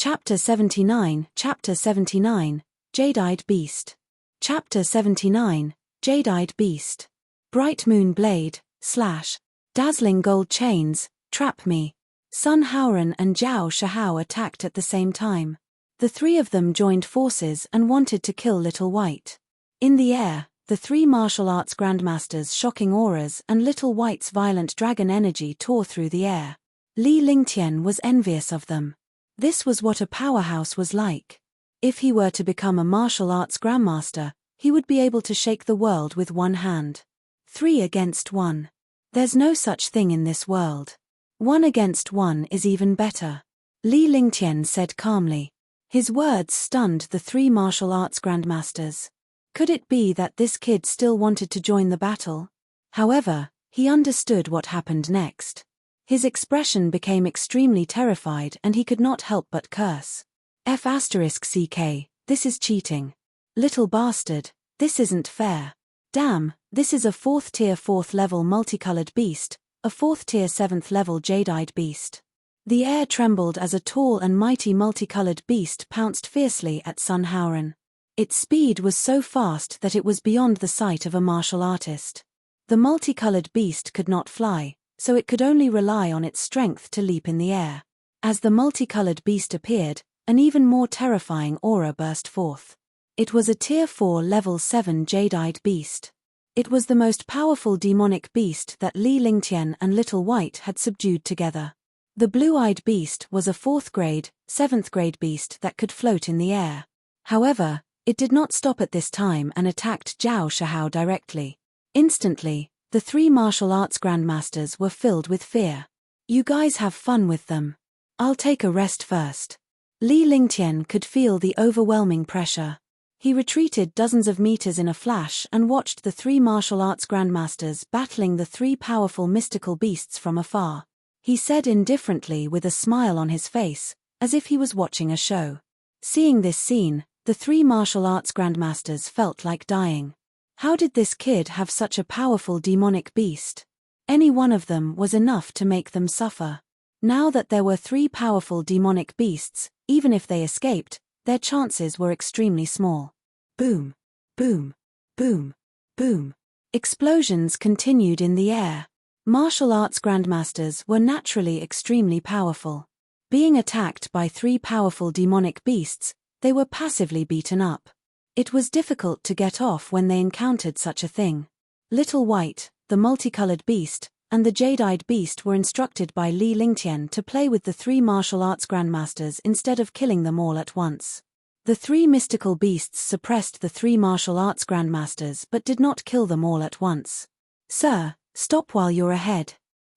Chapter 79, Jade-Eyed Beast. Chapter 79, Jade-Eyed Beast. Bright moon blade, slash. Dazzling gold chains, trap me. Sun Haoran and Zhao Shihao attacked at the same time. The three of them joined forces and wanted to kill Little White. In the air, the three martial arts grandmasters' shocking auras and Little White's violent dragon energy tore through the air. Li Lingtian was envious of them. This was what a powerhouse was like. If he were to become a martial arts grandmaster, he would be able to shake the world with one hand. 3 against 1. There's no such thing in this world. 1 against 1 is even better. Li Lingtian said calmly. His words stunned the three martial arts grandmasters. Could it be that this kid still wanted to join the battle? However, he understood what happened next. His expression became extremely terrified and he could not help but curse. F***ck, this is cheating. Little bastard, this isn't fair. Damn, this is a 4th tier 4th level multicolored beast, a 4th tier 7th level jade-eyed beast. The air trembled as a tall and mighty multicolored beast pounced fiercely at Sun Haoran. Its speed was so fast that it was beyond the sight of a martial artist. The multicolored beast could not fly, so it could only rely on its strength to leap in the air. As the multicolored beast appeared, an even more terrifying aura burst forth. It was a tier 4 level 7 jade-eyed beast. It was the most powerful demonic beast that Li Lingtian and Little White had subdued together. The blue-eyed beast was a 4th grade, 7th grade beast that could float in the air. However, it did not stop at this time and attacked Zhao Shihao directly. Instantly, the three martial arts grandmasters were filled with fear. You guys have fun with them. I'll take a rest first. Li Lingtian could feel the overwhelming pressure. He retreated dozens of meters in a flash and watched the three martial arts grandmasters battling the three powerful mystical beasts from afar. He said indifferently with a smile on his face, as if he was watching a show. Seeing this scene, the three martial arts grandmasters felt like dying. How did this kid have such a powerful demonic beast? Any one of them was enough to make them suffer. Now that there were three powerful demonic beasts, even if they escaped, their chances were extremely small. Boom, boom, boom, boom. Explosions continued in the air. Martial arts grandmasters were naturally extremely powerful. Being attacked by three powerful demonic beasts, they were passively beaten up. It was difficult to get off when they encountered such a thing. Little White, the multicolored beast, and the jade-eyed beast were instructed by Li Lingtian to play with the three martial arts grandmasters instead of killing them all at once. The three mystical beasts suppressed the three martial arts grandmasters but did not kill them all at once. Sir, stop while you're ahead.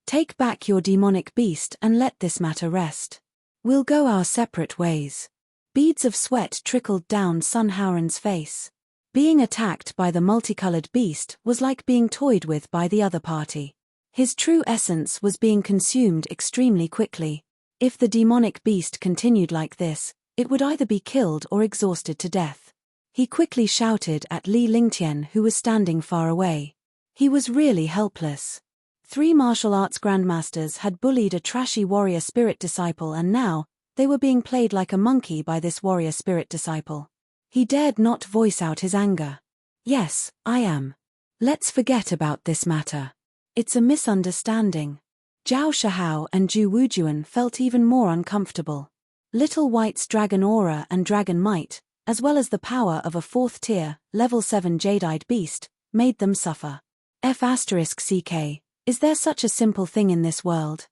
Take back your demonic beast and let this matter rest. We'll go our separate ways. Beads of sweat trickled down Sun Haoran's face. Being attacked by the multicolored beast was like being toyed with by the other party. His true essence was being consumed extremely quickly. If the demonic beast continued like this, it would either be killed or exhausted to death. He quickly shouted at Li Lingtian, who was standing far away. He was really helpless. Three martial arts grandmasters had bullied a trashy warrior spirit disciple and now, they were being played like a monkey by this warrior spirit disciple. He dared not voice out his anger. Yes, I am. Let's forget about this matter. It's a misunderstanding. Zhao Shihao and Zhu Wujuan felt even more uncomfortable. Little White's dragon aura and dragon might, as well as the power of a 4th tier, level 7 jade-eyed beast, made them suffer. F***ck, is there such a simple thing in this world?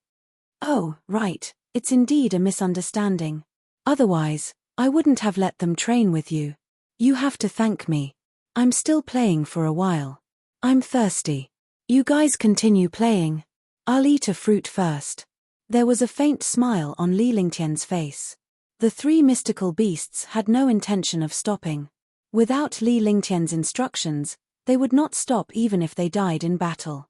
Oh, right. It's indeed a misunderstanding. Otherwise, I wouldn't have let them train with you. You have to thank me. I'm still playing for a while. I'm thirsty. You guys continue playing. I'll eat a fruit first. There was a faint smile on Li Lingtian's face. The three mystical beasts had no intention of stopping. Without Li Lingtian's instructions, they would not stop even if they died in battle.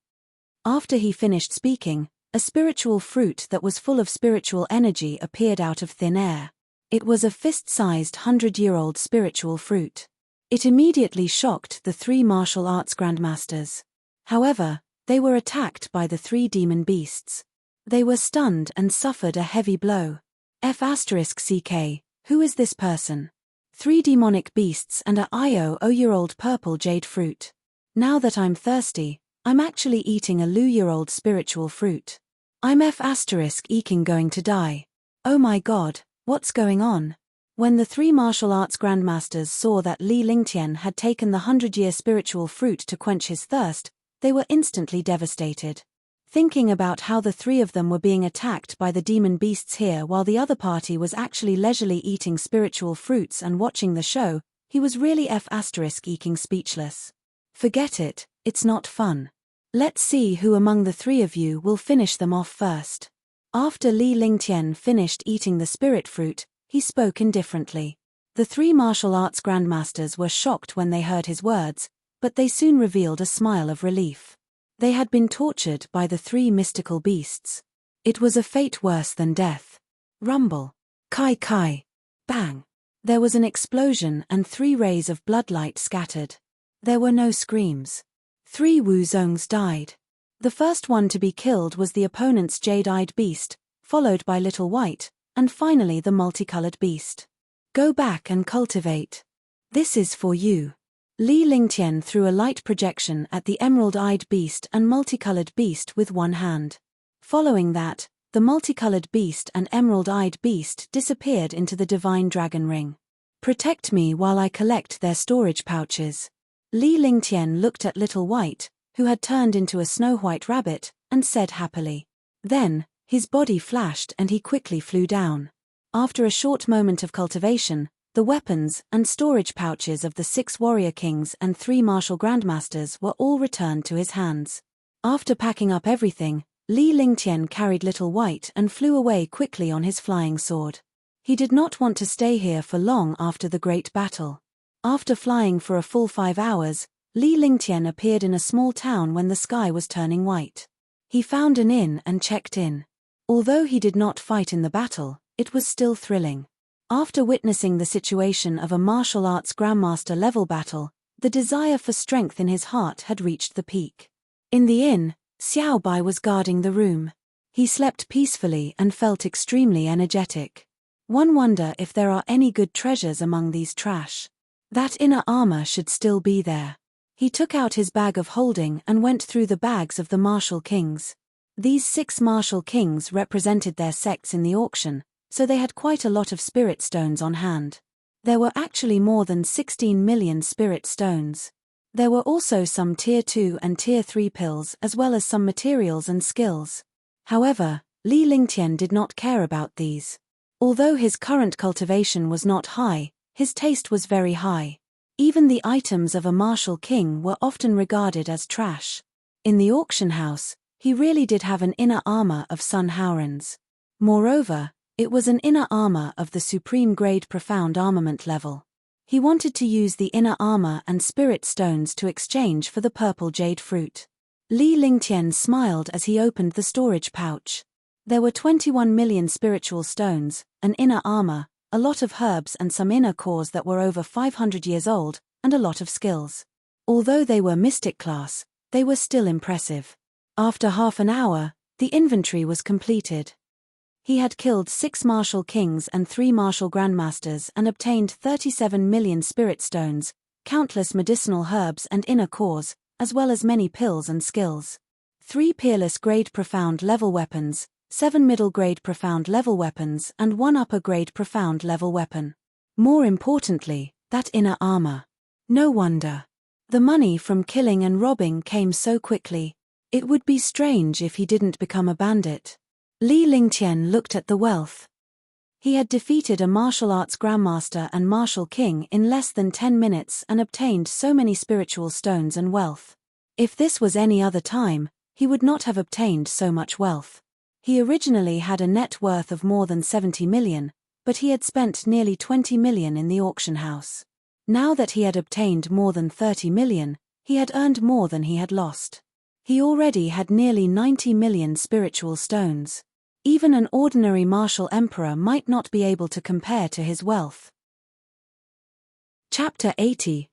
After he finished speaking, a spiritual fruit that was full of spiritual energy appeared out of thin air. It was a fist-sized 100-year-old spiritual fruit. It immediately shocked the three martial arts grandmasters. However, they were attacked by the three demon beasts. They were stunned and suffered a heavy blow. F***CK, who is this person? 3 demonic beasts and a IO-year-old purple jade fruit. Now that I'm thirsty, I'm actually eating a Lu-year-old spiritual fruit. I'm F***eking going to die. Oh my god, what's going on? When the 3 martial arts grandmasters saw that Li Lingtian had taken the 100-year spiritual fruit to quench his thirst, they were instantly devastated. Thinking about how the 3 of them were being attacked by the demon beasts here while the other party was actually leisurely eating spiritual fruits and watching the show, he was really F***eking speechless. Forget it, it's not fun. Let's see who among the 3 of you will finish them off first. After Li Lingtian finished eating the spirit fruit, he spoke indifferently. The 3 martial arts grandmasters were shocked when they heard his words, but they soon revealed a smile of relief. They had been tortured by the 3 mystical beasts. It was a fate worse than death. Rumble. Kai kai. Bang. There was an explosion and 3 rays of bloodlight scattered. There were no screams. 3 Wu Zongs died. The first one to be killed was the opponent's jade-eyed beast, followed by Little White, and finally the multicolored beast. Go back and cultivate. This is for you. Li Lingtian threw a light projection at the emerald-eyed beast and multicolored beast with one hand. Following that, the multicolored beast and emerald-eyed beast disappeared into the divine dragon ring. Protect me while I collect their storage pouches. Li Lingtian looked at Little White, who had turned into a snow-white rabbit, and said happily. Then, his body flashed and he quickly flew down. After a short moment of cultivation, the weapons and storage pouches of the 6 warrior kings and 3 martial grandmasters were all returned to his hands. After packing up everything, Li Lingtian carried Little White and flew away quickly on his flying sword. He did not want to stay here for long after the great battle. After flying for a full 5 hours, Li Lingtian appeared in a small town when the sky was turning white. He found an inn and checked in. Although he did not fight in the battle, it was still thrilling. After witnessing the situation of a martial arts grandmaster level battle, the desire for strength in his heart had reached the peak. In the inn, Xiao Bai was guarding the room. He slept peacefully and felt extremely energetic. One wonder if there are any good treasures among these trash. That inner armor should still be there. He took out his bag of holding and went through the bags of the martial kings. These 6 martial kings represented their sects in the auction, so they had quite a lot of spirit stones on hand. There were actually more than 16 million spirit stones. There were also some Tier 2 and Tier 3 pills as well as some materials and skills. However, Li Lingtian did not care about these. Although his current cultivation was not high, his taste was very high. Even the items of a martial king were often regarded as trash. In the auction house, he really did have an inner armor of Sun Howrens. Moreover, it was an inner armor of the supreme grade profound armament level. He wanted to use the inner armor and spirit stones to exchange for the purple jade fruit. Li Lingtian smiled as he opened the storage pouch. There were 21 million spiritual stones, an inner armor, a lot of herbs and some inner cores that were over 500 years old, and a lot of skills. Although they were mystic class, they were still impressive. After half an hour, the inventory was completed. He had killed 6 martial kings and 3 martial grandmasters and obtained 37 million spirit stones, countless medicinal herbs and inner cores, as well as many pills and skills. 3 peerless grade profound level weapons, 7 middle grade profound level weapons and 1 upper grade profound level weapon. More importantly, that inner armor. No wonder. The money from killing and robbing came so quickly. It would be strange if he didn't become a bandit. Li Lingtian looked at the wealth. He had defeated a martial arts grandmaster and martial king in less than 10 minutes and obtained so many spiritual stones and wealth. If this was any other time, he would not have obtained so much wealth. He originally had a net worth of more than 70 million, but he had spent nearly 20 million in the auction house. Now that he had obtained more than 30 million, he had earned more than he had lost. He already had nearly 90 million spiritual stones. Even an ordinary martial emperor might not be able to compare to his wealth. Chapter 80,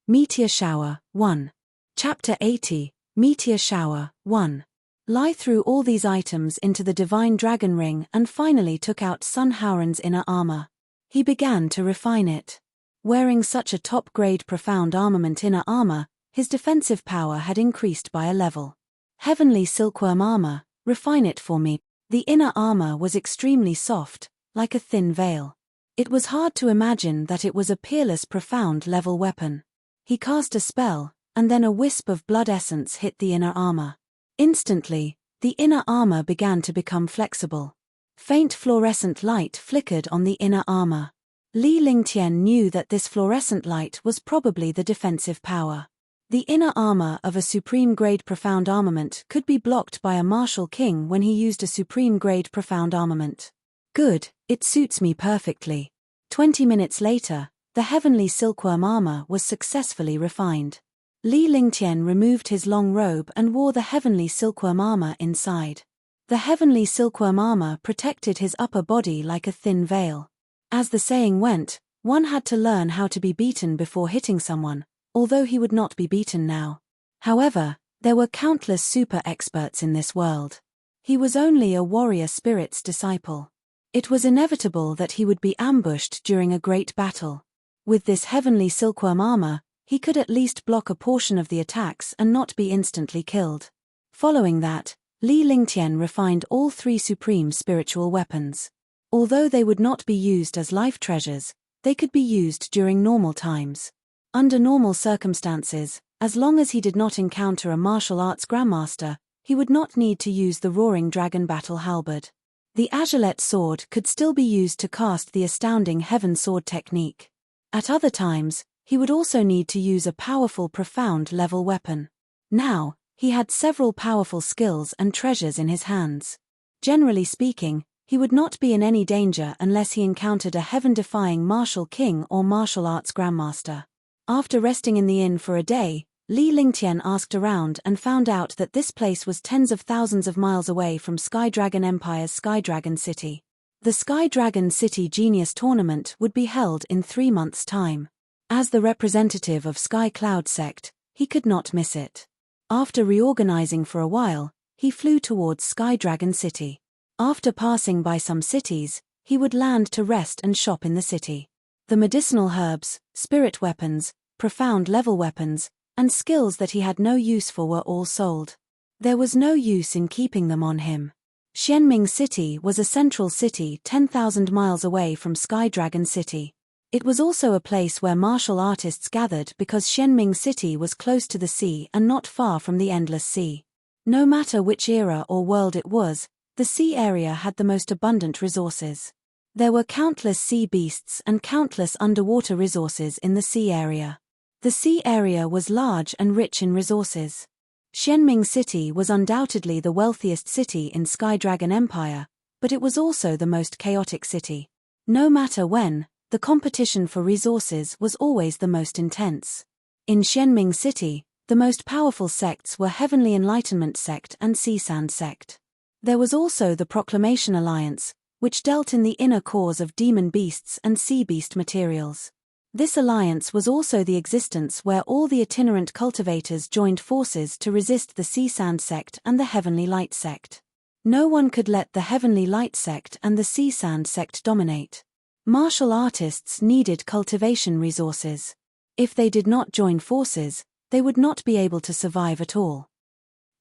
Meteor Shower, 1. Chapter 80, Meteor Shower, 1. Li threw all these items into the divine dragon ring and finally took out Sun Haoran's inner armor. He began to refine it. Wearing such a top-grade profound armament inner armor, his defensive power had increased by a level. Heavenly silkworm armor, refine it for me. The inner armor was extremely soft, like a thin veil. It was hard to imagine that it was a peerless profound level weapon. He cast a spell, and then a wisp of blood essence hit the inner armor. Instantly, the inner armor began to become flexible. Faint fluorescent light flickered on the inner armor. Li Lingtian knew that this fluorescent light was probably the defensive power. The inner armor of a supreme-grade profound armament could be blocked by a martial king when he used a supreme-grade profound armament. Good, it suits me perfectly. 20 minutes later, the heavenly silkworm armor was successfully refined. Li Lingtian removed his long robe and wore the heavenly silkworm armor inside. The heavenly silkworm armor protected his upper body like a thin veil. As the saying went, one had to learn how to be beaten before hitting someone, although he would not be beaten now. However, there were countless super experts in this world. He was only a warrior spirit's disciple. It was inevitable that he would be ambushed during a great battle. With this heavenly silkworm armor, he could at least block a portion of the attacks and not be instantly killed. Following that, Li Lingtian refined all 3 supreme spiritual weapons. Although they would not be used as life treasures, they could be used during normal times. Under normal circumstances, as long as he did not encounter a martial arts grandmaster, he would not need to use the roaring dragon battle halberd. The Azulette sword could still be used to cast the astounding heaven sword technique. At other times, he would also need to use a powerful profound level weapon. Now, he had several powerful skills and treasures in his hands. Generally speaking, he would not be in any danger unless he encountered a heaven-defying martial king or martial arts grandmaster. After resting in the inn for a day, Li Lingtian asked around and found out that this place was tens of thousands of miles away from Sky Dragon Empire's Sky Dragon City. The Sky Dragon City Genius Tournament would be held in 3 months' time. As the representative of Sky Cloud Sect, he could not miss it. After reorganizing for a while, he flew towards Sky Dragon City. After passing by some cities, he would land to rest and shop in the city. The medicinal herbs, spirit weapons, profound level weapons, and skills that he had no use for were all sold. There was no use in keeping them on him. Xianming City was a central city 10,000 miles away from Sky Dragon City. It was also a place where martial artists gathered because Xianming City was close to the sea and not far from the Endless Sea. No matter which era or world it was, the sea area had the most abundant resources. There were countless sea beasts and countless underwater resources in the sea area. The sea area was large and rich in resources. Xianming City was undoubtedly the wealthiest city in Sky Dragon Empire, but it was also the most chaotic city. No matter when, the competition for resources was always the most intense. In Xianming City, the most powerful sects were Heavenly Enlightenment Sect and Sea Sand Sect. There was also the Proclamation Alliance, which dealt in the inner cores of demon beasts and sea beast materials. This alliance was also the existence where all the itinerant cultivators joined forces to resist the Sea Sand Sect and the Heavenly Light Sect. No one could let the Heavenly Light Sect and the Sea Sand Sect dominate. Martial artists needed cultivation resources. If they did not join forces, they would not be able to survive at all.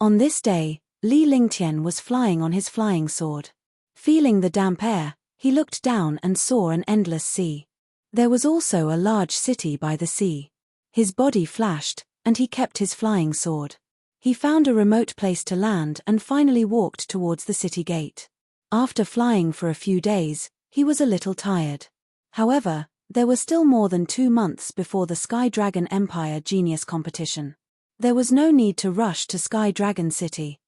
On this day, Li Lingtian was flying on his flying sword. Feeling the damp air, he looked down and saw an endless sea. There was also a large city by the sea. His body flashed, and he kept his flying sword. He found a remote place to land and finally walked towards the city gate. After flying for a few days, he was a little tired. However, there were still more than 2 months before the Sky Dragon Empire Genius competition. There was no need to rush to Sky Dragon City.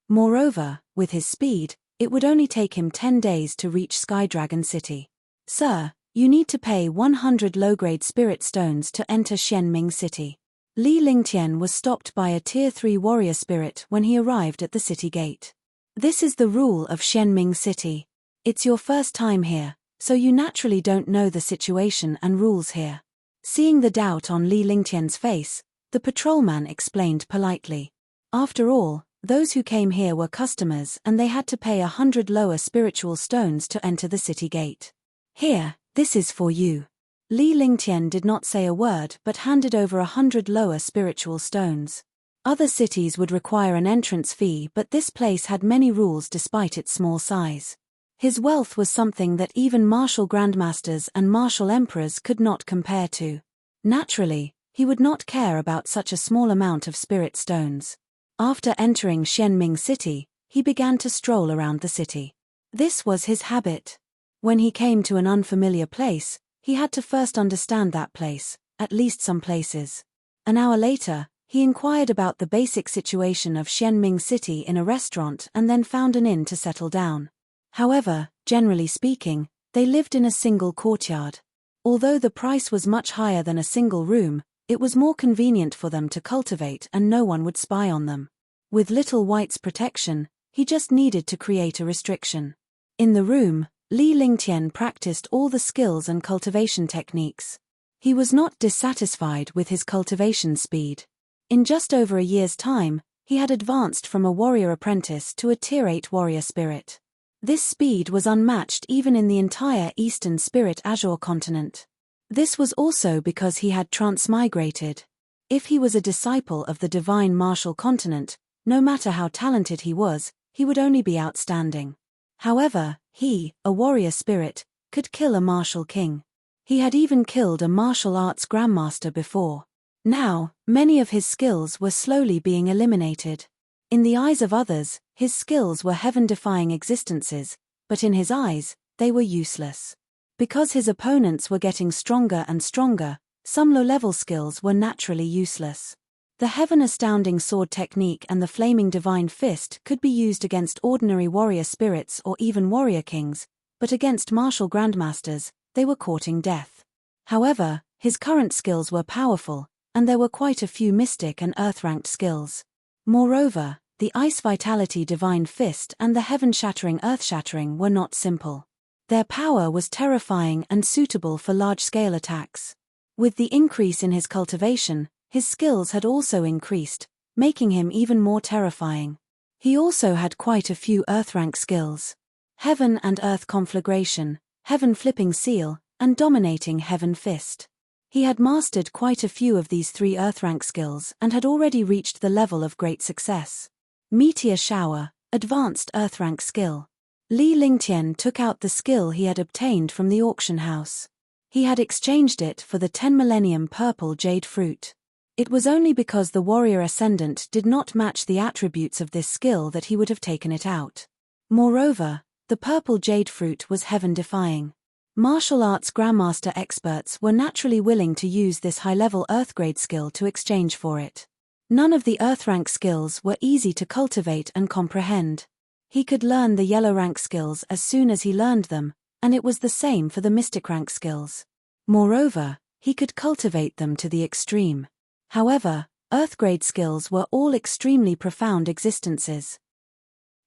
Moreover, with his speed, it would only take him 10 days to reach Sky Dragon City. Sir, you need to pay 100 low-grade spirit stones to enter Xianming City. Li Lingtian was stopped by a Tier 3 warrior spirit when he arrived at the city gate. This is the rule of Xianming City. It's your first time here, so you naturally don't know the situation and rules here. Seeing the doubt on Li Lingtian's face, the patrolman explained politely. After all, Those who came here were customers and they had to pay 100 lower spiritual stones to enter the city gate. Here, this is for you. Li Lingtian did not say a word but handed over 100 lower spiritual stones. Other cities would require an entrance fee, but this place had many rules despite its small size. His wealth was something that even martial grandmasters and martial emperors could not compare to. Naturally, he would not care about such a small amount of spirit stones. After entering Xianming City, he began to stroll around the city. This was his habit. When he came to an unfamiliar place, he had to first understand that place, at least some places. An hour later, he inquired about the basic situation of Xianming City in a restaurant and then found an inn to settle down. However, generally speaking, they lived in a single courtyard. Although the price was much higher than a single room, it was more convenient for them to cultivate and no one would spy on them. With Little White's protection, he just needed to create a restriction. In the room, Li Lingtian practiced all the skills and cultivation techniques. He was not dissatisfied with his cultivation speed. In just over a year's time, he had advanced from a warrior apprentice to a Tier 8 warrior spirit. This speed was unmatched even in the entire Eastern Spirit Azure continent. This was also because he had transmigrated. If he was a disciple of the divine martial continent, no matter how talented he would only be outstanding. However, he, a warrior spirit, could kill a martial king. He had even killed a martial arts grandmaster before. Now, many of his skills were slowly being eliminated. In the eyes of others, his skills were heaven-defying existences, but in his eyes, they were useless. Because his opponents were getting stronger and stronger, some low-level skills were naturally useless. The heaven-astounding sword technique and the flaming divine fist could be used against ordinary warrior spirits or even warrior kings, but against martial grandmasters, they were courting death. However, his current skills were powerful, and there were quite a few mystic and earth-ranked skills. Moreover, the Ice Vitality Divine Fist and the Heaven-Shattering Earth-Shattering were not simple. Their power was terrifying and suitable for large-scale attacks. With the increase in his cultivation, his skills had also increased, making him even more terrifying. He also had quite a few Earth-rank skills. Heaven and Earth Conflagration, Heaven Flipping Seal, and Dominating Heaven Fist. He had mastered quite a few of these 3 Earth-rank skills and had already reached the level of great success. Meteor Shower, Advanced Earth-rank skill. Li Lingtian took out the skill he had obtained from the auction house. He had exchanged it for the 10 Millennium Purple Jade Fruit. It was only because the warrior ascendant did not match the attributes of this skill that he would have taken it out. Moreover, the Purple Jade Fruit was heaven-defying. Martial arts grandmaster experts were naturally willing to use this high-level Earth-grade skill to exchange for it. None of the Earth-rank skills were easy to cultivate and comprehend. He could learn the yellow-rank skills as soon as he learned them, and it was the same for the mystic-rank skills. Moreover, he could cultivate them to the extreme. However, Earth-grade skills were all extremely profound existences.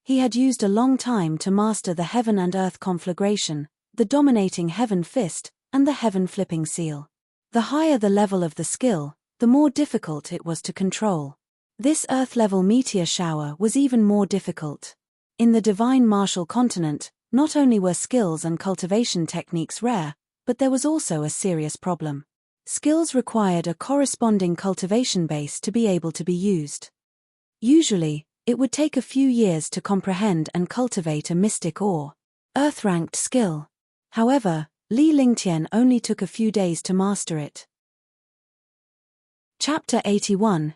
He had used a long time to master the Heaven and Earth Conflagration, the Dominating Heaven Fist, and the Heaven Flipping Seal. The higher the level of the skill, the more difficult it was to control. This Earth-level Meteor Shower was even more difficult. In the Divine Martial Continent, not only were skills and cultivation techniques rare, but there was also a serious problem. Skills required a corresponding cultivation base to be able to be used. Usually, it would take a few years to comprehend and cultivate a mystic or Earth-ranked skill. However, Li Lingtian only took a few days to master it. Chapter 81,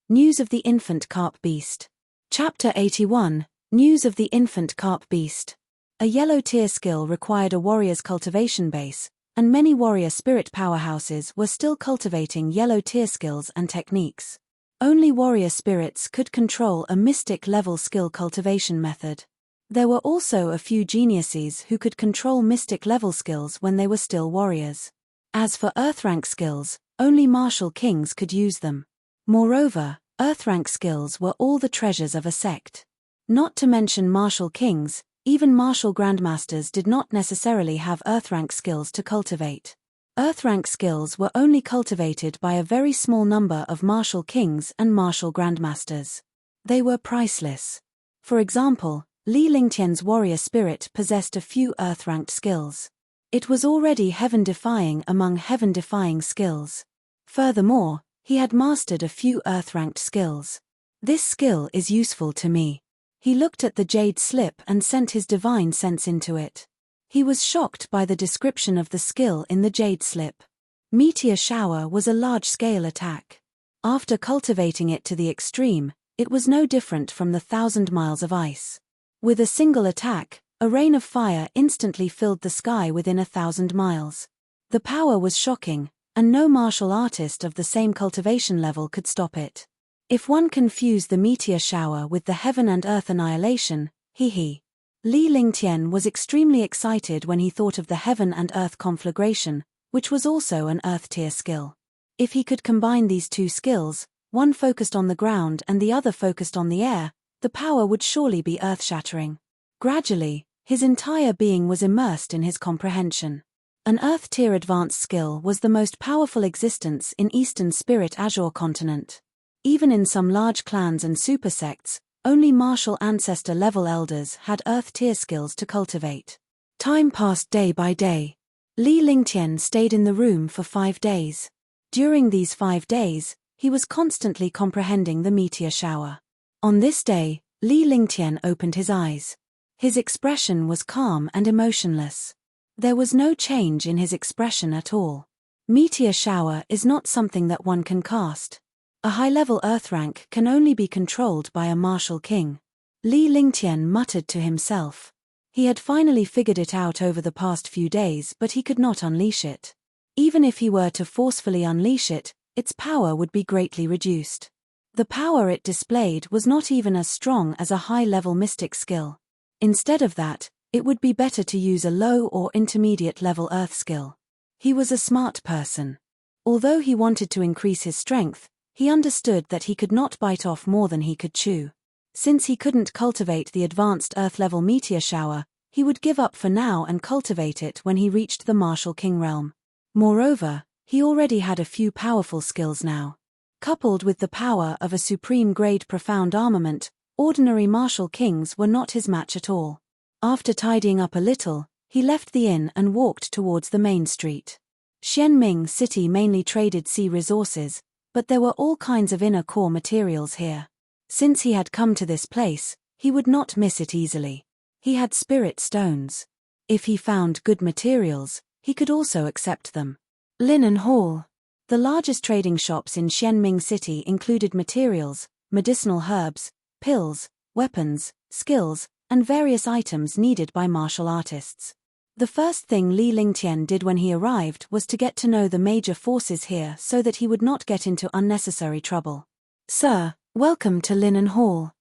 News of the Infant Carp Beast. Chapter 81, News of the Infant Carp Beast. A yellow tier skill required a warrior's cultivation base, and many warrior spirit powerhouses were still cultivating yellow tier skills and techniques. Only warrior spirits could control a mystic level skill cultivation method. There were also a few geniuses who could control mystic level skills when they were still warriors. As for Earth-rank skills, only martial kings could use them. Moreover, Earth-rank skills were all the treasures of a sect. Not to mention martial kings, even martial grandmasters did not necessarily have Earth-rank skills to cultivate. Earth-rank skills were only cultivated by a very small number of martial kings and martial grandmasters. They were priceless. For example, Li Lingtian's warrior spirit possessed a few earth-ranked skills. It was already heaven-defying among heaven-defying skills. Furthermore, he had mastered a few earth-ranked skills. This skill is useful to me. He looked at the jade slip and sent his divine sense into it. He was shocked by the description of the skill in the jade slip. Meteor shower was a large-scale attack. After cultivating it to the extreme, it was no different from the 1,000 miles of ice. With a single attack, a rain of fire instantly filled the sky within 1,000 miles. The power was shocking, and no martial artist of the same cultivation level could stop it. If one confused the meteor shower with the heaven and earth annihilation, Li Lingtian was extremely excited when he thought of the heaven and earth conflagration, which was also an earth-tier skill. If he could combine these two skills, one focused on the ground and the other focused on the air, the power would surely be earth-shattering. Gradually, his entire being was immersed in his comprehension. An earth-tier advanced skill was the most powerful existence in Eastern Spirit Azure continent. Even in some large clans and supersects, only martial ancestor-level elders had earth-tier skills to cultivate. Time passed day by day. Li Lingtian stayed in the room for 5 days. During these 5 days, he was constantly comprehending the meteor shower. On this day, Li Lingtian opened his eyes. His expression was calm and emotionless. There was no change in his expression at all. Meteor shower is not something that one can cast. A high-level earth rank can only be controlled by a martial king. Li Lingtian muttered to himself. He had finally figured it out over the past few days, but he could not unleash it. Even if he were to forcefully unleash it, its power would be greatly reduced. The power it displayed was not even as strong as a high-level mystic skill. Instead of that, it would be better to use a low or intermediate-level earth skill. He was a smart person. Although he wanted to increase his strength, he understood that he could not bite off more than he could chew. Since he couldn't cultivate the advanced earth-level meteor shower, he would give up for now and cultivate it when he reached the martial king realm. Moreover, he already had a few powerful skills now. Coupled with the power of a supreme-grade profound armament, ordinary martial kings were not his match at all. After tidying up a little, he left the inn and walked towards the main street. Xianming City mainly traded sea resources, but there were all kinds of inner core materials here. Since he had come to this place, he would not miss it easily. He had spirit stones. If he found good materials, he could also accept them. Linen Hall. The largest trading shops in Xianming City included materials, medicinal herbs, pills, weapons, skills, and various items needed by martial artists. The first thing Li Lingtian did when he arrived was to get to know the major forces here so that he would not get into unnecessary trouble. Sir, welcome to Linen Hall.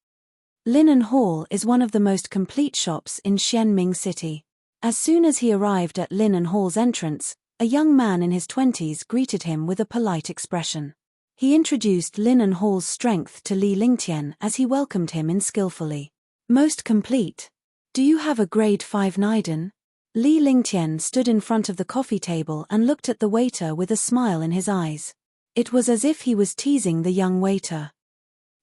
Linen Hall is one of the most complete shops in Xianming City. As soon as he arrived at Linen Hall's entrance, a young man in his 20s greeted him with a polite expression. He introduced Linen Hall's strength to Li Lingtian as he welcomed him in skillfully. Most complete. Do you have a grade 5 Niden? Li Lingtian stood in front of the coffee table and looked at the waiter with a smile in his eyes. It was as if he was teasing the young waiter.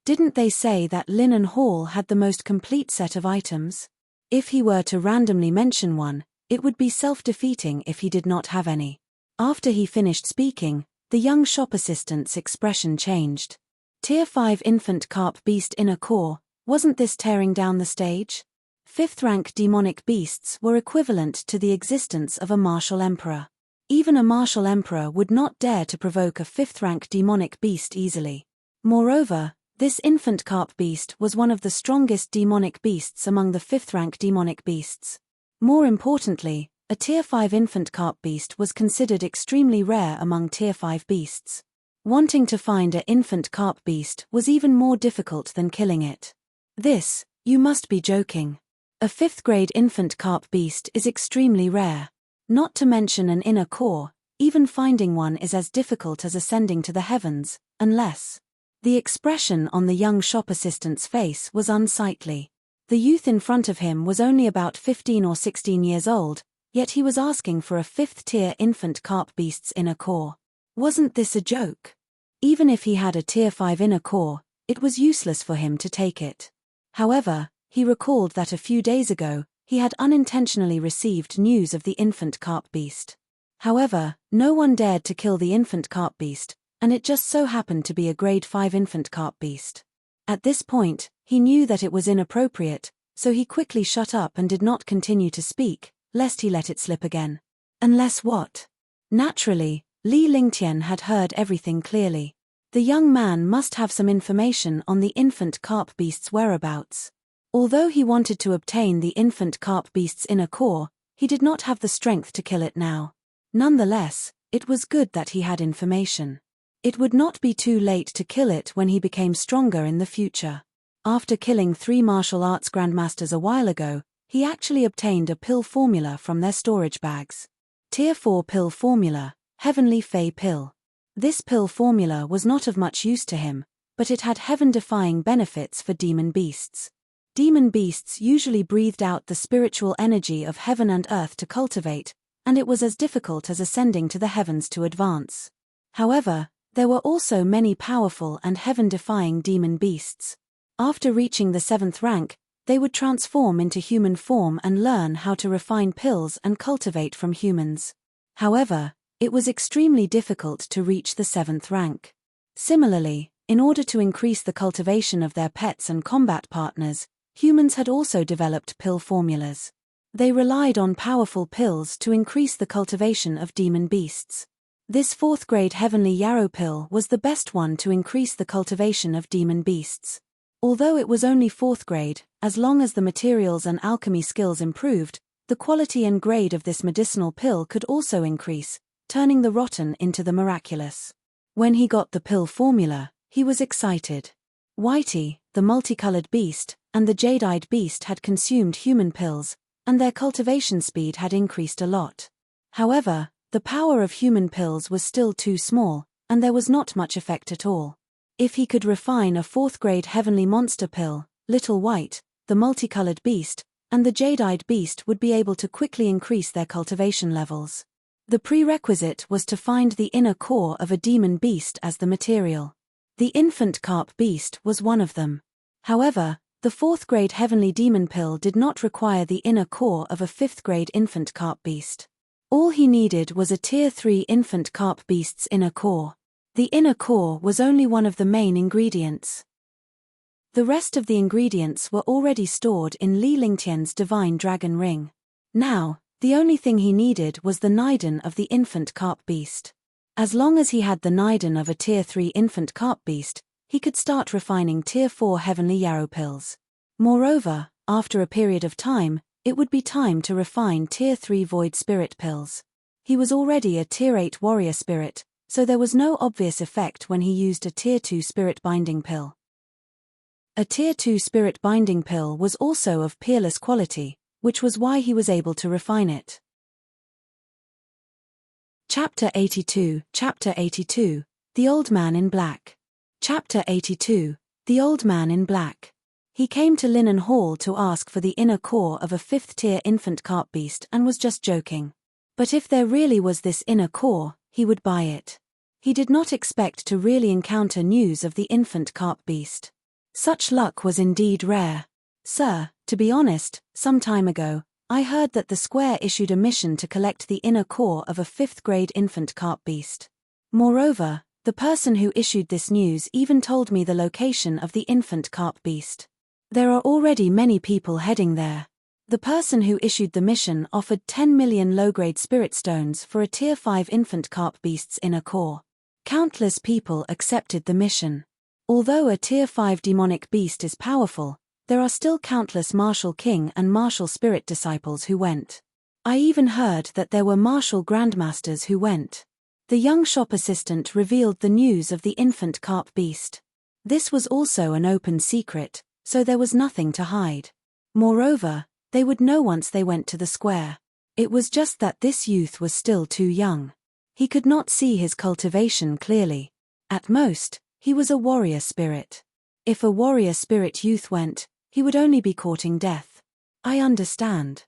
Didn't they say that Linen Hall had the most complete set of items? If he were to randomly mention one, it would be self-defeating if he did not have any. After he finished speaking, the young shop assistant's expression changed. Tier 5 infant carp beast inner core, wasn't this tearing down the stage? 5th rank demonic beasts were equivalent to the existence of a martial emperor. Even a martial emperor would not dare to provoke a 5th rank demonic beast easily. Moreover, this infant carp beast was one of the strongest demonic beasts among the 5th rank demonic beasts. More importantly, a Tier 5 infant carp beast was considered extremely rare among Tier 5 beasts. Wanting to find an infant carp beast was even more difficult than killing it. This, you must be joking. A 5th grade infant carp beast is extremely rare. Not to mention an inner core, even finding one is as difficult as ascending to the heavens, unless... The expression on the young shop assistant's face was unsightly. The youth in front of him was only about 15 or 16 years old, yet he was asking for a 5th-tier infant carp beast's inner core. Wasn't this a joke? Even if he had a Tier 5 inner core, It was useless for him to take it. However, he recalled that a few days ago, he had unintentionally received news of the infant carp beast. However, no one dared to kill the infant carp beast, and it just so happened to be a grade 5 infant carp beast. At this point, he knew that it was inappropriate, so he quickly shut up and did not continue to speak, lest he let it slip again. Unless what? Naturally, Li Lingtian had heard everything clearly. The young man must have some information on the infant carp beast's whereabouts. Although he wanted to obtain the infant carp beast's inner core, he did not have the strength to kill it now. Nonetheless, it was good that he had information. It would not be too late to kill it when he became stronger in the future. After killing 3 martial arts grandmasters a while ago, he actually obtained a pill formula from their storage bags. Tier 4 pill formula, Heavenly Fey pill. This pill formula was not of much use to him, but it had heaven-defying benefits for demon beasts. Demon beasts usually breathed out the spiritual energy of heaven and earth to cultivate, and it was as difficult as ascending to the heavens to advance. However, there were also many powerful and heaven-defying demon beasts. After reaching the 7th rank, they would transform into human form and learn how to refine pills and cultivate from humans. However, it was extremely difficult to reach the 7th rank. Similarly, in order to increase the cultivation of their pets and combat partners, humans had also developed pill formulas. They relied on powerful pills to increase the cultivation of demon beasts. This 4th grade Heavenly Yarrow pill was the best one to increase the cultivation of demon beasts. Although it was only 4th grade, as long as the materials and alchemy skills improved, the quality and grade of this medicinal pill could also increase, turning the rotten into the miraculous. When he got the pill formula, he was excited. Whitey, the multicolored beast, and the jade-eyed beast had consumed human pills, and their cultivation speed had increased a lot. However, the power of human pills was still too small, and there was not much effect at all. If he could refine a 4th grade heavenly monster pill, Little White, the multicolored beast, and the jade-eyed beast would be able to quickly increase their cultivation levels. The prerequisite was to find the inner core of a demon beast as the material. The infant carp beast was one of them. However, the 4th grade heavenly demon pill did not require the inner core of a 5th grade infant carp beast. All he needed was a tier 3 infant carp beast's inner core. The inner core was only one of the main ingredients. The rest of the ingredients were already stored in Li Lingtian's divine dragon ring. Now, the only thing he needed was the nidin of the infant carp beast. As long as he had the nidin of a tier 3 infant carp beast, he could start refining tier 4 heavenly yarrow pills. Moreover, after a period of time, it would be time to refine tier 3 void spirit pills. He was already a tier 8 warrior spirit, so there was no obvious effect when he used a tier 2 spirit binding pill. A tier 2 spirit binding pill was also of peerless quality, which was why he was able to refine it. Chapter 82, The Old Man in Black. Chapter 82, The Old Man in Black. He came to Linen Hall to ask for the inner core of a 5th tier infant carp beast and was just joking. But if there really was this inner core, he would buy it. He did not expect to really encounter news of the infant carp beast. Such luck was indeed rare. Sir, to be honest, some time ago, I heard that the Square issued a mission to collect the inner core of a 5th grade infant carp beast. Moreover, the person who issued this news even told me the location of the infant carp beast. There are already many people heading there. The person who issued the mission offered 10 million low-grade spirit stones for a tier 5 infant carp beast's inner core. Countless people accepted the mission. Although a tier 5 demonic beast is powerful, there are still countless martial king and martial spirit disciples who went. I even heard that there were martial grandmasters who went. The young shop assistant revealed the news of the infant carp beast. This was also an open secret, so there was nothing to hide. Moreover, they would know once they went to the Square. It was just that this youth was still too young. He could not see his cultivation clearly. At most, he was a warrior spirit. If a warrior spirit youth went, he would only be courting death. I understand.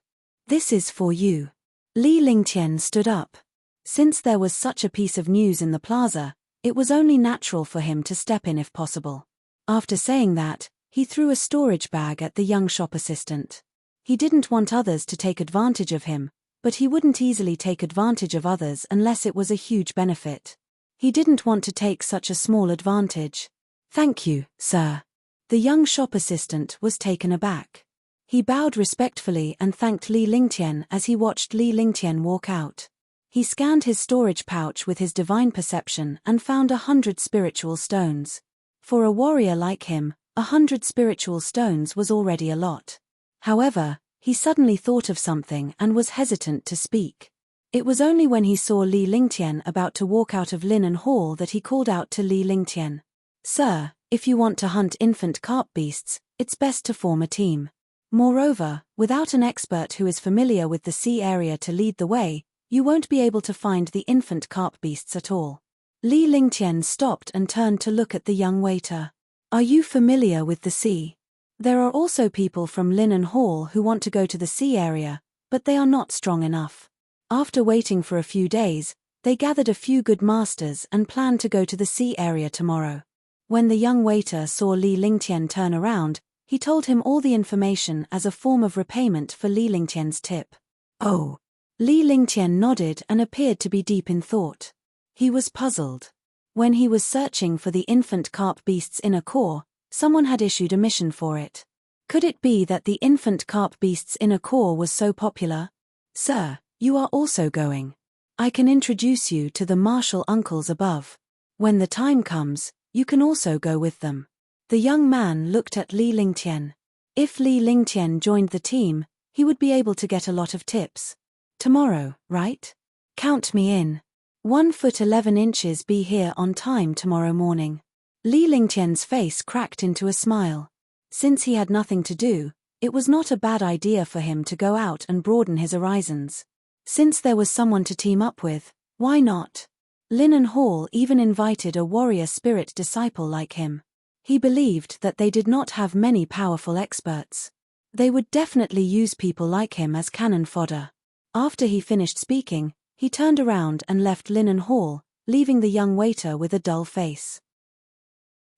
This is for you. Li Lingtian stood up. Since there was such a piece of news in the plaza, it was only natural for him to step in if possible. After saying that, he threw a storage bag at the young shop assistant. He didn't want others to take advantage of him, but he wouldn't easily take advantage of others unless it was a huge benefit. He didn't want to take such a small advantage. "Thank you, sir." The young shop assistant was taken aback. He bowed respectfully and thanked Li Lingtian as he watched Li Lingtian walk out. He scanned his storage pouch with his divine perception and found 100 spiritual stones. For a warrior like him, 100 spiritual stones was already a lot. However, he suddenly thought of something and was hesitant to speak. It was only when he saw Li Lingtian about to walk out of Linen Hall that he called out to Li Lingtian. "Sir, if you want to hunt infant carp beasts, it's best to form a team. Moreover, without an expert who is familiar with the sea area to lead the way, you won't be able to find the infant carp beasts at all." Li Lingtian stopped and turned to look at the young waiter. "Are you familiar with the sea? There are also people from Linen Hall who want to go to the sea area, but they are not strong enough." After waiting for a few days, they gathered a few good masters and planned to go to the sea area tomorrow. When the young waiter saw Li Lingtian turn around, he told him all the information as a form of repayment for Li Lingtian's tip. "Oh." Li Lingtian nodded and appeared to be deep in thought. He was puzzled. When he was searching for the infant carp beast's inner core, someone had issued a mission for it. Could it be that the infant carp beast's inner core was so popular? "Sir, you are also going. I can introduce you to the martial uncles above. When the time comes, you can also go with them." The young man looked at Li Lingtian. If Li Lingtian joined the team, he would be able to get a lot of tips. "Tomorrow, right? Count me in. 1 foot 11 inches be here on time tomorrow morning." Li Lingtian's face cracked into a smile. Since he had nothing to do, it was not a bad idea for him to go out and broaden his horizons. Since there was someone to team up with, why not? Linen Hall even invited a warrior spirit disciple like him. He believed that they did not have many powerful experts. They would definitely use people like him as cannon fodder. After he finished speaking, he turned around and left Linen Hall, leaving the young waiter with a dull face.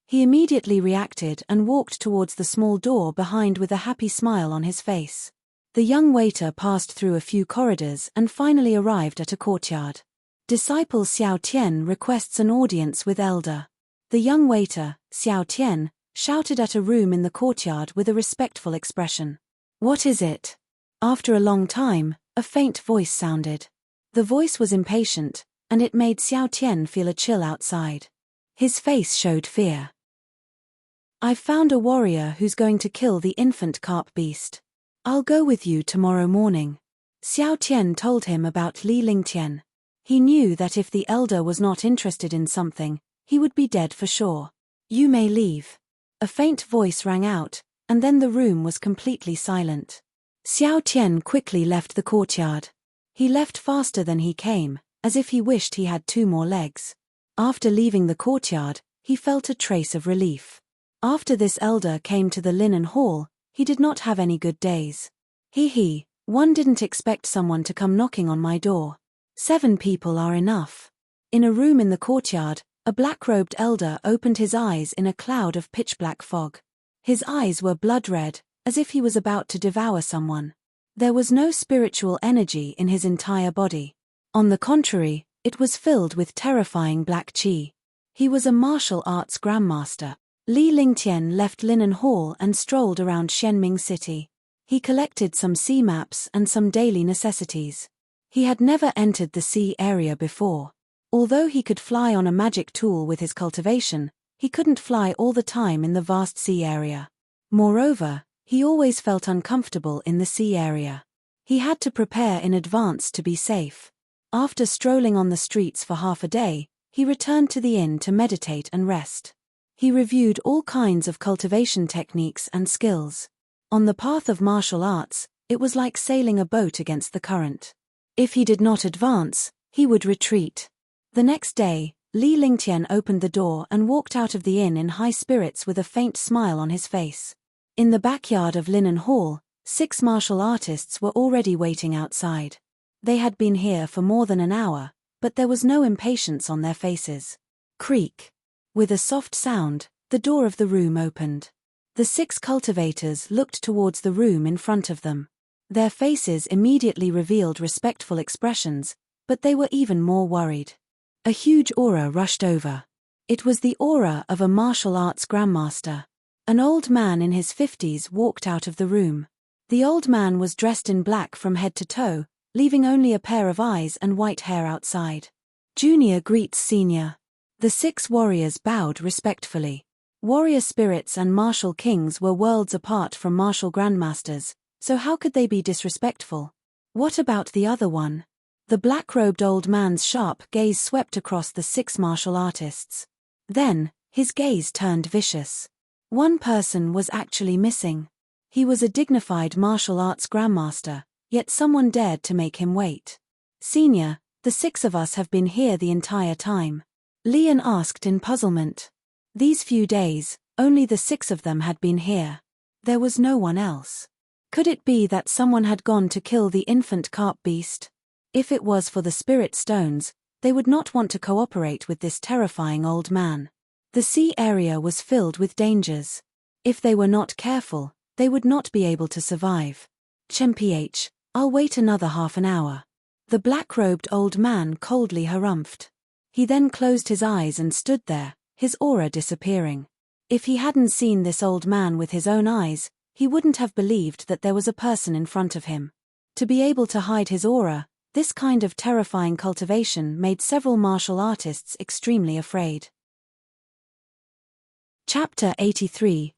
He immediately reacted and walked towards the small door behind with a happy smile on his face. The young waiter passed through a few corridors and finally arrived at a courtyard. Disciple Xiao Tian requests an audience with Elder. The young waiter, Xiao Tian, shouted at a room in the courtyard with a respectful expression. "What is it?" After a long time, a faint voice sounded. The voice was impatient, and it made Xiao Tian feel a chill outside. His face showed fear. "I've found a warrior who's going to kill the infant carp beast. I'll go with you tomorrow morning." Xiao Tian told him about Li Lingtian. He knew that if the elder was not interested in something, he would be dead for sure. "You may leave." A faint voice rang out, and then the room was completely silent. Xiao Tian quickly left the courtyard. He left faster than he came, as if he wished he had 2 more legs. After leaving the courtyard, he felt a trace of relief. After this elder came to the Linen Hall, he did not have any good days. One didn't expect someone to come knocking on my door. 7 people are enough." In a room in the courtyard, a black-robed elder opened his eyes in a cloud of pitch-black fog. His eyes were blood-red, as if he was about to devour someone. There was no spiritual energy in his entire body. On the contrary, it was filled with terrifying black qi. He was a martial arts grandmaster. Li Lingtian left Linen Hall and strolled around Xianming City. He collected some sea maps and some daily necessities. He had never entered the sea area before. Although he could fly on a magic tool with his cultivation, he couldn't fly all the time in the vast sea area. Moreover, he always felt uncomfortable in the sea area. He had to prepare in advance to be safe. After strolling on the streets for half a day, he returned to the inn to meditate and rest. He reviewed all kinds of cultivation techniques and skills. On the path of martial arts, it was like sailing a boat against the current. If he did not advance, he would retreat. The next day, Li Lingtian opened the door and walked out of the inn in high spirits with a faint smile on his face. In the backyard of Linen Hall, 6 martial artists were already waiting outside. They had been here for more than an hour, but there was no impatience on their faces. Creak. With a soft sound, The door of the room opened. The 6 cultivators looked towards the room in front of them. Their faces immediately revealed respectful expressions, but they were even more worried. A huge aura rushed over. It was the aura of a martial arts grandmaster. An old man in his 50s walked out of the room. The old man was dressed in black from head to toe, leaving only a pair of eyes and white hair outside. Junior greets senior. The 6 warriors bowed respectfully. Warrior spirits and martial kings were worlds apart from martial grandmasters, so how could they be disrespectful? What about the other one? The black-robed old man's sharp gaze swept across the 6 martial artists. Then, his gaze turned vicious. One person was actually missing. He was a dignified martial arts grandmaster, yet someone dared to make him wait. Senior, the 6 of us have been here the entire time. Leon asked in puzzlement. These few days, only the 6 of them had been here. There was no one else. Could it be that someone had gone to kill the infant carp beast? If it was for the spirit stones, they would not want to cooperate with this terrifying old man. The sea area was filled with dangers. If they were not careful, they would not be able to survive. Chmph, I'll wait another half an hour. The black-robed old man coldly harumphed. He then closed his eyes and stood there, his aura disappearing. If he hadn't seen this old man with his own eyes, he wouldn't have believed that there was a person in front of him. To be able to hide his aura, this kind of terrifying cultivation made several martial artists extremely afraid. Chapter 83,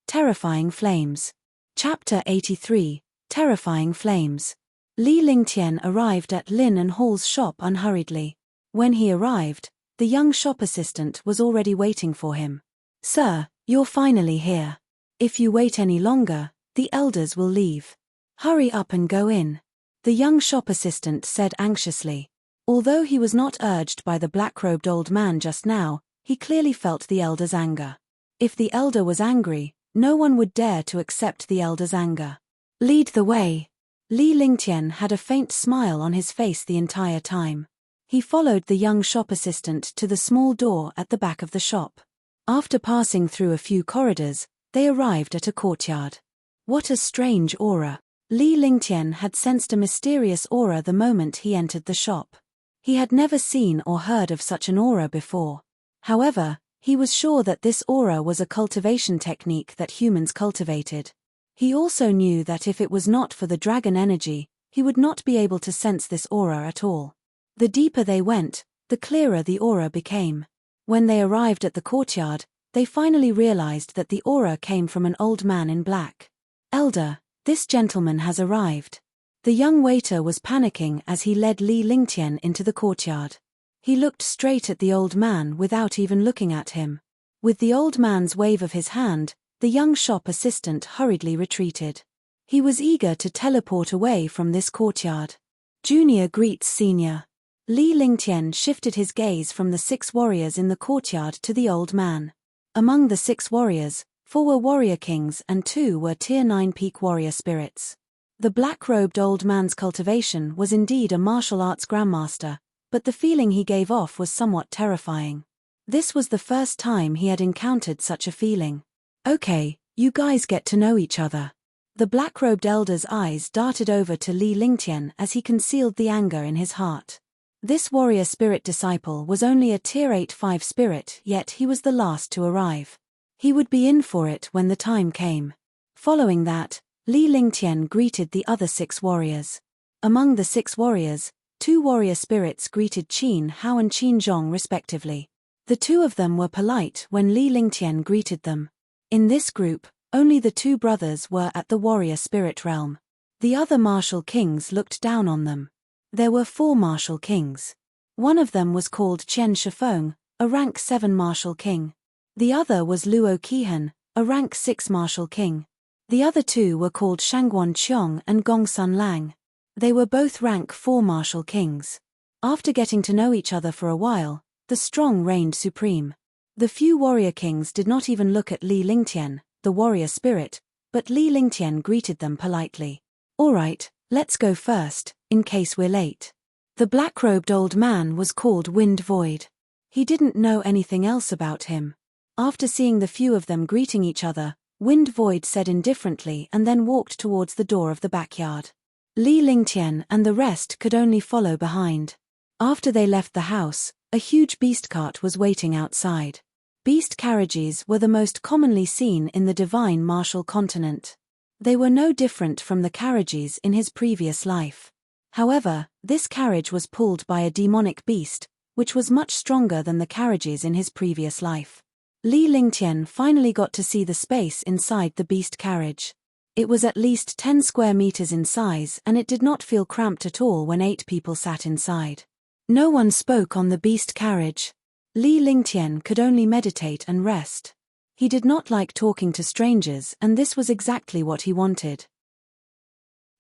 Terrifying Flames. Chapter 83, Terrifying Flames. Li Lingtian arrived at Lin and Hall's shop unhurriedly. When he arrived, the young shop assistant was already waiting for him. Sir, you're finally here. If you wait any longer, the elders will leave. Hurry up and go in. The young shop assistant said anxiously. Although he was not urged by the black-robed old man just now, he clearly felt the elder's anger. If the elder was angry, no one would dare to accept the elder's anger. Lead the way. Li Lingtian had a faint smile on his face the entire time. He followed the young shop assistant to the small door at the back of the shop. After passing through a few corridors, they arrived at a courtyard. What a strange aura. Li Lingtian had sensed a mysterious aura the moment he entered the shop. He had never seen or heard of such an aura before. However, he was sure that this aura was a cultivation technique that humans cultivated. He also knew that if it was not for the dragon energy, he would not be able to sense this aura at all. The deeper they went, the clearer the aura became. When they arrived at the courtyard, they finally realized that the aura came from an old man in black. Elder, this gentleman has arrived. The young waiter was panicking as he led Li Lingtian into the courtyard. He looked straight at the old man without even looking at him. With the old man's wave of his hand, the young shop assistant hurriedly retreated. He was eager to teleport away from this courtyard. Junior greets senior. Li Lingtian shifted his gaze from the 6 warriors in the courtyard to the old man. Among the 6 warriors, 4 were warrior kings and 2 were tier 9 peak warrior spirits. The black-robed old man's cultivation was indeed a martial arts grandmaster, but the feeling he gave off was somewhat terrifying. This was the first time he had encountered such a feeling. Okay, you guys get to know each other. The black-robed elder's eyes darted over to Li Lingtian as he concealed the anger in his heart. This warrior spirit disciple was only a tier 8-5 spirit, yet he was the last to arrive. He would be in for it when the time came. Following that, Li Lingtian greeted the other 6 warriors. Among the 6 warriors, 2 warrior spirits greeted Qin Hao and Qin Zhong respectively. The 2 of them were polite when Li Lingtian greeted them. In this group, only the 2 brothers were at the warrior spirit realm. The other martial kings looked down on them. There were 4 martial kings. One of them was called Chen Shifeng, a rank 7 martial king. The other was Luo Qihan, a rank 6 martial king. The other 2 were called Shangguan Qiong and Gongsun Lang. They were both rank 4 martial kings. After getting to know each other for a while, the strong reigned supreme. The few warrior kings did not even look at Li Lingtian, the warrior spirit, but Li Lingtian greeted them politely. Alright, let's go first, in case we're late. The black-robed old man was called Wind Void. He didn't know anything else about him. After seeing the few of them greeting each other, Wind Void said indifferently and then walked towards the door of the backyard. Li Lingtian and the rest could only follow behind. After they left the house, a huge beast cart was waiting outside. Beast carriages were the most commonly seen in the divine martial continent. They were no different from the carriages in his previous life. However, this carriage was pulled by a demonic beast, which was much stronger than the carriages in his previous life. Li Lingtian finally got to see the space inside the beast carriage. It was at least 10 square meters in size and it did not feel cramped at all when 8 people sat inside. No one spoke on the beast carriage. Li Lingtian could only meditate and rest. He did not like talking to strangers and this was exactly what he wanted.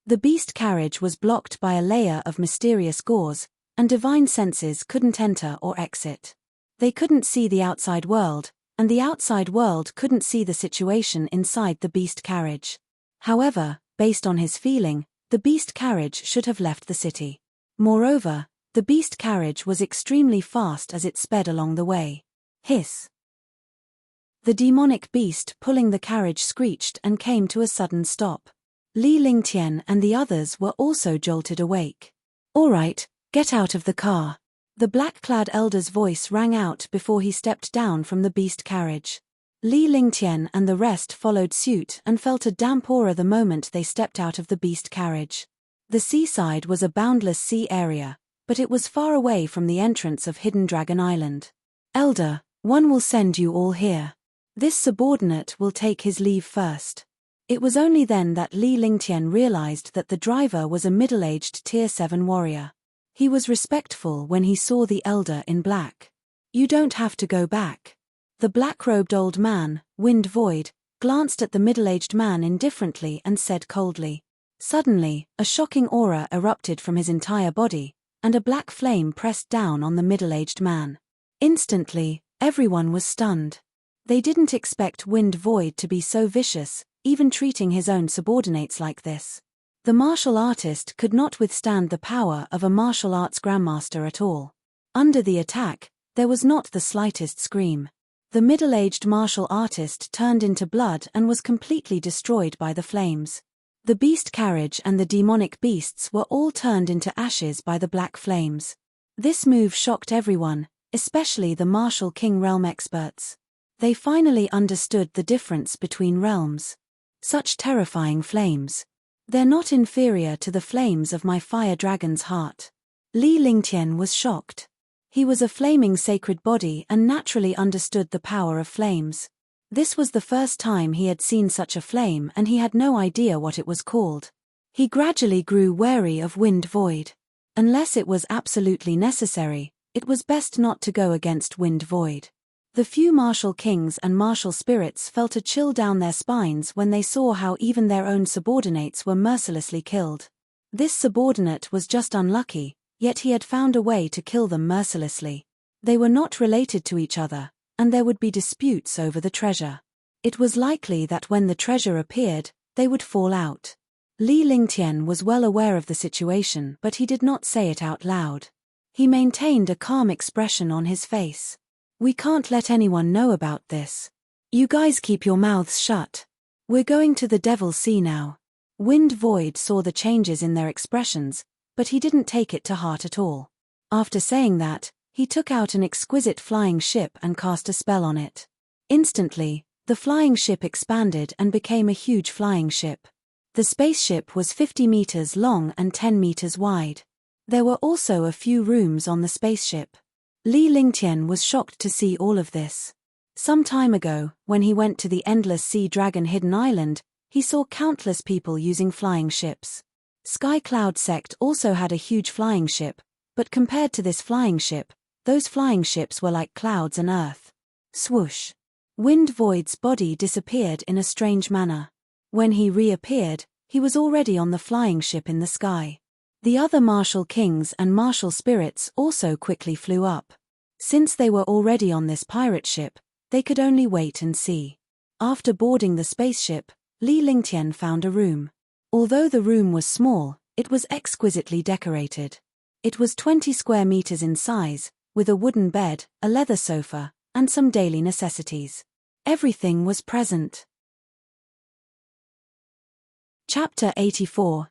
The beast carriage was blocked by a layer of mysterious gauze, and divine senses couldn't enter or exit. They couldn't see the outside world, and the outside world couldn't see the situation inside the beast carriage. However, based on his feeling, the beast carriage should have left the city. Moreover, the beast carriage was extremely fast as it sped along the way. Hiss! The demonic beast pulling the carriage screeched and came to a sudden stop. Li Lingtian and the others were also jolted awake. "All right, get out of the car." The black-clad elder's voice rang out before he stepped down from the beast carriage. Li Lingtian and the rest followed suit and felt a damp aura the moment they stepped out of the beast carriage. The seaside was a boundless sea area, but it was far away from the entrance of Hidden Dragon Island. "Elder, one will send you all here. This subordinate will take his leave first." It was only then that Li Lingtian realized that the driver was a middle-aged Tier 7 warrior. He was respectful when he saw the elder in black. "You don't have to go back." The black-robed old man, Wind Void, glanced at the middle-aged man indifferently and said coldly. Suddenly, a shocking aura erupted from his entire body, and a black flame pressed down on the middle-aged man. Instantly, everyone was stunned. They didn't expect Wind Void to be so vicious, even treating his own subordinates like this. The martial artist could not withstand the power of a martial arts grandmaster at all. Under the attack, there was not the slightest scream. The middle-aged martial artist turned into blood and was completely destroyed by the flames. The beast carriage and the demonic beasts were all turned into ashes by the black flames. This move shocked everyone, especially the Martial King realm experts. They finally understood the difference between realms. Such terrifying flames. They're not inferior to the flames of my fire dragon's heart. Li Lingtian was shocked. He was a flaming sacred body and naturally understood the power of flames. This was the first time he had seen such a flame and he had no idea what it was called. He gradually grew wary of Wind Void. Unless it was absolutely necessary, it was best not to go against Wind Void. The few martial kings and martial spirits felt a chill down their spines when they saw how even their own subordinates were mercilessly killed. This subordinate was just unlucky, yet he had found a way to kill them mercilessly. They were not related to each other, and there would be disputes over the treasure. It was likely that when the treasure appeared, they would fall out. Li Lingtian was well aware of the situation, but he did not say it out loud. He maintained a calm expression on his face. "We can't let anyone know about this. You guys keep your mouths shut. We're going to the Devil's Sea now." Wind Void saw the changes in their expressions, but he didn't take it to heart at all. After saying that, he took out an exquisite flying ship and cast a spell on it. Instantly, the flying ship expanded and became a huge flying ship. The spaceship was 50 meters long and 10 meters wide. There were also a few rooms on the spaceship. Li Lingtian was shocked to see all of this. Some time ago, when he went to the Endless Sea Dragon Hidden Island, he saw countless people using flying ships. Sky Cloud Sect also had a huge flying ship, but compared to this flying ship, those flying ships were like clouds and earth. Swoosh! Wind Void's body disappeared in a strange manner. When he reappeared, he was already on the flying ship in the sky. The other martial kings and martial spirits also quickly flew up. Since they were already on this pirate ship, they could only wait and see. After boarding the spaceship, Li Lingtian found a room. Although the room was small, it was exquisitely decorated. It was 20 square meters in size, with a wooden bed, a leather sofa, and some daily necessities. Everything was present. Chapter 84,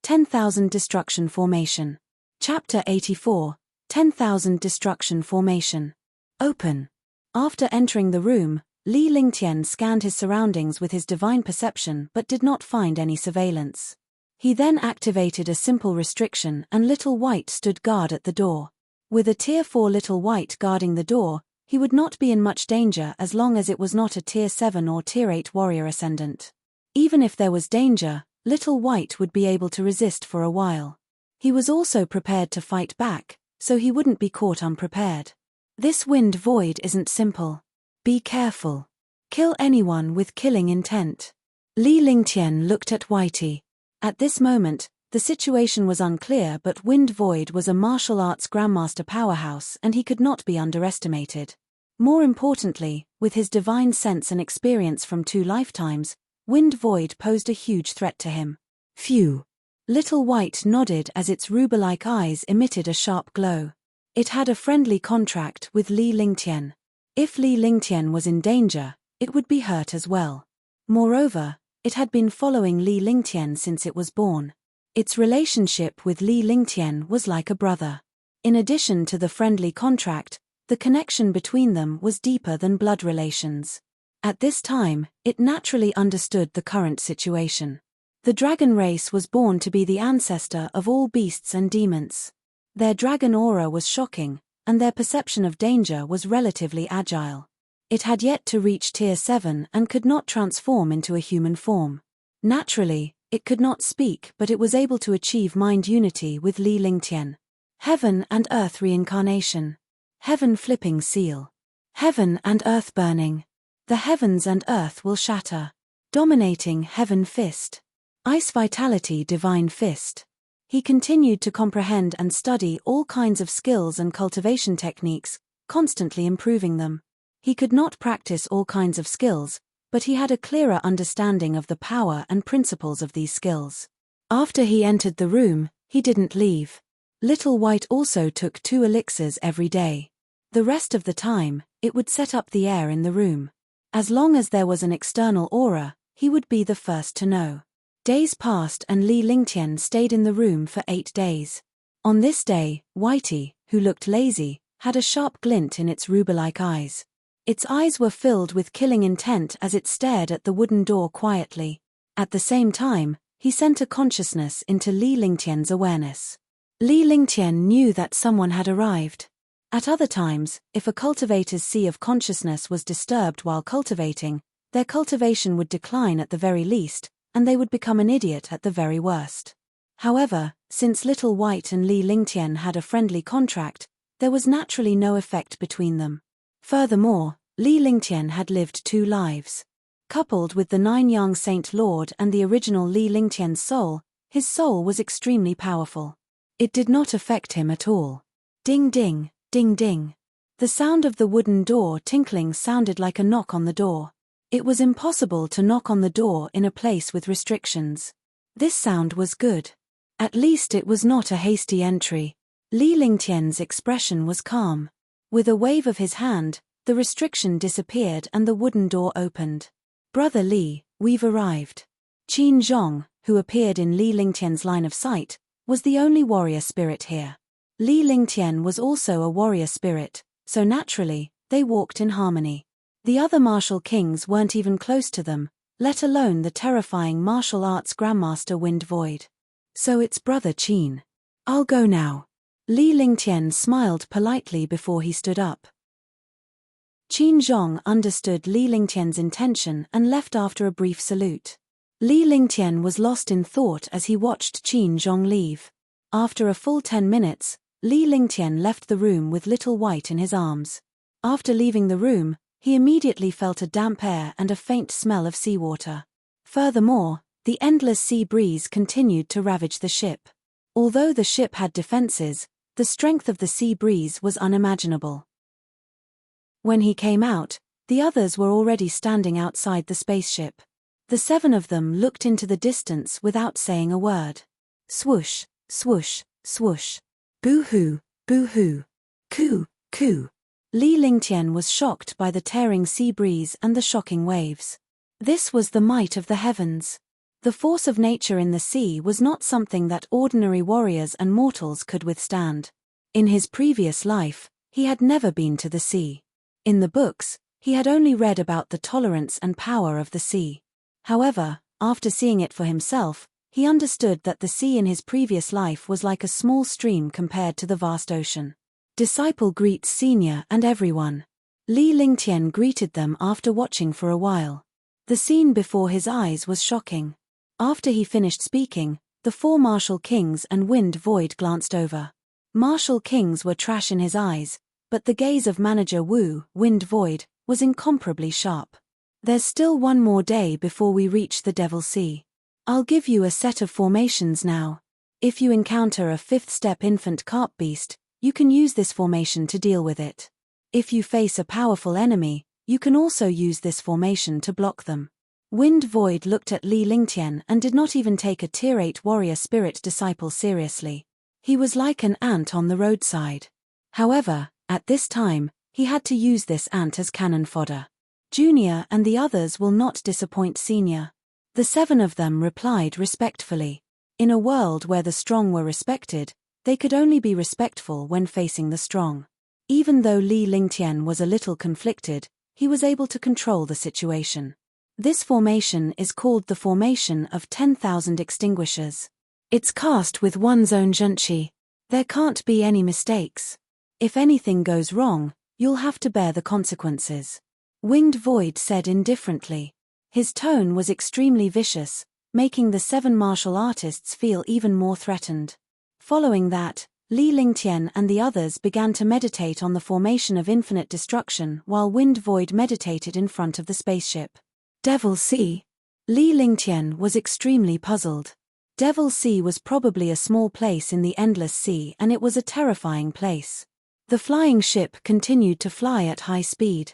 10,000 Destruction Formation. Chapter 84, 10,000 Destruction Formation. Open. After entering the room, Li Lingtian scanned his surroundings with his divine perception but did not find any surveillance. He then activated a simple restriction and Little White stood guard at the door. With a Tier 4 Little White guarding the door, he would not be in much danger as long as it was not a Tier 7 or Tier 8 warrior ascendant. Even if there was danger, Little White would be able to resist for a while. He was also prepared to fight back, so he wouldn't be caught unprepared. This wind void isn't simple. Be careful. Kill anyone with killing intent. Li Lingtian looked at Whitey. At this moment, the situation was unclear, but Wind Void was a martial arts grandmaster powerhouse and he could not be underestimated. More importantly, with his divine sense and experience from 2 lifetimes, Wind Void posed a huge threat to him. Phew. Little White nodded as its ruber-like eyes emitted a sharp glow. It had a friendly contract with Li Lingtian. If Li Lingtian was in danger, it would be hurt as well. Moreover, it had been following Li Lingtian since it was born. Its relationship with Li Lingtian was like a brother. In addition to the friendly contract, the connection between them was deeper than blood relations. At this time, it naturally understood the current situation. The dragon race was born to be the ancestor of all beasts and demons. Their dragon aura was shocking, and their perception of danger was relatively agile. It had yet to reach Tier 7 and could not transform into a human form. Naturally, it could not speak, but it was able to achieve mind unity with Li Lingtian. Heaven and Earth reincarnation. Heaven flipping seal. Heaven and Earth burning. The heavens and Earth will shatter. Dominating Heaven fist. Ice vitality divine fist. He continued to comprehend and study all kinds of skills and cultivation techniques, constantly improving them. He could not practice all kinds of skills, but he had a clearer understanding of the power and principles of these skills. After he entered the room, he didn't leave. Little White also took 2 elixirs every day. The rest of the time, it would set up the air in the room. As long as there was an external aura, he would be the first to know. Days passed and Li Lingtian stayed in the room for 8 days. On this day, Whitey, who looked lazy, had a sharp glint in its ruber-like eyes. Its eyes were filled with killing intent as it stared at the wooden door quietly. At the same time, he sent a consciousness into Li Lingtian's awareness. Li Lingtian knew that someone had arrived. At other times, if a cultivator's sea of consciousness was disturbed while cultivating, their cultivation would decline at the very least, and they would become an idiot at the very worst. However, since Little White and Li Lingtian had a friendly contract, there was naturally no effect between them. Furthermore, Li Lingtian had lived 2 lives. Coupled with the 9 young Saint Lord and the original Li Lingtian's soul, his soul was extremely powerful. It did not affect him at all. Ding ding, ding ding. The sound of the wooden door tinkling sounded like a knock on the door. It was impossible to knock on the door in a place with restrictions. This sound was good. At least it was not a hasty entry. Li Lingtian's expression was calm. With a wave of his hand, the restriction disappeared and the wooden door opened. Brother Li, we've arrived. Qin Zhong, who appeared in Li Lingtian's line of sight, was the only warrior spirit here. Li Lingtian was also a warrior spirit, so naturally, they walked in harmony. The other martial kings weren't even close to them, let alone the terrifying martial arts grandmaster Wind Void. So it's Brother Qin. I'll go now. Li Lingtian smiled politely before he stood up. Qin Zhong understood Li Lingtian's intention and left after a brief salute. Li Lingtian was lost in thought as he watched Qin Zhong leave. After a full 10 minutes, Li Lingtian left the room with Little White in his arms. After leaving the room, he immediately felt a damp air and a faint smell of seawater. Furthermore, the endless sea breeze continued to ravage the ship. Although the ship had defenses, the strength of the sea breeze was unimaginable. When he came out, the others were already standing outside the spaceship. The 7 of them looked into the distance without saying a word. Swoosh, swoosh, swoosh. Boo-hoo, boo-hoo. Coo, coo. Li Lingtian was shocked by the tearing sea breeze and the shocking waves. This was the might of the heavens. The force of nature in the sea was not something that ordinary warriors and mortals could withstand. In his previous life, he had never been to the sea. In the books, he had only read about the tolerance and power of the sea. However, after seeing it for himself, he understood that the sea in his previous life was like a small stream compared to the vast ocean. Disciple greets senior and everyone. Li Lingtian greeted them after watching for a while. The scene before his eyes was shocking. After he finished speaking, the 4 martial kings and Wind Void glanced over. Martial kings were trash in his eyes, but the gaze of manager Wu, Wind Void, was incomparably sharp. There's still one more day before we reach the Devil Sea. I'll give you a set of formations now. If you encounter a 5th step infant carp beast, you can use this formation to deal with it. If you face a powerful enemy, you can also use this formation to block them. Wind Void looked at Li Lingtian and did not even take a Tier 8 warrior spirit disciple seriously. He was like an ant on the roadside. However, at this time, he had to use this ant as cannon fodder. Junior and the others will not disappoint Senior. The 7 of them replied respectfully. In a world where the strong were respected, they could only be respectful when facing the strong. Even though Li Lingtian was a little conflicted, he was able to control the situation. This formation is called the formation of 10,000 extinguishers. It's cast with one's own junchi. There can't be any mistakes. If anything goes wrong, you'll have to bear the consequences. Winged Void said indifferently. His tone was extremely vicious, making the 7 martial artists feel even more threatened. Following that, Li Lingtian and the others began to meditate on the formation of infinite destruction while Wind Void meditated in front of the spaceship. Devil Sea. Li Lingtian was extremely puzzled. Devil Sea was probably a small place in the endless sea, and it was a terrifying place. The flying ship continued to fly at high speed.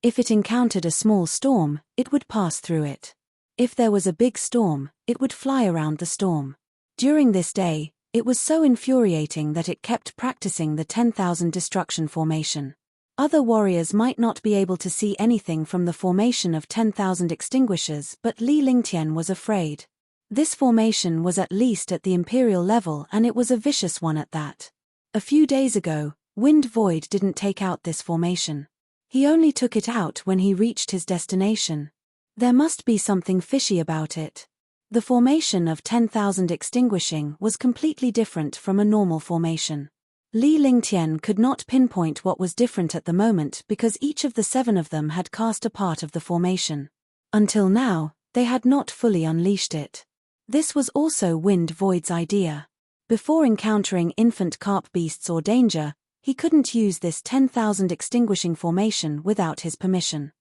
If it encountered a small storm, it would pass through it. If there was a big storm, it would fly around the storm. During this day, it was so infuriating that it kept practicing the 10,000 destruction formation. Other warriors might not be able to see anything from the formation of 10,000 extinguishers, but Li Lingtian was afraid. This formation was at least at the imperial level, and it was a vicious one at that. A few days ago, Wind Void didn't take out this formation. He only took it out when he reached his destination. There must be something fishy about it. The formation of 10,000 extinguishing was completely different from a normal formation. Li Lingtian could not pinpoint what was different at the moment because each of the 7 of them had cast a part of the formation. Until now, they had not fully unleashed it. This was also Wind Void's idea. Before encountering infant carp beasts or danger, he couldn't use this 10,000 extinguishing formation without his permission.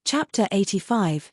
Chapter 85,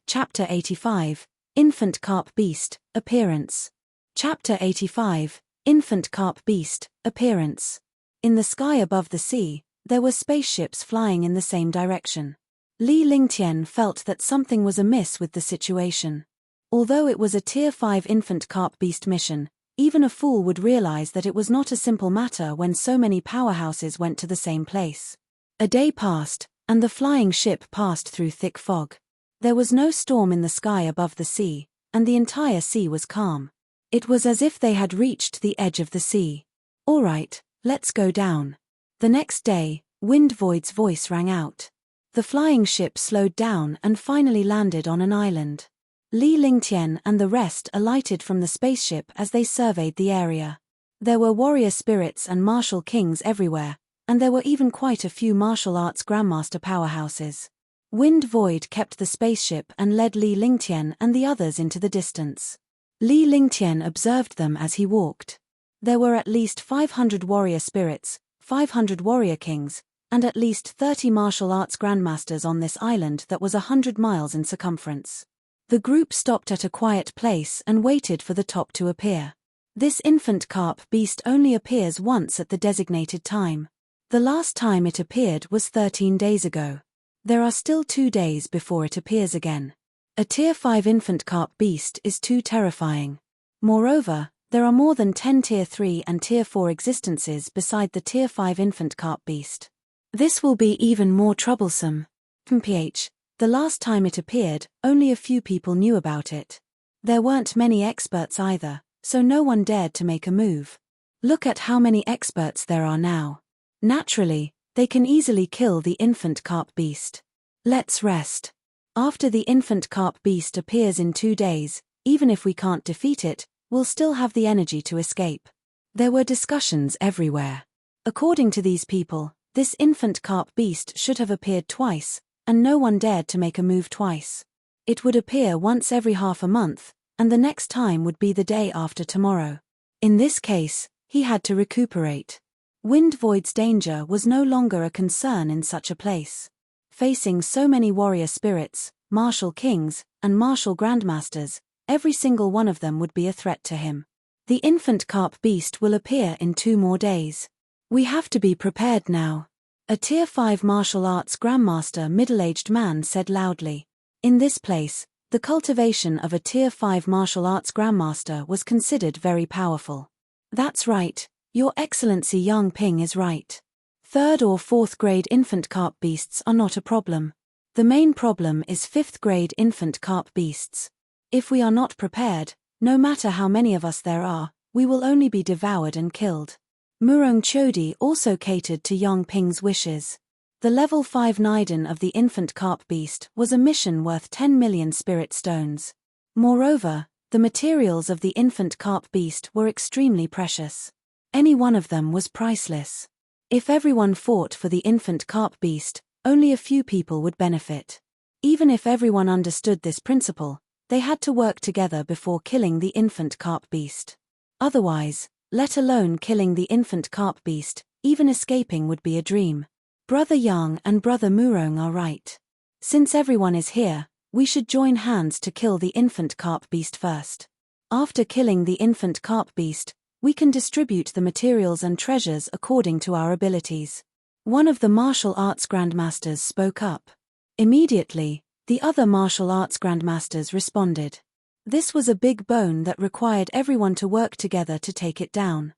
Infant Carp Beast, Appearance. Chapter 85, Infant Carp Beast, Appearance. In the sky above the sea, there were spaceships flying in the same direction. Li Lingtian felt that something was amiss with the situation. Although it was a Tier 5 infant carp beast mission, even a fool would realize that it was not a simple matter when so many powerhouses went to the same place. A day passed, and the flying ship passed through thick fog. There was no storm in the sky above the sea, and the entire sea was calm. It was as if they had reached the edge of the sea. "All right, let's go down." The next day, Wind Void's voice rang out. The flying ship slowed down and finally landed on an island. Li Lingtian and the rest alighted from the spaceship as they surveyed the area. There were warrior spirits and martial kings everywhere, and there were even quite a few martial arts grandmaster powerhouses. Wind Void kept the spaceship and led Li Lingtian and the others into the distance. Li Lingtian observed them as he walked. There were at least 500 warrior spirits, 500 warrior kings, and at least 30 martial arts grandmasters on this island that was 100 miles in circumference. The group stopped at a quiet place and waited for the top to appear. This infant carp beast only appears once at the designated time. The last time it appeared was 13 days ago. There are still 2 days before it appears again. A Tier 5 infant carp beast is too terrifying. Moreover, There are more than 10 Tier 3 and Tier 4 existences beside the Tier 5 infant carp beast. This will be even more troublesome. The last time it appeared, only a few people knew about it. There weren't many experts either, so no one dared to make a move. Look at how many experts there are now. Naturally, they can easily kill the infant carp beast. Let's rest. After the infant carp beast appears in 2 days, even if we can't defeat it, we'll still have the energy to escape. There were discussions everywhere. According to these people, this infant carp beast should have appeared twice, and no one dared to make a move twice. It would appear once every half a month, and the next time would be the day after tomorrow. In this case, he had to recuperate. Wind Void's danger was no longer a concern in such a place. Facing so many warrior spirits, martial kings, and martial grandmasters, every single one of them would be a threat to him. The infant carp beast will appear in 2 more days. We have to be prepared now. A Tier 5 martial arts grandmaster middle-aged man said loudly. In this place, the cultivation of a Tier 5 martial arts grandmaster was considered very powerful. That's right, Your Excellency Yang Ping is right. 3rd or 4th grade infant carp beasts are not a problem. The main problem is 5th grade infant carp beasts. If we are not prepared, no matter how many of us there are, we will only be devoured and killed. Murong Chodi also catered to Yang Ping's wishes. The level 5 Niden of the infant carp beast was a mission worth 10 million spirit stones. Moreover, the materials of the infant carp beast were extremely precious. Any one of them was priceless. If everyone fought for the infant carp beast, only a few people would benefit. Even if everyone understood this principle, they had to work together before killing the infant carp beast. Otherwise, let alone killing the infant carp beast, even escaping would be a dream. Brother Yang and Brother Murong are right. Since everyone is here, we should join hands to kill the infant carp beast first. After killing the infant carp beast, we can distribute the materials and treasures according to our abilities. One of the martial arts grandmasters spoke up. Immediately, the other martial arts grandmasters responded. This was a big bone that required everyone to work together to take it down.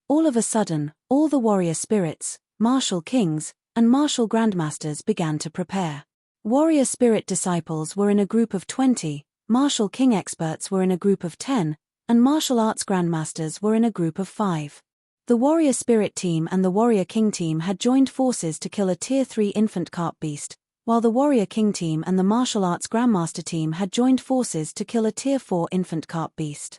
All of a sudden, all the warrior spirits, martial kings, and martial grandmasters began to prepare. Warrior spirit disciples were in a group of 20, martial king experts were in a group of 10, and martial arts grandmasters were in a group of 5. The warrior spirit team and the warrior king team had joined forces to kill a Tier 3 infant carp beast, while the warrior king team and the martial arts grandmaster team had joined forces to kill a Tier 4 infant carp beast.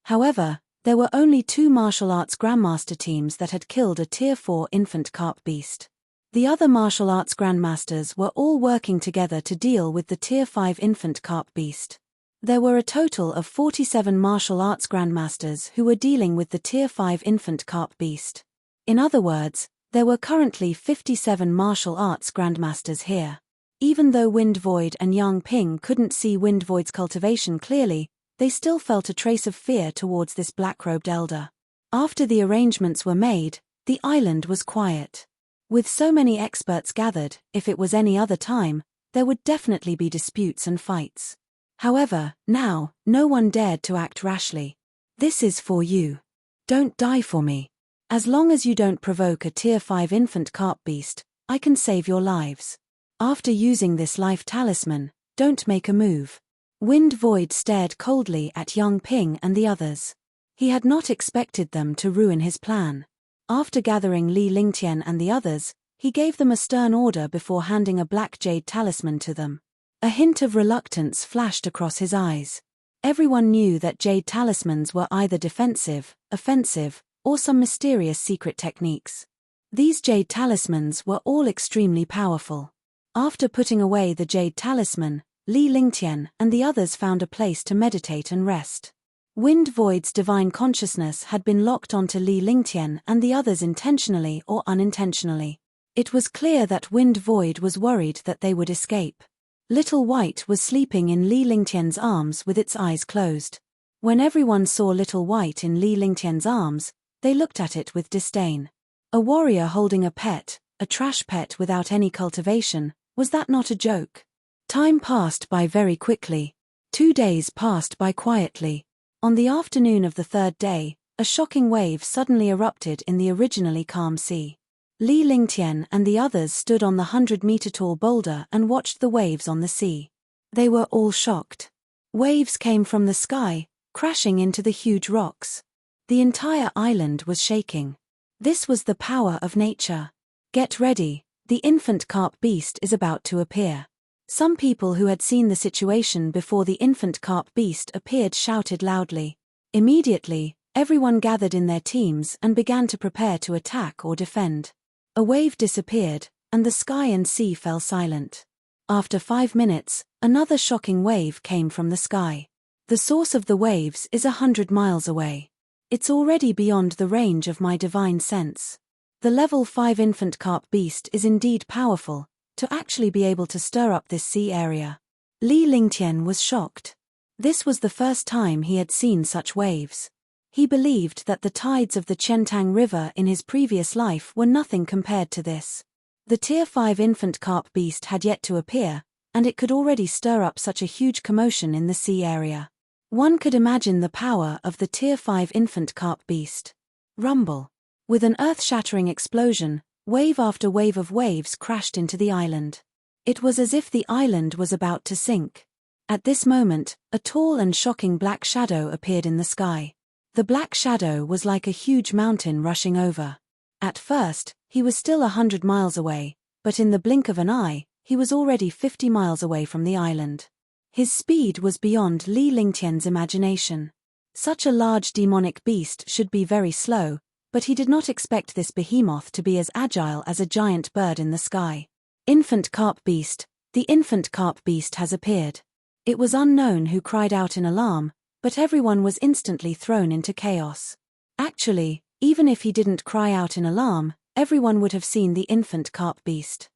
However, there were only 2 martial arts grandmaster teams that had killed a Tier 4 infant carp beast. The other martial arts grandmasters were all working together to deal with the Tier 5 infant carp beast. There were a total of 47 martial arts grandmasters who were dealing with the Tier 5 infant carp beast. In other words, there were currently 57 martial arts grandmasters here. Even though Wind Void and Yang Ping couldn't see Wind Void's cultivation clearly, they still felt a trace of fear towards this black-robed elder. After the arrangements were made, the island was quiet. With so many experts gathered, if it was any other time, there would definitely be disputes and fights. However, now, no one dared to act rashly. This is for you. Don't die for me. As long as you don't provoke a Tier 5 infant carp beast, I can save your lives. After using this life talisman, don't make a move. Wind Void stared coldly at Yang Ping and the others. He had not expected them to ruin his plan. After gathering Li Lingtian and the others, he gave them a stern order before handing a black jade talisman to them. A hint of reluctance flashed across his eyes. Everyone knew that jade talismans were either defensive, offensive, or some mysterious secret techniques. These jade talismans were all extremely powerful. After putting away the jade talisman, Li Lingtian and the others found a place to meditate and rest. Wind Void's divine consciousness had been locked onto Li Lingtian and the others intentionally or unintentionally. It was clear that Wind Void was worried that they would escape. Little White was sleeping in Li Lingtian's arms with its eyes closed. When everyone saw Little White in Li Lingtian's arms, they looked at it with disdain. A warrior holding a pet, a trash pet without any cultivation, was that not a joke? Time passed by very quickly. 2 days passed by quietly. On the afternoon of the third day, a shocking wave suddenly erupted in the originally calm sea. Li Lingtian and the others stood on the 100-meter-tall boulder and watched the waves on the sea. They were all shocked. Waves came from the sky, crashing into the huge rocks. The entire island was shaking. This was the power of nature. Get ready, the infant carp beast is about to appear. Some people who had seen the situation before the infant carp beast appeared shouted loudly. Immediately, everyone gathered in their teams and began to prepare to attack or defend. A wave disappeared, and the sky and sea fell silent. After 5 minutes, another shocking wave came from the sky. The source of the waves is 100 miles away. It's already beyond the range of my divine sense. The level 5 infant carp beast is indeed powerful, to actually be able to stir up this sea area. Li Lingtian was shocked. This was the first time he had seen such waves. He believed that the tides of the Chentang River in his previous life were nothing compared to this. The Tier 5 infant carp beast had yet to appear, and it could already stir up such a huge commotion in the sea area. One could imagine the power of the Tier 5 infant carp beast. Rumble. With an earth-shattering explosion, wave after wave of waves crashed into the island. It was as if the island was about to sink. At this moment, a tall and shocking black shadow appeared in the sky. The black shadow was like a huge mountain rushing over. At first, he was still 100 miles away, but in the blink of an eye, he was already 50 miles away from the island. His speed was beyond Li Lingtian's imagination. Such a large demonic beast should be very slow, but he did not expect this behemoth to be as agile as a giant bird in the sky. Infant carp beast, the infant carp beast has appeared. It was unknown who cried out in alarm, but everyone was instantly thrown into chaos. Actually, even if he didn't cry out in alarm, everyone would have seen the infant carp beast.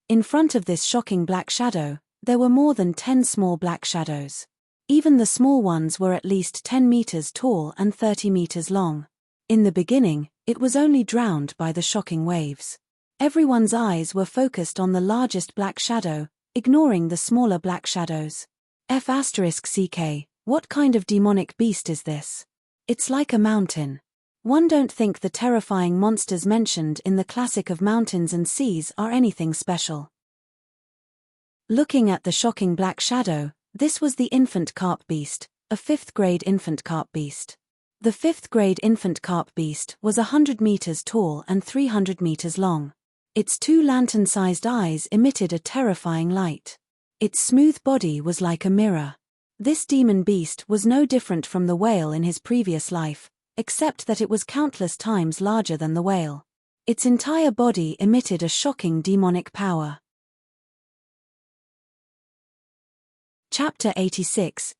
In front of this shocking black shadow, there were more than 10 small black shadows. Even the small ones were at least 10 meters tall and 30 meters long. In the beginning, it was only drowned by the shocking waves. Everyone's eyes were focused on the largest black shadow, ignoring the smaller black shadows. F***CK, what kind of demonic beast is this? It's like a mountain. One don't think the terrifying monsters mentioned in the classic of mountains and seas are anything special. Looking at the shocking black shadow, this was the infant carp beast, a 5th grade infant carp beast. The 5th grade infant carp beast was 100 meters tall and 300 meters long. Its 2 lantern-sized eyes emitted a terrifying light. Its smooth body was like a mirror. This demon beast was no different from the whale in his previous life, except that it was countless times larger than the whale. Its entire body emitted a shocking demonic power. Chapter 86,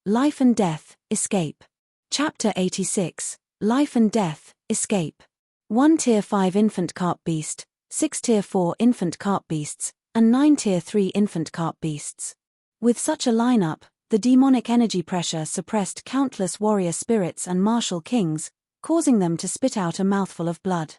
Life and Death, Escape. Chapter 86, Life and Death, Escape. 1 Tier 5 infant carp beast, 6 Tier 4 infant carp beasts, and 9 Tier 3 infant carp beasts. With such a lineup, the demonic energy pressure suppressed countless warrior spirits and martial kings, causing them to spit out a mouthful of blood.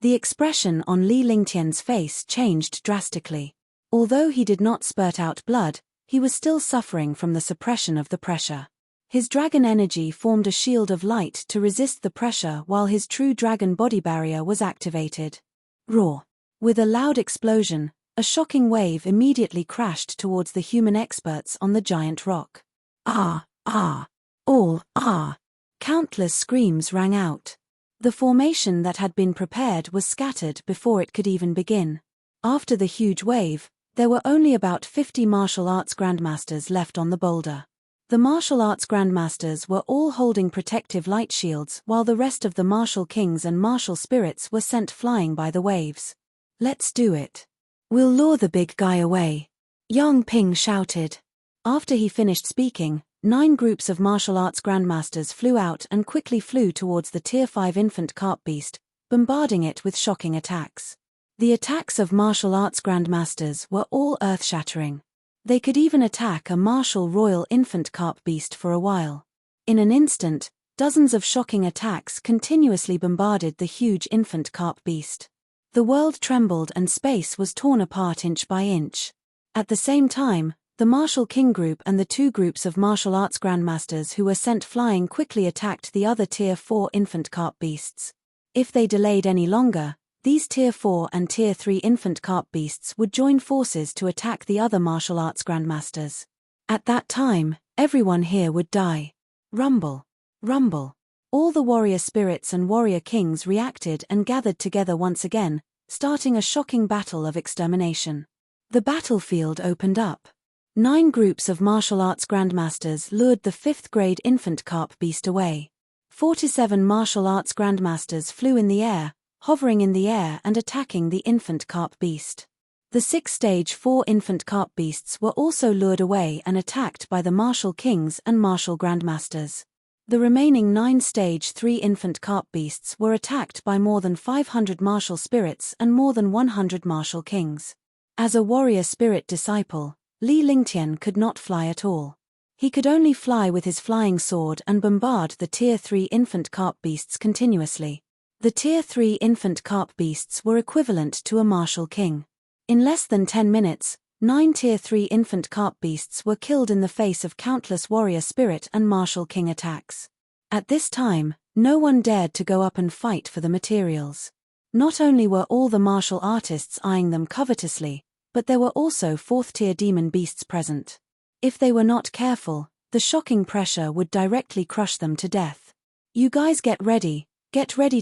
The expression on Li Lingtian's face changed drastically. Although he did not spurt out blood, he was still suffering from the suppression of the pressure. His dragon energy formed a shield of light to resist the pressure while his true dragon body barrier was activated. Roar! With a loud explosion, a shocking wave immediately crashed towards the human experts on the giant rock. Ah! Ah! All! Ah! Countless screams rang out. The formation that had been prepared was scattered before it could even begin. After the huge wave, there were only about 50 martial arts grandmasters left on the boulder. The martial arts grandmasters were all holding protective light shields while the rest of the martial kings and martial spirits were sent flying by the waves. Let's do it. We'll lure the big guy away. Yang Ping shouted. After he finished speaking, 9 groups of martial arts grandmasters flew out and quickly flew towards the Tier 5 infant carp beast, bombarding it with shocking attacks. The attacks of martial arts grandmasters were all earth-shattering. They could even attack a martial royal infant carp beast for a while. In an instant, dozens of shocking attacks continuously bombarded the huge infant carp beast. The world trembled and space was torn apart inch by inch. At the same time, The Martial King group and the two groups of martial arts grandmasters who were sent flying quickly attacked the other Tier 4 infant carp beasts. If they delayed any longer, these Tier 4 and Tier 3 infant carp beasts would join forces to attack the other martial arts grandmasters. At that time, everyone here would die. Rumble. Rumble. All the warrior spirits and warrior kings reacted and gathered together once again, starting a shocking battle of extermination. The battlefield opened up. 9 groups of martial arts grandmasters lured the 5th grade infant carp beast away. 47 martial arts grandmasters flew in the air, hovering in the air and attacking the infant carp beast. The 6 stage 4 infant carp beasts were also lured away and attacked by the martial kings and martial grandmasters. The remaining 9 stage 3 infant carp beasts were attacked by more than 500 martial spirits and more than 100 martial kings. As a warrior spirit disciple, Li Lingtian could not fly at all. He could only fly with his flying sword and bombard the Tier 3 infant carp beasts continuously. The Tier 3 infant carp beasts were equivalent to a martial king. In less than 10 minutes, 9 Tier 3 infant carp beasts were killed in the face of countless warrior spirit and martial king attacks. At this time, no one dared to go up and fight for the materials. Not only were all the martial artists eyeing them covetously, but there were also 4th-tier demon beasts present. If they were not careful, the shocking pressure would directly crush them to death. You guys get ready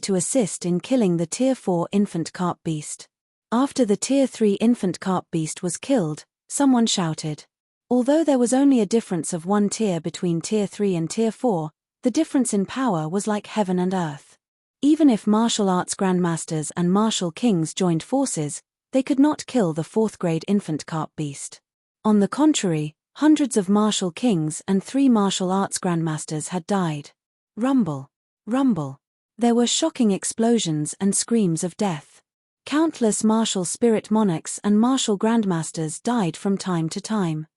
to assist in killing the Tier 4 infant carp beast. After the Tier 3 infant carp beast was killed, someone shouted. Although there was only a difference of 1 tier between Tier 3 and Tier 4, the difference in power was like heaven and earth. Even if martial arts grandmasters and martial kings joined forces, they could not kill the 4th grade infant carp beast. On the contrary, hundreds of martial kings and 3 martial arts grandmasters had died. Rumble. Rumble. There were shocking explosions and screams of death. Countless martial spirit monarchs and martial grandmasters died from time to time.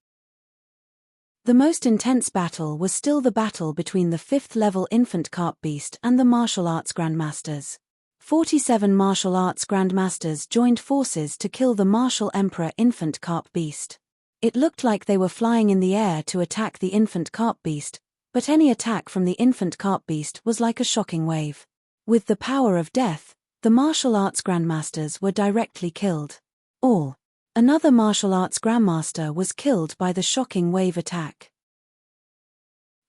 The most intense battle was still the battle between the 5th-level infant carp beast and the martial arts grandmasters. 47 martial arts grandmasters joined forces to kill the martial emperor infant carp beast. It looked like they were flying in the air to attack the infant carp beast, but any attack from the infant carp beast was like a shocking wave. With the power of death, the martial arts grandmasters were directly killed. All. Another martial arts grandmaster was killed by the shocking wave attack.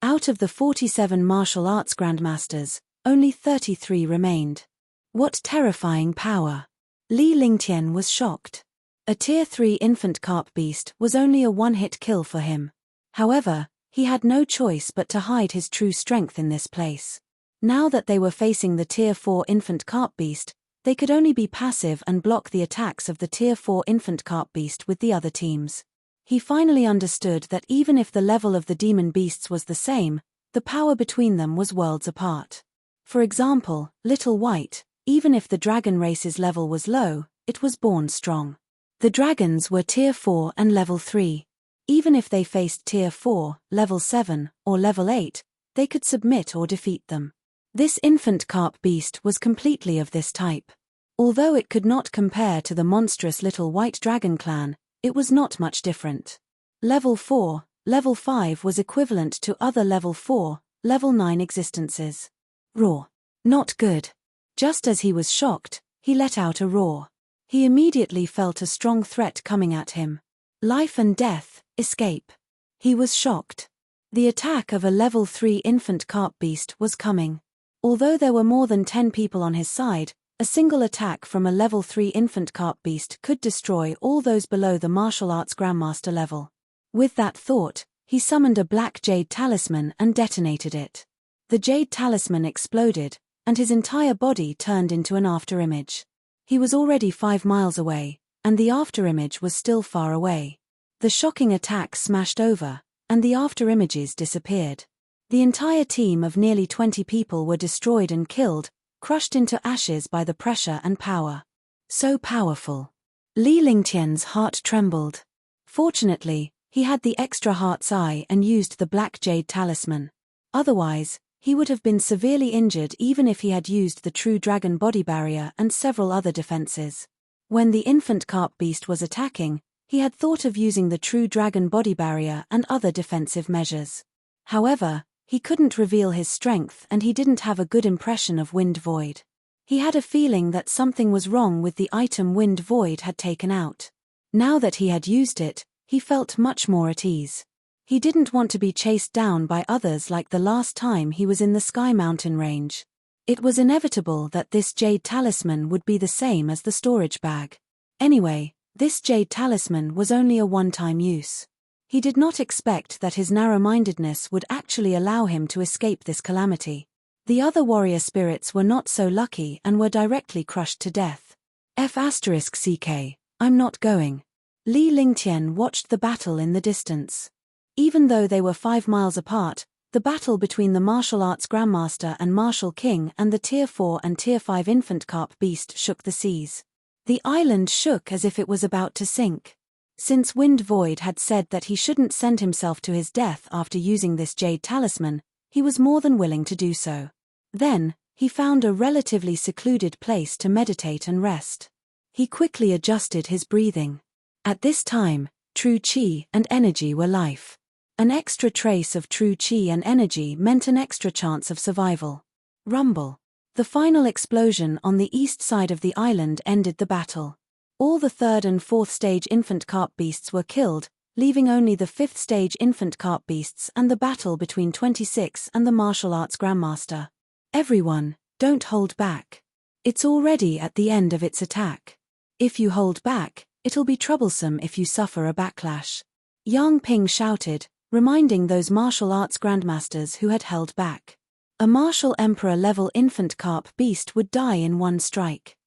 Out of the 47 martial arts grandmasters, only 33 remained. What terrifying power! Li Lingtian was shocked. A Tier 3 infant carp beast was only a one-hit kill for him. However, he had no choice but to hide his true strength in this place. Now that they were facing the Tier 4 infant carp beast, they could only be passive and block the attacks of the Tier 4 infant carp beast with the other teams. He finally understood that even if the level of the demon beasts was the same, the power between them was worlds apart. For example, Little White, even if the dragon race's level was low, it was born strong. The dragons were Tier 4 and Level 3. Even if they faced Tier 4, Level 7, or Level 8, they could submit or defeat them. This infant carp beast was completely of this type. Although it could not compare to the monstrous Little White Dragon clan, it was not much different. Level 4, Level 5 was equivalent to other Level 4, Level 9 existences. Roar. Not good. Just as he was shocked, he let out a roar. He immediately felt a strong threat coming at him. Life and death, escape. He was shocked. The attack of a Level 3 infant carp beast was coming. Although there were more than 10 people on his side, a single attack from a Level 3 infant carp beast could destroy all those below the martial arts grandmaster level. With that thought, he summoned a black jade talisman and detonated it. The jade talisman exploded, and his entire body turned into an afterimage. He was already 5 miles away, and the afterimage was still far away. The shocking attack smashed over, and the afterimages disappeared. The entire team of nearly 20 people were destroyed and killed, crushed into ashes by the pressure and power. So powerful. Li Lingtian's heart trembled. Fortunately, he had the extra heart's eye and used the black jade talisman. Otherwise, he would have been severely injured even if he had used the true dragon body barrier and several other defenses. When the infant carp beast was attacking, He had thought of using the true dragon body barrier and other defensive measures. However, he couldn't reveal his strength and he didn't have a good impression of Wind Void. He had a feeling that something was wrong with the item Wind Void had taken out. Now that he had used it, he felt much more at ease. He didn't want to be chased down by others like the last time he was in the Sky Mountain range. It was inevitable that this jade talisman would be the same as the storage bag. Anyway, this jade talisman was only a one-time use. He did not expect that his narrow-mindedness would actually allow him to escape this calamity. The other warrior spirits were not so lucky and were directly crushed to death. F***CK, I'm not going. Li Lingtian watched the battle in the distance. Even though they were 5 miles apart, the battle between the martial arts grandmaster and martial king and the tier 4 and tier 5 infant carp beast shook the seas. The island shook as if it was about to sink. Since Wind Void had said that he shouldn't send himself to his death after using this jade talisman, he was more than willing to do so. Then, he found a relatively secluded place to meditate and rest. He quickly adjusted his breathing. At this time, true chi and energy were life. An extra trace of true chi and energy meant an extra chance of survival. Rumble. The final explosion on the east side of the island ended the battle. All the 3rd and 4th stage infant carp beasts were killed, leaving only the 5th stage infant carp beasts and the battle between 26 and the martial arts grandmaster. Everyone, don't hold back. It's already at the end of its attack. If you hold back, it'll be troublesome if you suffer a backlash. Yang Ping shouted, reminding those martial arts grandmasters who had held back. A martial emperor-level infant carp beast would die in one strike.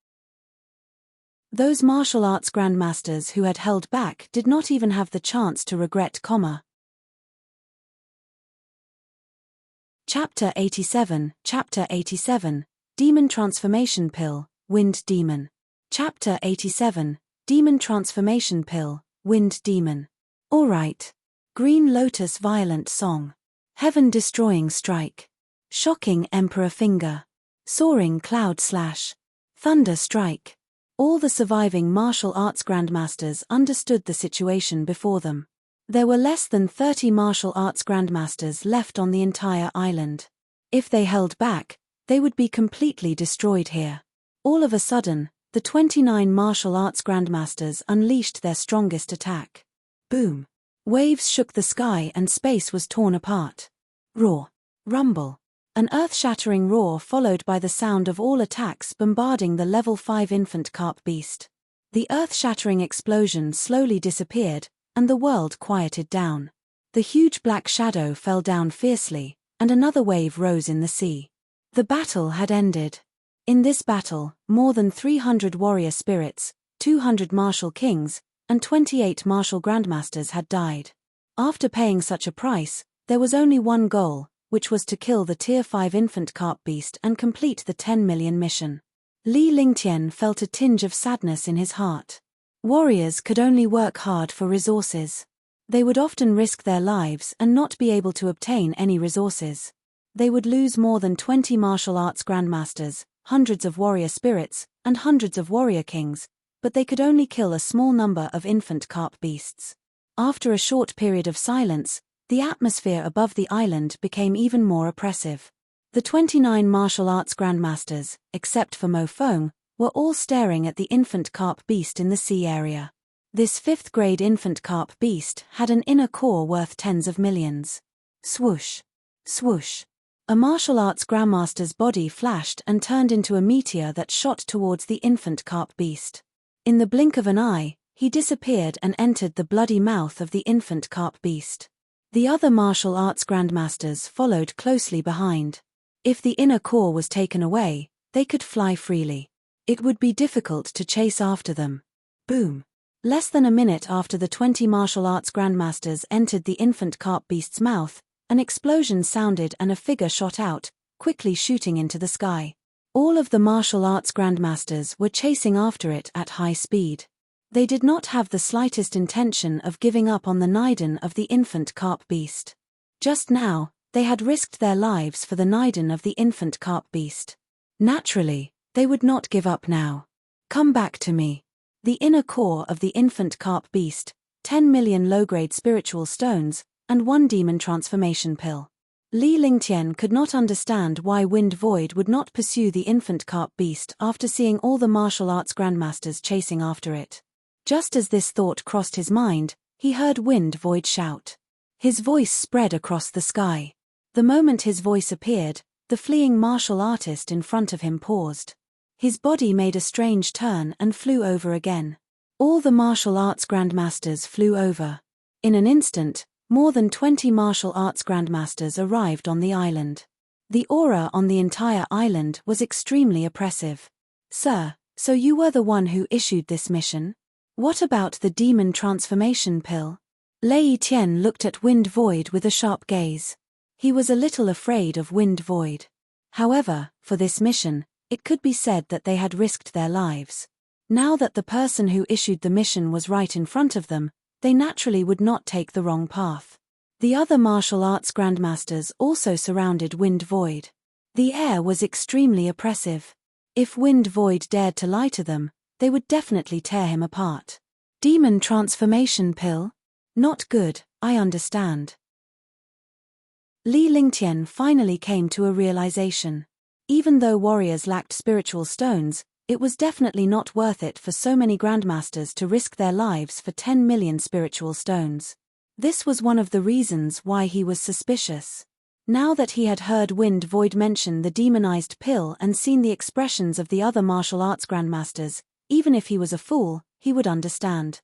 Those martial arts grandmasters who had held back did not even have the chance to regret, Chapter 87, Demon Transformation Pill, Wind Demon. Chapter 87, Demon Transformation Pill, Wind Demon. Alright. Green Lotus Violent Song. Heaven-Destroying Strike. Shocking Emperor Finger. Soaring Cloud Slash. Thunder Strike. All the surviving martial arts grandmasters understood the situation before them. There were less than 30 martial arts grandmasters left on the entire island. If they held back, they would be completely destroyed here. All of a sudden, the 29 martial arts grandmasters unleashed their strongest attack. Boom. Waves shook the sky and space was torn apart. Roar. Rumble. An earth-shattering roar followed by the sound of all attacks bombarding the level 5 infant carp beast. The earth-shattering explosion slowly disappeared, and the world quieted down. The huge black shadow fell down fiercely, and another wave rose in the sea. The battle had ended. In this battle, more than 300 warrior spirits, 200 martial kings, and 28 martial grandmasters had died. After paying such a price, there was only one goal, which was to kill the tier 5 infant carp beast and complete the 10 million mission. Li Lingtian felt a tinge of sadness in his heart. Warriors could only work hard for resources. They would often risk their lives and not be able to obtain any resources. They would lose more than 20 martial arts grandmasters, hundreds of warrior spirits, and hundreds of warrior kings, but they could only kill a small number of infant carp beasts. After a short period of silence, the atmosphere above the island became even more oppressive. The 29 martial arts grandmasters, except for Mo Feng, were all staring at the infant carp beast in the sea area. This 5th grade infant carp beast had an inner core worth tens of millions. Swoosh. Swoosh. A martial arts grandmaster's body flashed and turned into a meteor that shot towards the infant carp beast. In the blink of an eye, he disappeared and entered the bloody mouth of the infant carp beast. The other martial arts grandmasters followed closely behind. If the inner core was taken away, they could fly freely. It would be difficult to chase after them. Boom. Less than a minute after the 20 martial arts grandmasters entered the infant carp beast's mouth, an explosion sounded and a figure shot out, quickly shooting into the sky. All of the martial arts grandmasters were chasing after it at high speed. They did not have the slightest intention of giving up on the Niden of the infant carp beast. Just now, they had risked their lives for the Niden of the infant carp beast. Naturally, they would not give up now. Come back to me. the inner core of the infant carp beast, 10 million low-grade spiritual stones, and 1 demon transformation pill. Li Lingtian could not understand why Wind Void would not pursue the infant carp beast after seeing all the martial arts grandmasters chasing after it. Just as this thought crossed his mind, he heard Wind Void shout. His voice spread across the sky. The moment his voice appeared, the fleeing martial artist in front of him paused. His body made a strange turn and flew over again. All the martial arts grandmasters flew over. In an instant, more than 20 martial arts grandmasters arrived on the island. The aura on the entire island was extremely oppressive. Sir, so you were the one who issued this mission? What about the demon transformation pill? Lei Tian looked at Wind Void with a sharp gaze. He was a little afraid of Wind Void. However, for this mission, it could be said that they had risked their lives. Now that the person who issued the mission was right in front of them, they naturally would not take the wrong path. The other martial arts grandmasters also surrounded Wind Void. The air was extremely oppressive. If Wind Void dared to lie to them, they would definitely tear him apart. Demon transformation pill? Not good, I understand. Li Lingtian finally came to a realization. Even though warriors lacked spiritual stones, it was definitely not worth it for so many grandmasters to risk their lives for 10 million spiritual stones. This was one of the reasons why he was suspicious. Now that he had heard Wind Void mention the demonized pill and seen the expressions of the other martial arts grandmasters, even if he was a fool, he would understand.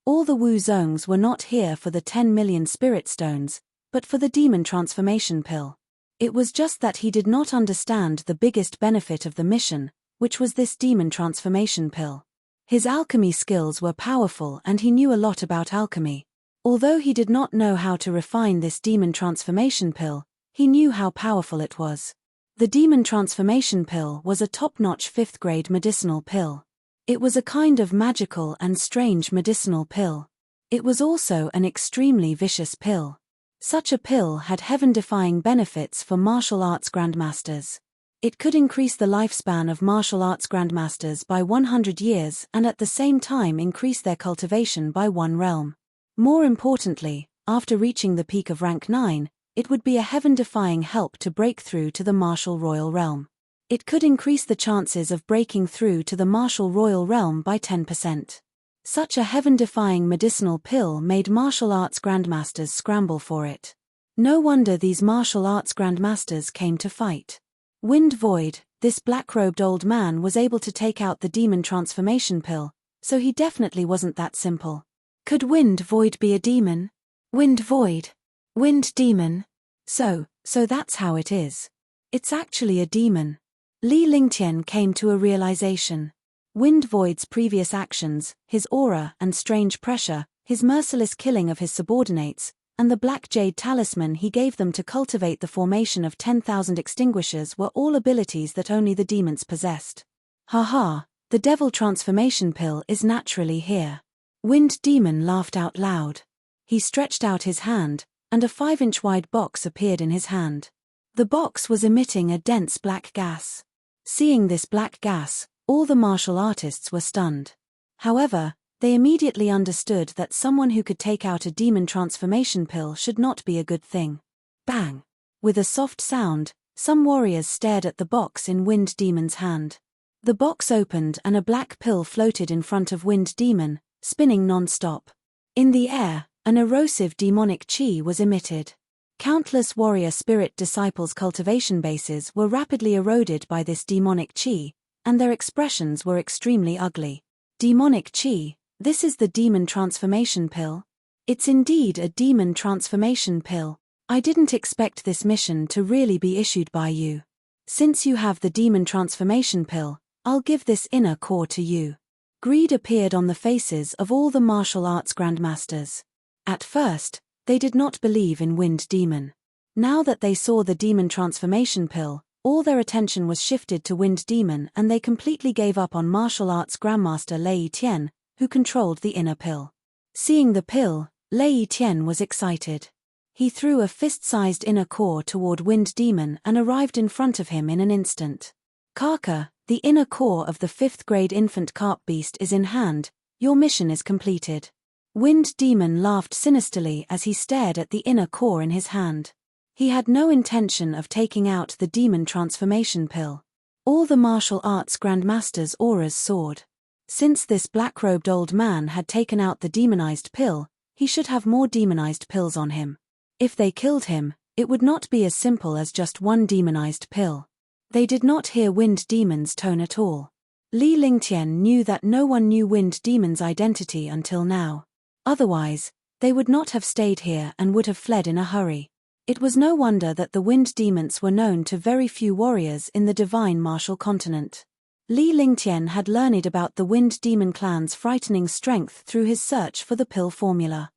All the Wu Zongs were not here for the 10 million spirit stones, but for the demon transformation pill. It was just that he did not understand the biggest benefit of the mission, which was this demon transformation pill. His alchemy skills were powerful and he knew a lot about alchemy. Although he did not know how to refine this demon transformation pill, he knew how powerful it was. The demon transformation pill was a top-notch 5th-grade medicinal pill. It was a kind of magical and strange medicinal pill. It was also an extremely vicious pill. Such a pill had heaven-defying benefits for martial arts grandmasters. It could increase the lifespan of martial arts grandmasters by 100 years and at the same time increase their cultivation by 1 realm. More importantly, after reaching the peak of rank 9, it would be a heaven-defying help to break through to the martial royal realm. It could increase the chances of breaking through to the martial royal realm by 10%. Such a heaven-defying medicinal pill made martial arts grandmasters scramble for it. No wonder these martial arts grandmasters came to fight. Wind Void, this black-robed old man, was able to take out the demon transformation pill, so he definitely wasn't that simple. Could Wind Void be a demon? Wind Void. Wind demon. So that's how it is. It's actually a demon. Li Lingtian came to a realization. Wind Void's previous actions, his aura and strange pressure, his merciless killing of his subordinates, and the black jade talisman he gave them to cultivate the formation of 10,000 extinguishers were all abilities that only the demons possessed. Haha, the devil transformation pill is naturally here. Wind Demon laughed out loud. He stretched out his hand, and a 5-inch wide box appeared in his hand. The box was emitting a dense black gas. Seeing this black gas, all the martial artists were stunned. However, they immediately understood that someone who could take out a demon transformation pill should not be a good thing. Bang! With a soft sound, some warriors stared at the box in Wind Demon's hand. The box opened and a black pill floated in front of Wind Demon, spinning non-stop. In the air, an erosive demonic chi was emitted. Countless warrior spirit disciples' cultivation bases were rapidly eroded by this demonic chi, and their expressions were extremely ugly. Demonic chi, this is the demon transformation pill? It's indeed a demon transformation pill. I didn't expect this mission to really be issued by you. Since you have the demon transformation pill, I'll give this inner core to you. Greed appeared on the faces of all the martial arts grandmasters. At first, they did not believe in Wind Demon. Now that they saw the demon transformation pill, all their attention was shifted to Wind Demon and they completely gave up on martial arts grandmaster Lei Tian, who controlled the inner pill. Seeing the pill, Lei Tian was excited. He threw a fist-sized inner core toward Wind Demon and arrived in front of him in an instant. Karka, the inner core of the 5th grade infant carp beast is in hand, your mission is completed. Wind Demon laughed sinisterly as he stared at the inner core in his hand. He had no intention of taking out the demon transformation pill. All the martial arts grandmasters' auras soared. Since this black-robed old man had taken out the demonized pill, he should have more demonized pills on him. If they killed him, it would not be as simple as just one demonized pill. They did not hear Wind Demon's tone at all. Li Lingtian knew that no one knew Wind Demon's identity until now. Otherwise, they would not have stayed here and would have fled in a hurry. It was no wonder that the Wind Demons were known to very few warriors in the divine martial continent. Li Lingtian had learned about the Wind Demon clan's frightening strength through his search for the pill formula.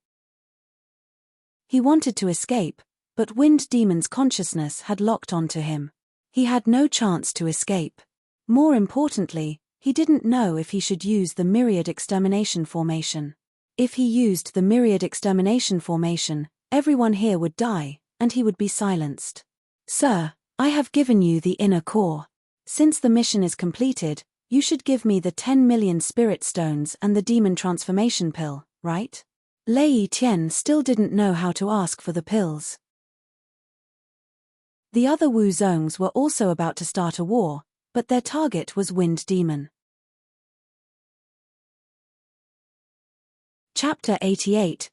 He wanted to escape, but Wind Demon's consciousness had locked onto him. He had no chance to escape. More importantly, he didn't know if he should use the Myriad Extermination Formation. If he used the Myriad Extermination Formation, everyone here would die, and he would be silenced. Sir, I have given you the inner core. Since the mission is completed, you should give me the 10 million spirit stones and the demon transformation pill, right? Lei Tian still didn't know how to ask for the pills. The other Wu Zongs were also about to start a war, but their target was Wind Demon. Chapter 88,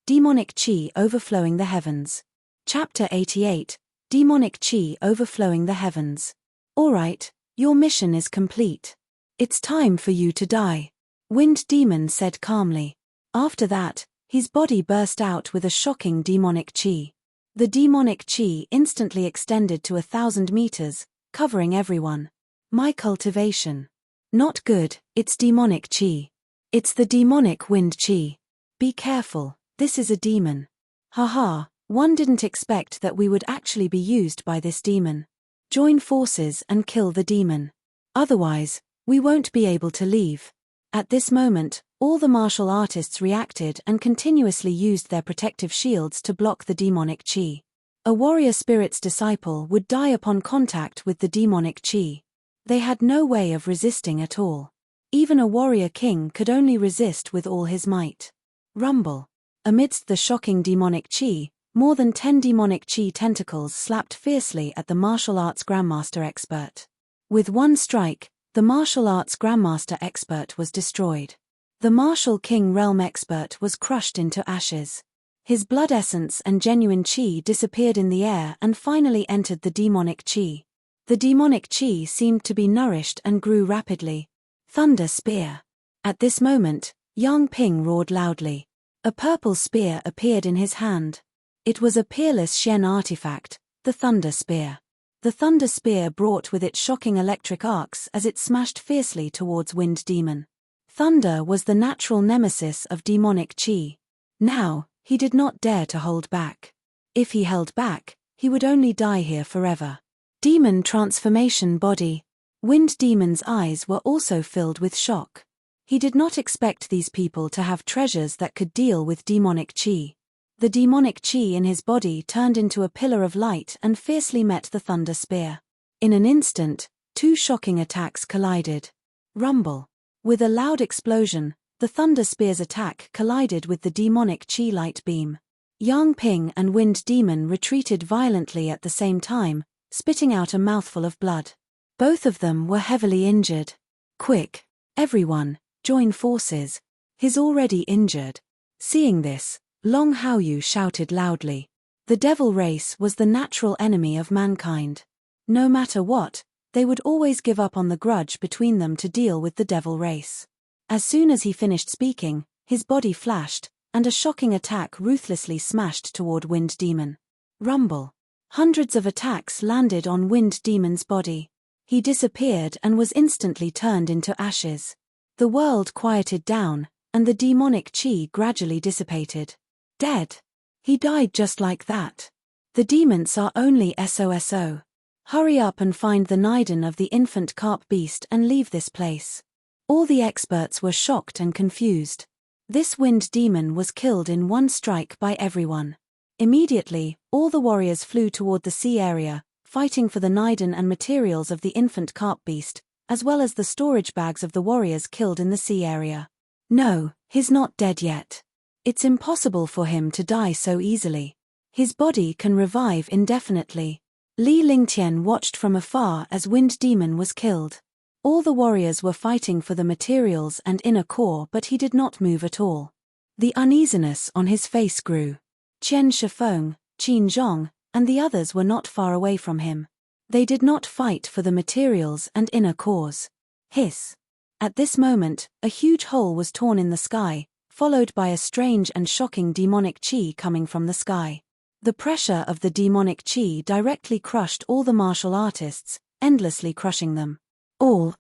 Demonic Qi Overflowing the Heavens. Chapter 88, Demonic Qi Overflowing the Heavens. Alright, your mission is complete. It's time for you to die, Wind Demon said calmly. After that, his body burst out with a shocking demonic qi. The demonic qi instantly extended to 1,000 meters, covering everyone. My cultivation. Not good, it's demonic qi. It's the demonic wind qi. Be careful, this is a demon. Haha, one didn't expect that we would actually be used by this demon. Join forces and kill the demon. Otherwise, we won't be able to leave. At this moment, all the martial artists reacted and continuously used their protective shields to block the demonic qi. A warrior spirit's disciple would die upon contact with the demonic qi. They had no way of resisting at all. Even a warrior king could only resist with all his might. Rumble. Amidst the shocking demonic qi, more than 10 demonic qi tentacles slapped fiercely at the martial arts grandmaster expert. With one strike, the martial arts grandmaster expert was destroyed. The martial king realm expert was crushed into ashes. His blood essence and genuine qi disappeared in the air and finally entered the demonic qi. The demonic qi seemed to be nourished and grew rapidly. Thunder Spear. At this moment, Yang Ping roared loudly. A purple spear appeared in his hand. It was a peerless Shen artifact, the Thunder Spear. The Thunder Spear brought with it shocking electric arcs as it smashed fiercely towards Wind Demon. Thunder was the natural nemesis of demonic qi. Now, he did not dare to hold back. If he held back, he would only die here forever. Demon Transformation Body. Wind Demon's eyes were also filled with shock. He did not expect these people to have treasures that could deal with demonic qi. The demonic qi in his body turned into a pillar of light and fiercely met the Thunder Spear. In an instant, two shocking attacks collided. Rumble. With a loud explosion, the Thunder Spear's attack collided with the demonic qi light beam. Yang Ping and Wind Demon retreated violently at the same time, spitting out a mouthful of blood. Both of them were heavily injured. Quick, everyone, join forces. He's already injured. Seeing this, Long Haoyu shouted loudly. The devil race was the natural enemy of mankind. No matter what, they would always give up on the grudge between them to deal with the devil race. As soon as he finished speaking, his body flashed, and a shocking attack ruthlessly smashed toward Wind Demon. Rumble. Hundreds of attacks landed on Wind Demon's body. He disappeared and was instantly turned into ashes. The world quieted down, and the demonic qi gradually dissipated. Dead. He died just like that. The demons are only SOSO. Hurry up and find the Niden of the infant carp beast and leave this place. All the experts were shocked and confused. This Wind Demon was killed in one strike by everyone. Immediately, all the warriors flew toward the sea area, fighting for the Niden and materials of the infant carp beast, as well as the storage bags of the warriors killed in the sea area. No, he's not dead yet. It's impossible for him to die so easily. His body can revive indefinitely. Li Lingtian watched from afar as Wind Demon was killed. All the warriors were fighting for the materials and inner core, but he did not move at all. The uneasiness on his face grew. Qian Shifeng, Qin Zhong, and the others were not far away from him. They did not fight for the materials and inner cores. Hiss. At this moment, a huge hole was torn in the sky, followed by a strange and shocking demonic qi coming from the sky. The pressure of the demonic qi directly crushed all the martial artists, endlessly crushing them. All,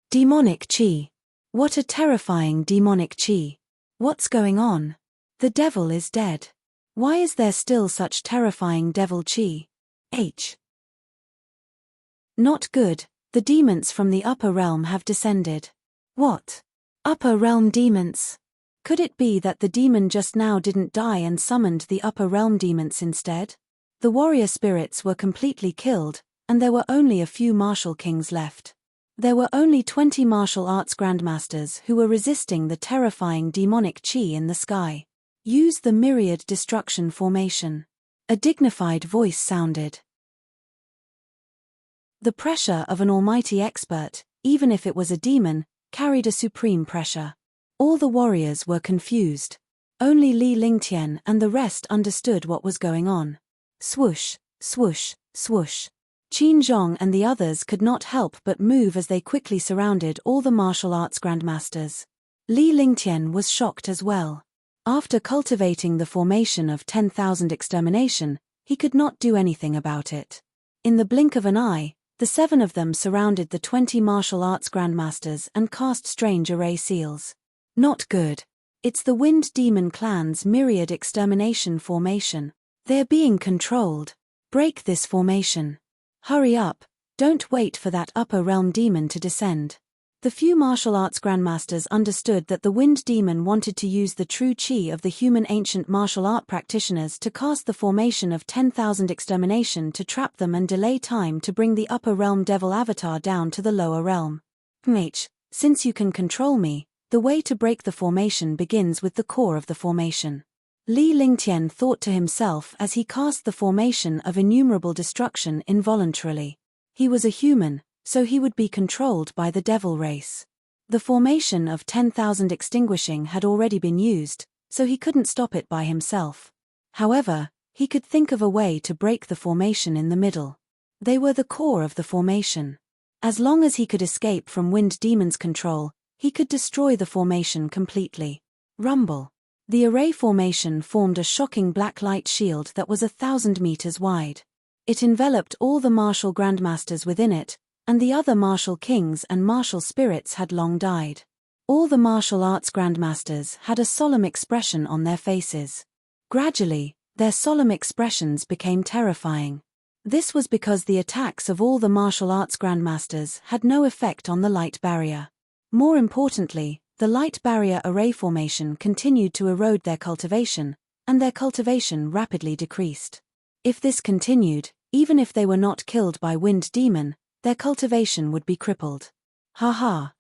demonic qi. What a terrifying demonic qi. What's going on? The devil is dead. Why is there still such terrifying devil qi? Not good, the demons from the upper realm have descended. What? Upper realm demons? Could it be that the demon just now didn't die and summoned the upper realm demons instead? The warrior spirits were completely killed, and there were only a few martial kings left. There were only 20 martial arts grandmasters who were resisting the terrifying demonic qi in the sky. Use the myriad destruction formation. A dignified voice sounded. The pressure of an almighty expert, even if it was a demon, carried a supreme pressure. All the warriors were confused. Only Li Lingtian and the rest understood what was going on. Swoosh, swoosh, swoosh. Qin Zhong and the others could not help but move as they quickly surrounded all the martial arts grandmasters. Li Lingtian was shocked as well. After cultivating the formation of 10,000 extermination, he could not do anything about it. In the blink of an eye, the 7 of them surrounded the 20 martial arts grandmasters and cast strange array seals. Not good. It's the Wind Demon clan's myriad extermination formation. They're being controlled. Break this formation. Hurry up, don't wait for that upper realm demon to descend. The few martial arts grandmasters understood that the Wind Demon wanted to use the true qi of the human ancient martial art practitioners to cast the formation of 10,000 extermination to trap them and delay time to bring the upper realm devil avatar down to the lower realm. Since you can control me, the way to break the formation begins with the core of the formation. Li Lingtian thought to himself as he cast the formation of innumerable destruction involuntarily. He was a human, so he would be controlled by the devil race. The formation of 10,000 extinguishing had already been used, so he couldn't stop it by himself. However, he could think of a way to break the formation in the middle. They were the core of the formation. As long as he could escape from Wind Demon's control, he could destroy the formation completely. Rumble. The array formation formed a shocking black light shield that was 1,000 meters wide. It enveloped all the martial grandmasters within it, and the other martial kings and martial spirits had long died. All the martial arts grandmasters had a solemn expression on their faces. Gradually, their solemn expressions became terrifying. This was because the attacks of all the martial arts grandmasters had no effect on the light barrier. More importantly, the light barrier array formation continued to erode their cultivation, and their cultivation rapidly decreased. If this continued, even if they were not killed by Wind Demon, their cultivation would be crippled. Ha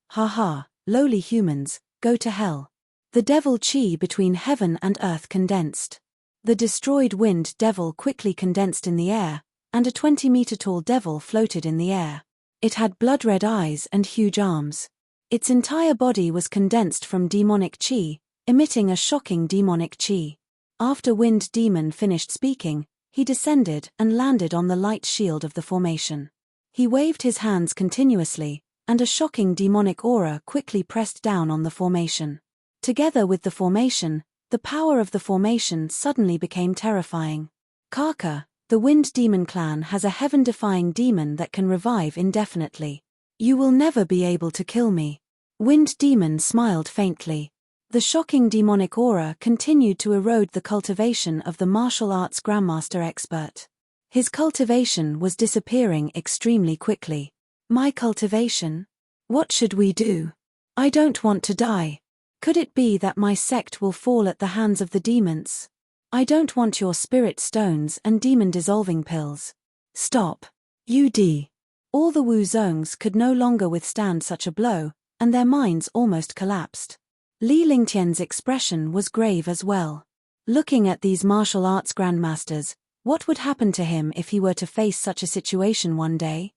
ha, lowly humans, go to hell. The devil qi between heaven and earth condensed. The destroyed wind devil quickly condensed in the air, and a 20-meter-tall devil floated in the air. It had blood-red eyes and huge arms. Its entire body was condensed from demonic qi, emitting a shocking demonic qi. After Wind Demon finished speaking, he descended and landed on the light shield of the formation. He waved his hands continuously, and a shocking demonic aura quickly pressed down on the formation. Together with the formation, the power of the formation suddenly became terrifying. Karka, the Wind Demon clan has a heaven-defying demon that can revive indefinitely. You will never be able to kill me. Wind Demon smiled faintly. The shocking demonic aura continued to erode the cultivation of the martial arts grandmaster expert. His cultivation was disappearing extremely quickly. My cultivation? What should we do? I don't want to die. Could it be that my sect will fall at the hands of the demons? I don't want your spirit stones and demon dissolving pills. Stop. UD. All the Wu Zongs could no longer withstand such a blow, and their minds almost collapsed. Li Lingtian's expression was grave as well. Looking at these martial arts grandmasters, what would happen to him if he were to face such a situation one day?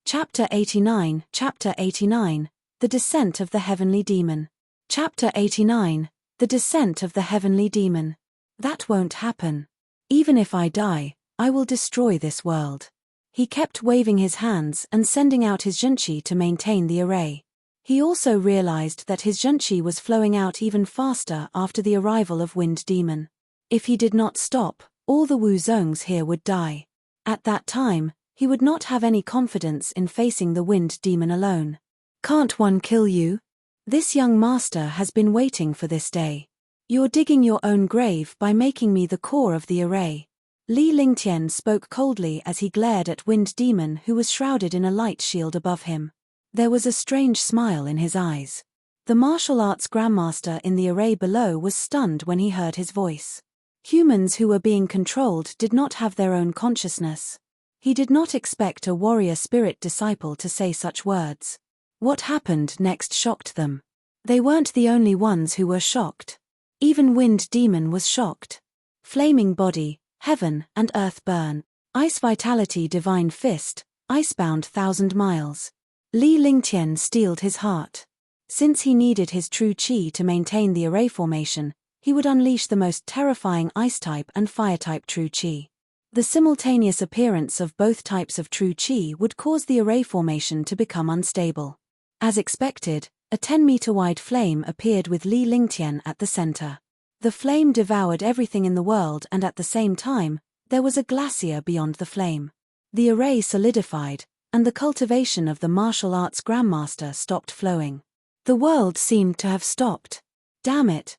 Chapter 89. Chapter 89. The Descent of the Heavenly Demon. Chapter 89. The Descent of the Heavenly Demon. That won't happen. Even if I die, I will destroy this world. He kept waving his hands and sending out his zhenqi to maintain the array. He also realized that his zhenqi was flowing out even faster after the arrival of Wind Demon. If he did not stop, all the Wu Zongs here would die. At that time, he would not have any confidence in facing the Wind Demon alone. Can't one kill you? This young master has been waiting for this day. You're digging your own grave by making me the core of the array. Li Lingtian spoke coldly as he glared at Wind Demon, who was shrouded in a light shield above him. There was a strange smile in his eyes. The martial arts grandmaster in the array below was stunned when he heard his voice. Humans who were being controlled did not have their own consciousness. He did not expect a warrior spirit disciple to say such words. What happened next shocked them. They weren't the only ones who were shocked. Even Wind Demon was shocked. Flaming body, heaven and earth burn. Ice vitality divine fist, icebound 1,000 miles. Li Lingtian steeled his heart. Since he needed his true qi to maintain the array formation, he would unleash the most terrifying ice-type and fire-type true qi. The simultaneous appearance of both types of true qi would cause the array formation to become unstable. As expected, a 10-meter-wide flame appeared with Li Lingtian at the center. The flame devoured everything in the world, and at the same time, there was a glacier beyond the flame. The array solidified, and the cultivation of the martial arts grandmaster stopped flowing. The world seemed to have stopped. Damn it,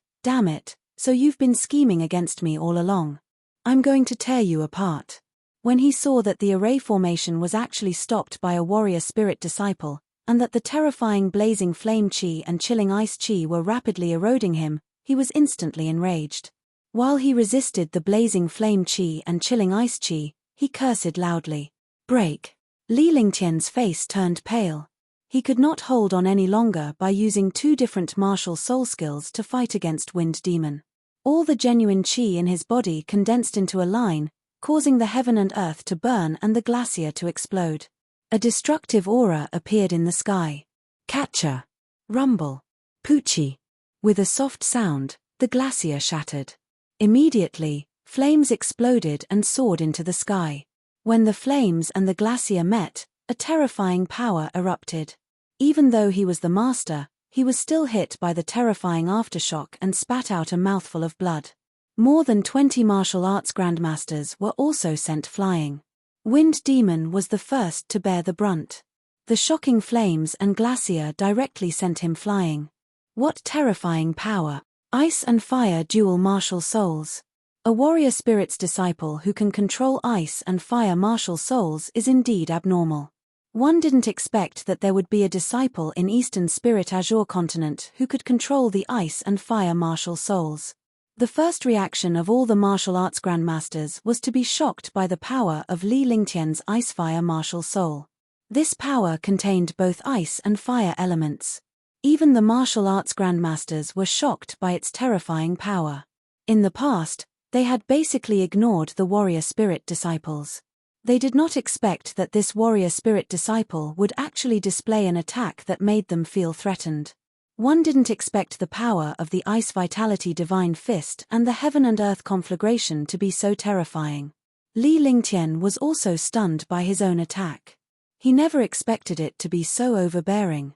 so you've been scheming against me all along. I'm going to tear you apart. When he saw that the array formation was actually stopped by a warrior spirit disciple, and that the terrifying blazing flame chi and chilling ice chi were rapidly eroding him, he was instantly enraged. While he resisted the blazing flame chi and chilling ice chi, he cursed loudly. Break. Li Lingtian's face turned pale. He could not hold on any longer by using two different martial soul skills to fight against Wind Demon. All the genuine chi in his body condensed into a line, causing the heaven and earth to burn and the glacier to explode. A destructive aura appeared in the sky. Catcha. Rumble. Poochie. With a soft sound, the glacier shattered. Immediately, flames exploded and soared into the sky. When the flames and the glacier met, a terrifying power erupted. Even though he was the master, he was still hit by the terrifying aftershock and spat out a mouthful of blood. More than 20 martial arts grandmasters were also sent flying. Wind Demon was the first to bear the brunt. The shocking flames and glacier directly sent him flying. What terrifying power! Ice and fire dual martial souls. A warrior spirit's disciple who can control ice and fire martial souls is indeed abnormal. One didn't expect that there would be a disciple in Eastern Spirit Azure continent who could control the ice and fire martial souls. The first reaction of all the martial arts grandmasters was to be shocked by the power of Li Lingtian's ice-fire martial soul. This power contained both ice and fire elements. Even the martial arts grandmasters were shocked by its terrifying power. In the past, they had basically ignored the warrior spirit disciples. They did not expect that this warrior spirit disciple would actually display an attack that made them feel threatened. One didn't expect the power of the Ice Vitality Divine Fist and the Heaven and Earth conflagration to be so terrifying. Li Lingtian was also stunned by his own attack. He never expected it to be so overbearing.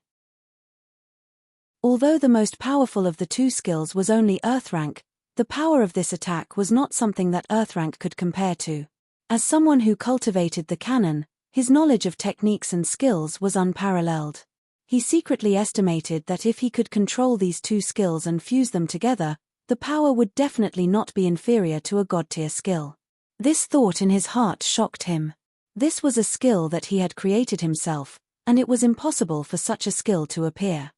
Although the most powerful of the two skills was only Earth rank, the power of this attack was not something that Earth rank could compare to. As someone who cultivated the canon, his knowledge of techniques and skills was unparalleled. He secretly estimated that if he could control these two skills and fuse them together, the power would definitely not be inferior to a god-tier skill. This thought in his heart shocked him. This was a skill that he had created himself, and it was impossible for such a skill to appear.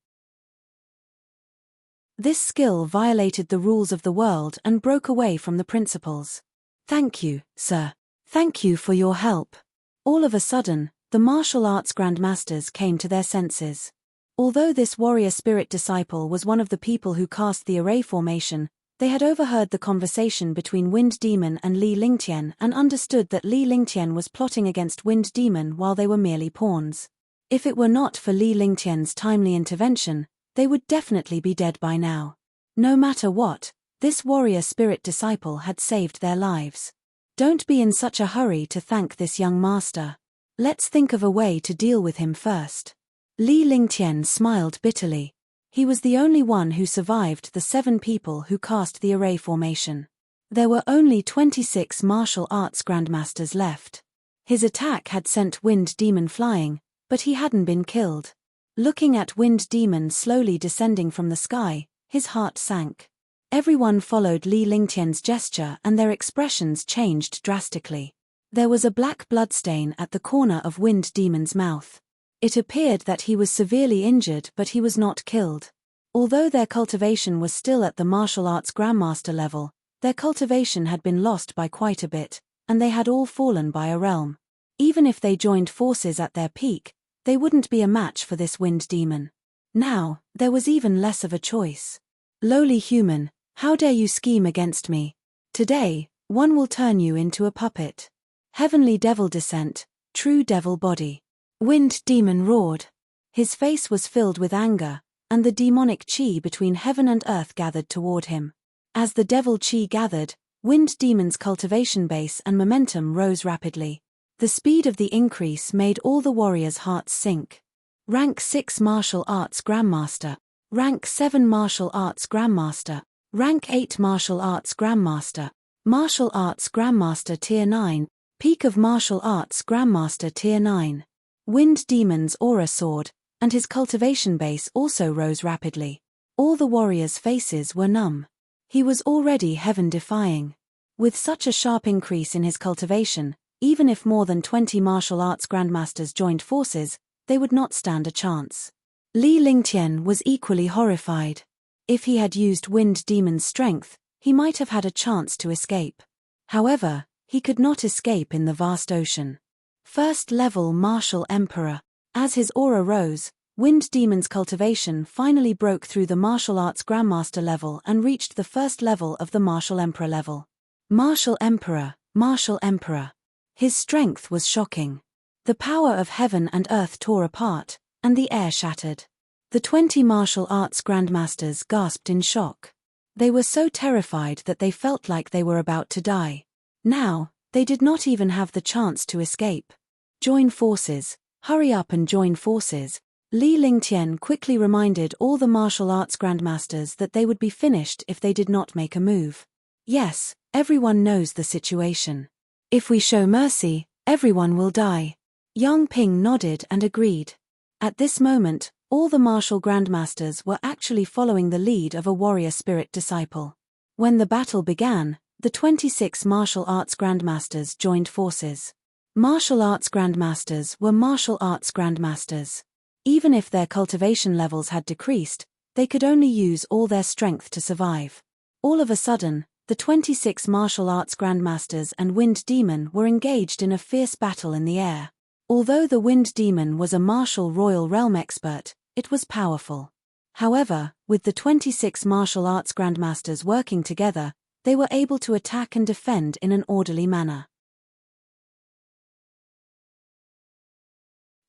This skill violated the rules of the world and broke away from the principles. Thank you, sir. Thank you for your help. All of a sudden, the martial arts grandmasters came to their senses. Although this warrior spirit disciple was one of the people who cast the array formation, they had overheard the conversation between Wind Demon and Li Lingtian and understood that Li Lingtian was plotting against Wind Demon while they were merely pawns. If it were not for Li Lingtian's timely intervention, they would definitely be dead by now. No matter what, this warrior spirit disciple had saved their lives. Don't be in such a hurry to thank this young master. Let's think of a way to deal with him first. Li Lingtian smiled bitterly. He was the only one who survived the 7 people who cast the array formation. There were only 26 martial arts grandmasters left. His attack had sent Wind Demon flying, but he hadn't been killed. Looking at Wind Demon slowly descending from the sky, his heart sank. Everyone followed Li Lingtian's gesture and their expressions changed drastically. There was a black bloodstain at the corner of Wind Demon's mouth. It appeared that he was severely injured, but he was not killed. Although their cultivation was still at the martial arts grandmaster level, their cultivation had been lost by quite a bit, and they had all fallen by a realm. Even if they joined forces at their peak, they wouldn't be a match for this Wind Demon. Now, there was even less of a choice. Lowly human, how dare you scheme against me? Today, one will turn you into a puppet. Heavenly devil descent, true devil body. Wind Demon roared. His face was filled with anger, and the demonic chi between heaven and earth gathered toward him. As the devil chi gathered, Wind Demon's cultivation base and momentum rose rapidly. The speed of the increase made all the warriors' hearts sink. Rank 6 Martial Arts Grandmaster. Rank 7 Martial Arts Grandmaster. Rank 8 Martial Arts Grandmaster. Martial Arts Grandmaster Tier 9. Peak of Martial Arts Grandmaster Tier 9. Wind Demon's aura soared, and his cultivation base also rose rapidly. All the warriors' faces were numb. He was already heaven-defying. With such a sharp increase in his cultivation, even if more than 20 martial arts grandmasters joined forces, they would not stand a chance. Li Lingtian was equally horrified. If he had used Wind Demon's strength, he might have had a chance to escape. However, he could not escape in the vast ocean. First level Martial Emperor. As his aura rose, Wind Demon's cultivation finally broke through the martial arts grandmaster level and reached the first level of the Martial Emperor level. Martial Emperor, Martial Emperor. His strength was shocking. The power of heaven and earth tore apart, and the air shattered. The 20 martial arts grandmasters gasped in shock. They were so terrified that they felt like they were about to die. Now, they did not even have the chance to escape. Join forces, hurry up and join forces. Li Lingtian quickly reminded all the martial arts grandmasters that they would be finished if they did not make a move. Yes, everyone knows the situation. If we show mercy, everyone will die. Yang Ping nodded and agreed. At this moment, all the martial grandmasters were actually following the lead of a warrior spirit disciple. When the battle began, the 26 martial arts grandmasters joined forces. Martial arts grandmasters were martial arts grandmasters. Even if their cultivation levels had decreased, they could only use all their strength to survive. All of a sudden, the 26 martial arts grandmasters and Wind Demon were engaged in a fierce battle in the air. Although the Wind Demon was a martial royal realm expert, it was powerful. However, with the 26 martial arts grandmasters working together, they were able to attack and defend in an orderly manner.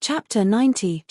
Chapter 90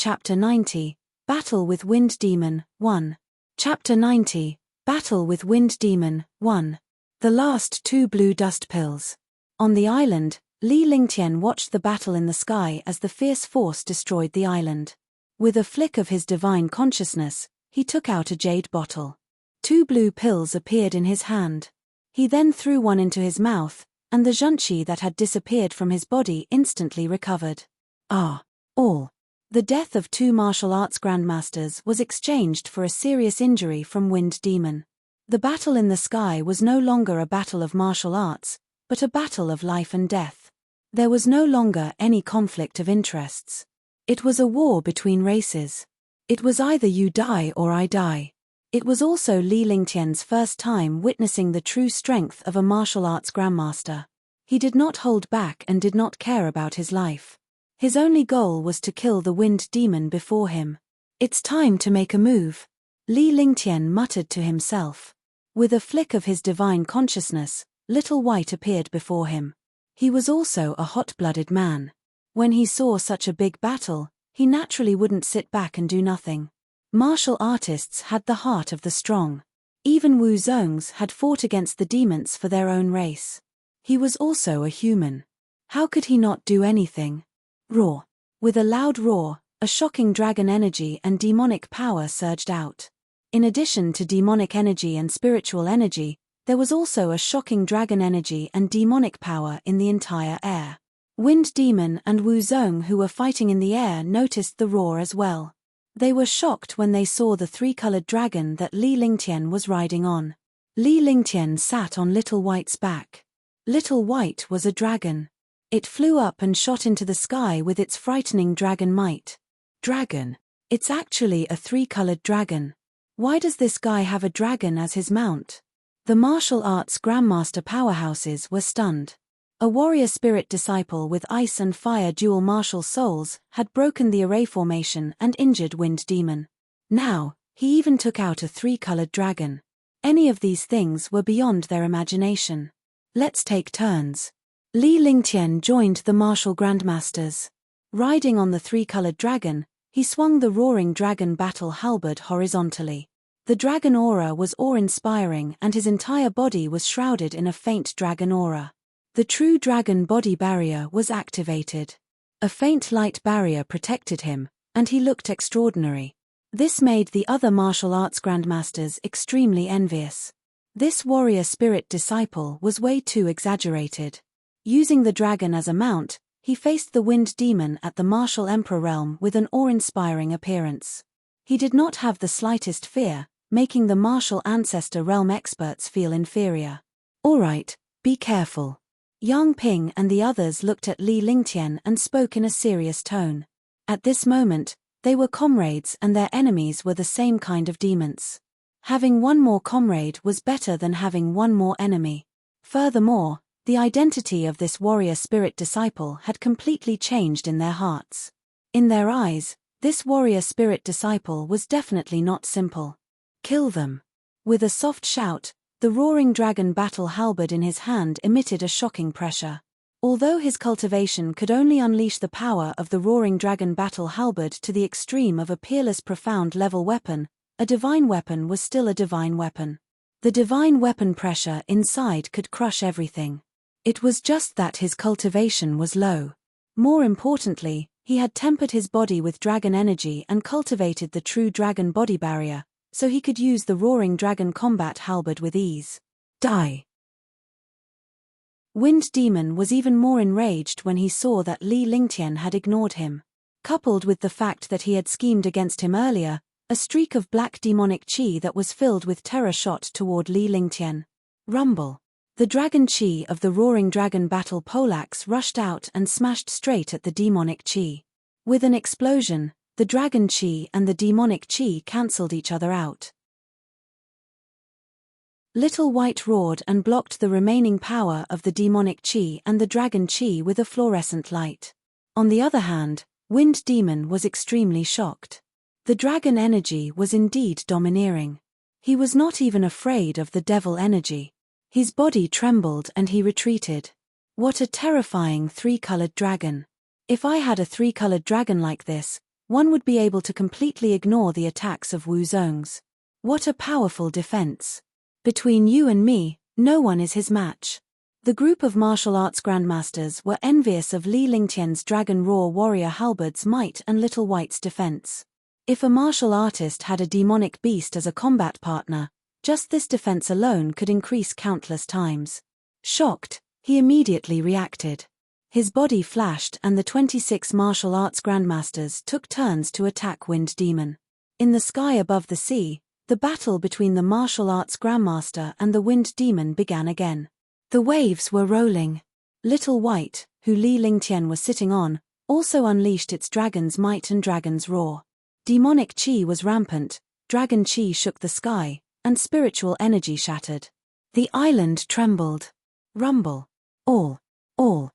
Battle with Wind Demon 1. Chapter 90 Battle with Wind Demon 1. The last 2 blue dust pills. On the island, Li Lingtian watched the battle in the sky as the fierce force destroyed the island. With a flick of his divine consciousness, he took out a jade bottle. 2 blue pills appeared in his hand. He then threw one into his mouth, and the zhunqi that had disappeared from his body instantly recovered. All. The death of 2 martial arts grandmasters was exchanged for a serious injury from Wind Demon. The battle in the sky was no longer a battle of martial arts, but a battle of life and death. There was no longer any conflict of interests. It was a war between races. It was either you die or I die. It was also Li Lingtian's first time witnessing the true strength of a martial arts grandmaster. He did not hold back and did not care about his life. His only goal was to kill the wind demon before him. It's time to make a move, Li Lingtian muttered to himself. With a flick of his divine consciousness, Little White appeared before him. He was also a hot-blooded man. When he saw such a big battle, he naturally wouldn't sit back and do nothing. Martial artists had the heart of the strong. Even Wu Zong's had fought against the demons for their own race. He was also a human. How could he not do anything? Roar. With a loud roar, a shocking dragon energy and demonic power surged out. In addition to demonic energy and spiritual energy, there was also a shocking dragon energy and demonic power in the entire air. Wind Demon and Wu Zong, who were fighting in the air, noticed the roar as well. They were shocked when they saw the three-colored dragon that Li Lingtian was riding on. Li Lingtian sat on Little White's back. Little White was a dragon. It flew up and shot into the sky with its frightening dragon might. Dragon. It's actually a three-colored dragon. Why does this guy have a dragon as his mount? The martial arts grandmaster powerhouses were stunned. A warrior spirit disciple with ice and fire dual martial souls had broken the array formation and injured Wind Demon. Now, he even took out a three-colored dragon. Any of these things were beyond their imagination. Let's take turns. Li Lingtian joined the martial grandmasters. Riding on the three-colored dragon, he swung the roaring dragon battle halberd horizontally. The dragon aura was awe-inspiring and his entire body was shrouded in a faint dragon aura. The true dragon body barrier was activated. A faint light barrier protected him, and he looked extraordinary. This made the other martial arts grandmasters extremely envious. This warrior spirit disciple was way too exaggerated. Using the dragon as a mount, he faced the Wind Demon at the martial emperor realm with an awe-inspiring appearance. He did not have the slightest fear, making the martial ancestor realm experts feel inferior. Alright, be careful. Yang Ping and the others looked at Li Lingtian and spoke in a serious tone. At this moment, they were comrades and their enemies were the same kind of demons. Having one more comrade was better than having one more enemy. Furthermore, the identity of this warrior spirit disciple had completely changed in their hearts. In their eyes, this warrior spirit disciple was definitely not simple. Kill them. With a soft shout, the roaring dragon battle halberd in his hand emitted a shocking pressure. Although his cultivation could only unleash the power of the roaring dragon battle halberd to the extreme of a peerless profound level weapon, a divine weapon was still a divine weapon. The divine weapon pressure inside could crush everything. It was just that his cultivation was low. More importantly, he had tempered his body with dragon energy and cultivated the true dragon body barrier, so he could use the roaring dragon combat halberd with ease. Die! Wind Demon was even more enraged when he saw that Li Lingtian had ignored him. Coupled with the fact that he had schemed against him earlier, a streak of black demonic chi that was filled with terror shot toward Li Lingtian. Rumble. The dragon chi of the roaring dragon battle poleaxe rushed out and smashed straight at the demonic chi. With an explosion, the dragon chi and the demonic chi cancelled each other out. Little White roared and blocked the remaining power of the demonic chi and the dragon chi with a fluorescent light. On the other hand, Wind Demon was extremely shocked. The dragon energy was indeed domineering. He was not even afraid of the devil energy. His body trembled and he retreated. What a terrifying three-colored dragon. If I had a three-colored dragon like this, one would be able to completely ignore the attacks of Wu Zong's. What a powerful defense. Between you and me, no one is his match. The group of martial arts grandmasters were envious of Li Lingtian's dragon roar warrior halberd's might and Little White's defense. If a martial artist had a demonic beast as a combat partner, just this defense alone could increase countless times. Shocked, he immediately reacted. His body flashed and the 26 martial arts grandmasters took turns to attack Wind Demon. In the sky above the sea, the battle between the martial arts grandmaster and the Wind Demon began again. The waves were rolling. Little White, who Li Lingtian was sitting on, also unleashed its dragon's might and dragon's roar. Demonic chi was rampant, dragon chi shook the sky, and spiritual energy shattered. The island trembled. Rumble. All. All.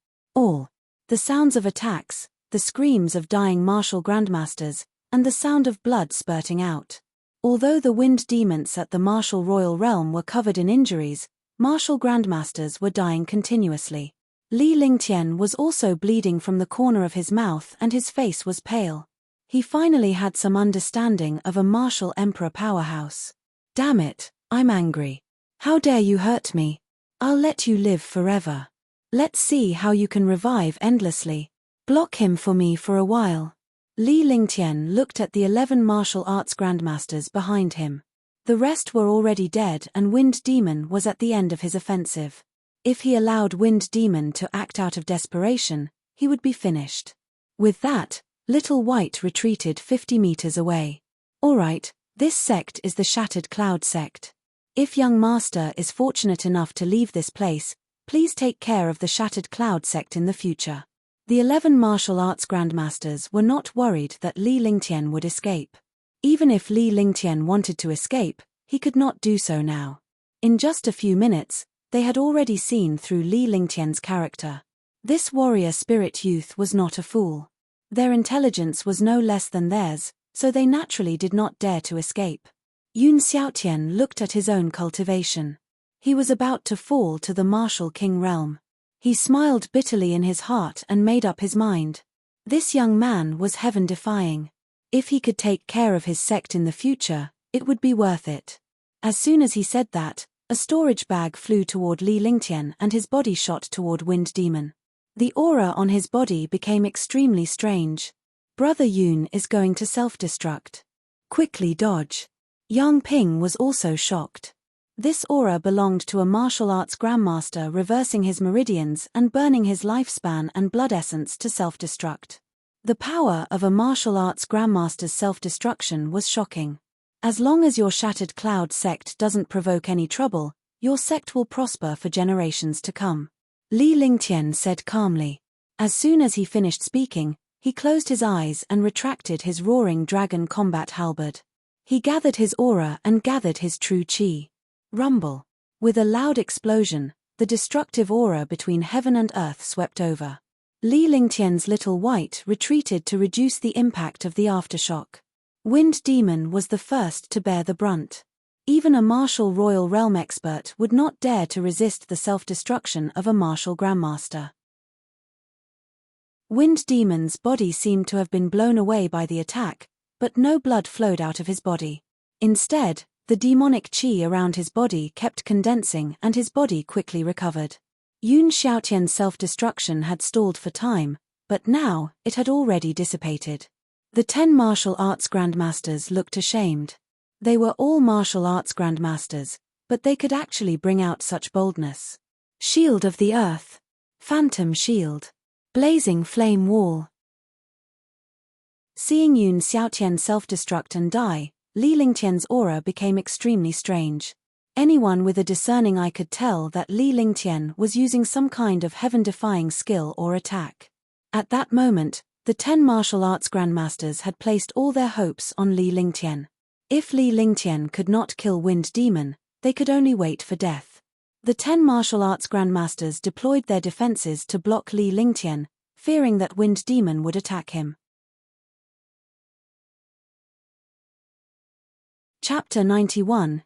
The sounds of attacks, the screams of dying martial grandmasters, and the sound of blood spurting out. Although the wind demons at the martial royal realm were covered in injuries, martial grandmasters were dying continuously. Li Lingtian was also bleeding from the corner of his mouth and his face was pale. He finally had some understanding of a martial emperor powerhouse. Damn it, I'm angry. How dare you hurt me? I'll let you live forever. Let's see how you can revive endlessly. Block him for me for a while. Li Lingtian looked at the 11 martial arts grandmasters behind him. The rest were already dead and Wind Demon was at the end of his offensive. If he allowed Wind Demon to act out of desperation, he would be finished. With that, Little White retreated 50 meters away. Alright, this sect is the Shattered Cloud sect. If young master is fortunate enough to leave this place, please take care of the Shattered Cloud sect in the future. The 11 martial arts grandmasters were not worried that Li Lingtian would escape. Even if Li Lingtian wanted to escape, he could not do so now. In just a few minutes, they had already seen through Li Lingtian's character. This warrior spirit youth was not a fool. Their intelligence was no less than theirs, so they naturally did not dare to escape. Yun Xiaotian looked at his own cultivation. He was about to fall to the martial king realm. He smiled bitterly in his heart and made up his mind. This young man was heaven-defying. If he could take care of his sect in the future, it would be worth it. As soon as he said that, a storage bag flew toward Li Lingtian and his body shot toward Wind Demon. The aura on his body became extremely strange. Brother Yun is going to self-destruct. Quickly dodge. Yang Ping was also shocked. This aura belonged to a martial arts grandmaster reversing his meridians and burning his lifespan and blood essence to self-destruct. The power of a martial arts grandmaster's self-destruction was shocking. As long as your Shattered Cloud sect doesn't provoke any trouble, your sect will prosper for generations to come. Li Lingtian said calmly. As soon as he finished speaking, he closed his eyes and retracted his roaring dragon combat halberd. He gathered his aura and gathered his true chi. Rumble. With a loud explosion, the destructive aura between heaven and earth swept over. Li Lingtian's Little White retreated to reduce the impact of the aftershock. Wind Demon was the first to bear the brunt. Even a martial royal realm expert would not dare to resist the self-destruction of a martial grandmaster. Wind Demon's body seemed to have been blown away by the attack, but no blood flowed out of his body. Instead, the demonic chi around his body kept condensing and his body quickly recovered. Yun Xiaotian's self-destruction had stalled for time, but now, it had already dissipated. The 10 martial arts grandmasters looked ashamed. They were all martial arts grandmasters, but they could actually bring out such boldness. Shield of the Earth. Phantom Shield. Blazing Flame Wall. Seeing Yun Xiaotian self-destruct and die, Li Lingtian's aura became extremely strange. Anyone with a discerning eye could tell that Li Lingtian was using some kind of heaven-defying skill or attack. At that moment, the 10 martial arts grandmasters had placed all their hopes on Li Lingtian. If Li Lingtian could not kill Wind Demon, they could only wait for death. The 10 martial arts grandmasters deployed their defenses to block Li Lingtian, fearing that Wind Demon would attack him. Chapter 91,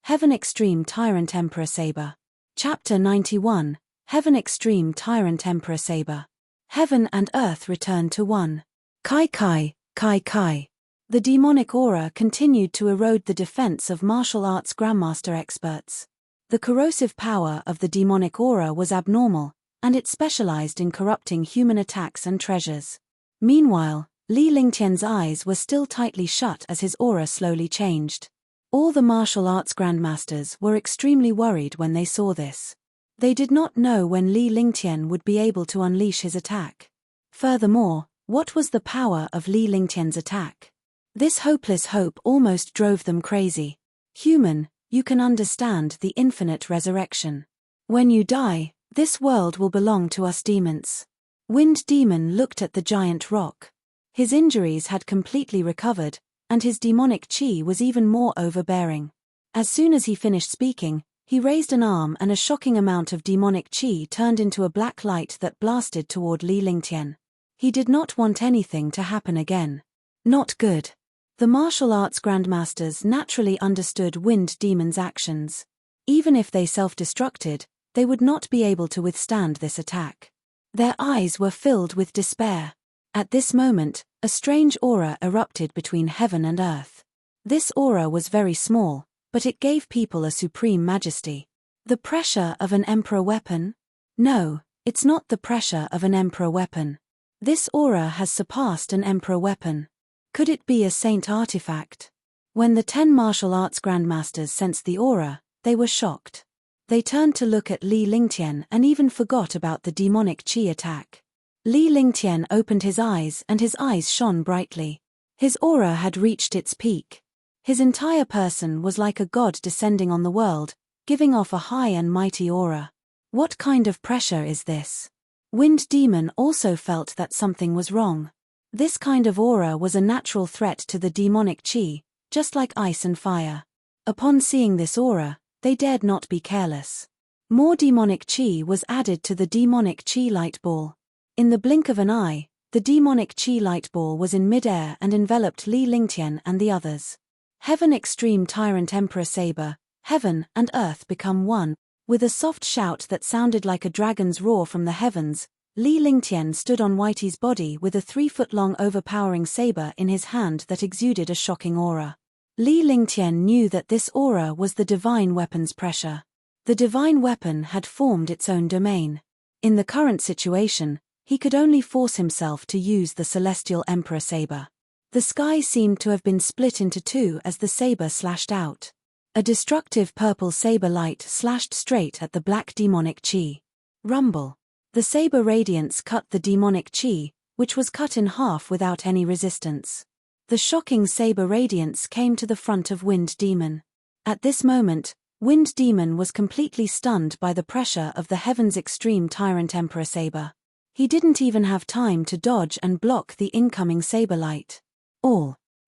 Heaven Extreme Tyrant Emperor Saber. Chapter 91, Heaven Extreme Tyrant Emperor Saber. Heaven and earth return to one. Kai Kai, Kai Kai. The demonic aura continued to erode the defense of martial arts grandmaster experts. The corrosive power of the demonic aura was abnormal, and it specialized in corrupting human attacks and treasures. Meanwhile, Li Lingtian's eyes were still tightly shut as his aura slowly changed. All the martial arts grandmasters were extremely worried when they saw this. They did not know when Li Lingtian would be able to unleash his attack. Furthermore, what was the power of Li Lingtian's attack? This hopeless hope almost drove them crazy. Human, you can understand the infinite resurrection. When you die, this world will belong to us demons. Wind Demon looked at the giant rock. His injuries had completely recovered, and his demonic chi was even more overbearing. As soon as he finished speaking, He raised an arm and a shocking amount of demonic chi turned into a black light that blasted toward Li Lingtian. He did not want anything to happen again. Not good. The martial arts grandmasters naturally understood Wind Demon's actions. Even if they self-destructed, they would not be able to withstand this attack. Their eyes were filled with despair. At this moment, a strange aura erupted between heaven and earth. This aura was very small, but it gave people a supreme majesty. The pressure of an emperor weapon? No, it's not the pressure of an emperor weapon. This aura has surpassed an emperor weapon. Could it be a saint artifact? When the 10 martial arts grandmasters sensed the aura, they were shocked. They turned to look at Li Lingtian and even forgot about the demonic chi attack. Li Lingtian opened his eyes and his eyes shone brightly. His aura had reached its peak. His entire person was like a god descending on the world, giving off a high and mighty aura. What kind of pressure is this? Wind Demon also felt that something was wrong. This kind of aura was a natural threat to the demonic chi, just like ice and fire. Upon seeing this aura, they dared not be careless. More demonic chi was added to the demonic chi light ball. In the blink of an eye, the demonic chi light ball was in midair and enveloped Li Lingtian and the others. Heaven Extreme Tyrant Emperor Saber, heaven and earth become one. With a soft shout that sounded like a dragon's roar from the heavens, Li Lingtian stood on Whitey's body with a 3-foot-long overpowering saber in his hand that exuded a shocking aura. Li Lingtian knew that this aura was the divine weapon's pressure. The divine weapon had formed its own domain. In the current situation, he could only force himself to use the Celestial Emperor Saber. The sky seemed to have been split into two as the saber slashed out. A destructive purple saber light slashed straight at the black demonic chi. Rumble. The saber radiance cut the demonic chi, which was cut in half without any resistance. The shocking saber radiance came to the front of Wind Demon. At this moment, Wind Demon was completely stunned by the pressure of the Heaven's Extreme Tyrant Emperor Saber. He didn't even have time to dodge and block the incoming saber light.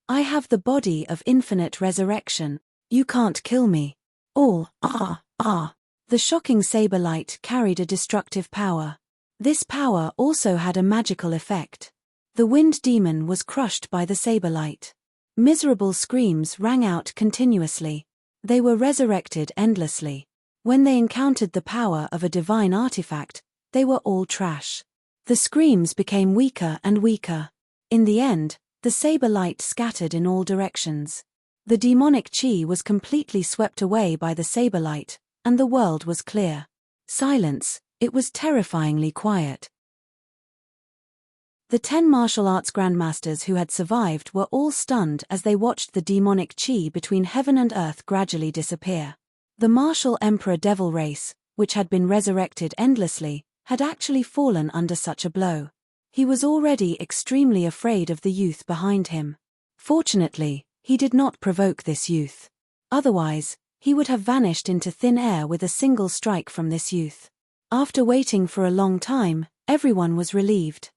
I have the body of infinite resurrection. You can't kill me. The shocking saber light carried a destructive power. This power also had a magical effect. The Wind Demon was crushed by the saber light. Miserable screams rang out continuously. They were resurrected endlessly. When they encountered the power of a divine artifact, they were all trash. The screams became weaker and weaker. In the end, the saber light scattered in all directions. The demonic chi was completely swept away by the saber light, and the world was clear. Silence, it was terrifyingly quiet. The 10 martial arts grandmasters who had survived were all stunned as they watched the demonic chi between heaven and earth gradually disappear. The martial emperor devil race, which had been resurrected endlessly, had actually fallen under such a blow. He was already extremely afraid of the youth behind him. Fortunately, he did not provoke this youth. Otherwise, he would have vanished into thin air with a single strike from this youth. After waiting for a long time, everyone was relieved.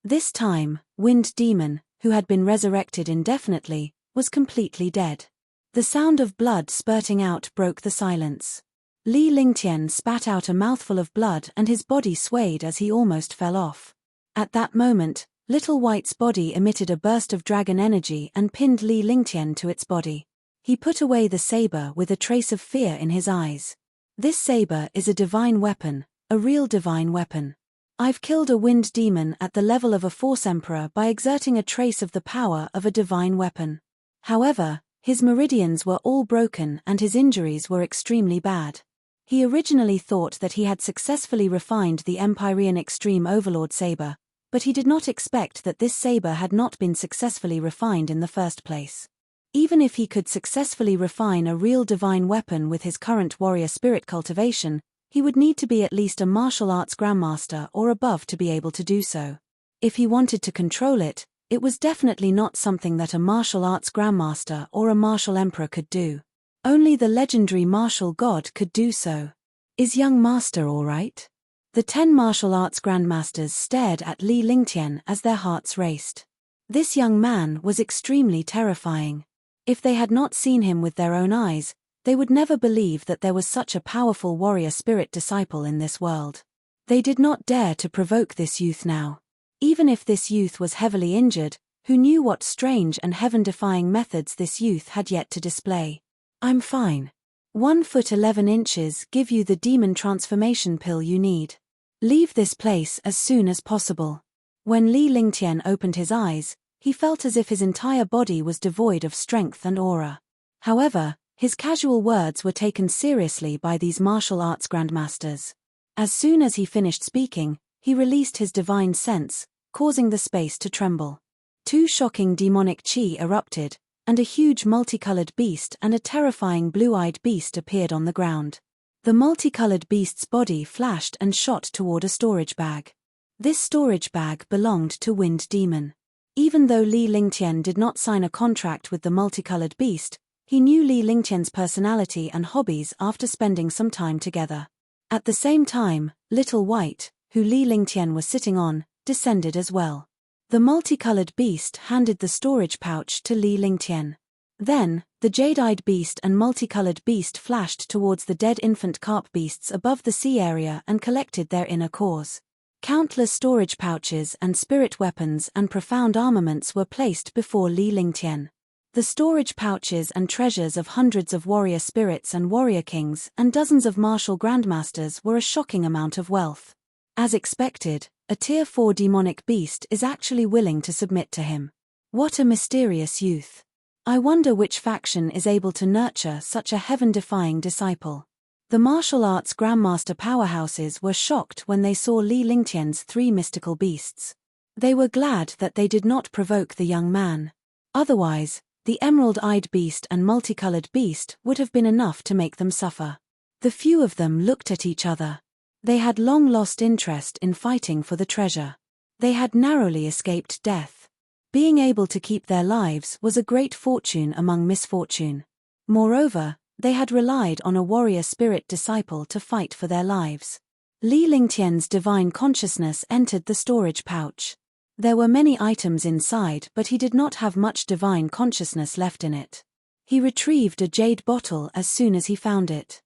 This time, Wind Demon, who had been resurrected indefinitely, was completely dead. The sound of blood spurting out broke the silence. Li Lingtian spat out a mouthful of blood and his body swayed as he almost fell off. At that moment, Little White's body emitted a burst of dragon energy and pinned Li Lingtian to its body. He put away the saber with a trace of fear in his eyes. This saber is a divine weapon, a real divine weapon. I've killed a Wind Demon at the level of a Force Emperor by exerting a trace of the power of a divine weapon. However, his meridians were all broken and his injuries were extremely bad. He originally thought that he had successfully refined the Empyrean Extreme Overlord Saber, but he did not expect that this saber had not been successfully refined in the first place. Even if he could successfully refine a real divine weapon with his current warrior spirit cultivation, he would need to be at least a martial arts grandmaster or above to be able to do so. If he wanted to control it, it was definitely not something that a martial arts grandmaster or a martial emperor could do. Only the legendary martial god could do so. Is young master all right? The 10 martial arts grandmasters stared at Li Lingtian as their hearts raced. This young man was extremely terrifying. If they had not seen him with their own eyes, They would never believe that there was such a powerful warrior spirit disciple in this world. They did not dare to provoke this youth now. Even if this youth was heavily injured, who knew what strange and heaven-defying methods this youth had yet to display? I'm fine. 1 foot 11 inches give you the demon transformation pill you need. Leave this place as soon as possible. When Li Lingtian opened his eyes, he felt as if his entire body was devoid of strength and aura. However, his casual words were taken seriously by these martial arts grandmasters. As soon as he finished speaking, he released his divine sense, causing the space to tremble. 2 shocking demonic chi erupted, and a huge multicolored beast and a terrifying blue-eyed beast appeared on the ground. The multicolored beast's body flashed and shot toward a storage bag. This storage bag belonged to Wind Demon. Even though Li Lingtian did not sign a contract with the multicolored beast, he knew Li Lingtian's personality and hobbies after spending some time together. At the same time, Little White, who Li Lingtian was sitting on, descended as well. The multicolored beast handed the storage pouch to Li Lingtian. Then, the jade-eyed beast and multicolored beast flashed towards the dead infant carp beasts above the sea area and collected their inner cores. Countless storage pouches and spirit weapons and profound armaments were placed before Li Lingtian. The storage pouches and treasures of hundreds of warrior spirits and warrior kings and dozens of martial grandmasters were a shocking amount of wealth. As expected, a Tier 4 demonic beast is actually willing to submit to him. What a mysterious youth. I wonder which faction is able to nurture such a heaven-defying disciple. The martial arts grandmaster powerhouses were shocked when they saw Li Lingtian's 3 mystical beasts. They were glad that they did not provoke the young man. Otherwise, the emerald-eyed beast and multicolored beast would have been enough to make them suffer. The few of them looked at each other. They had long lost interest in fighting for the treasure. They had narrowly escaped death. Being able to keep their lives was a great fortune among misfortune. Moreover, they had relied on a warrior spirit disciple to fight for their lives. Li Lingtian's divine consciousness entered the storage pouch. There were many items inside, but he did not have much divine consciousness left in it. He retrieved a jade bottle as soon as he found it.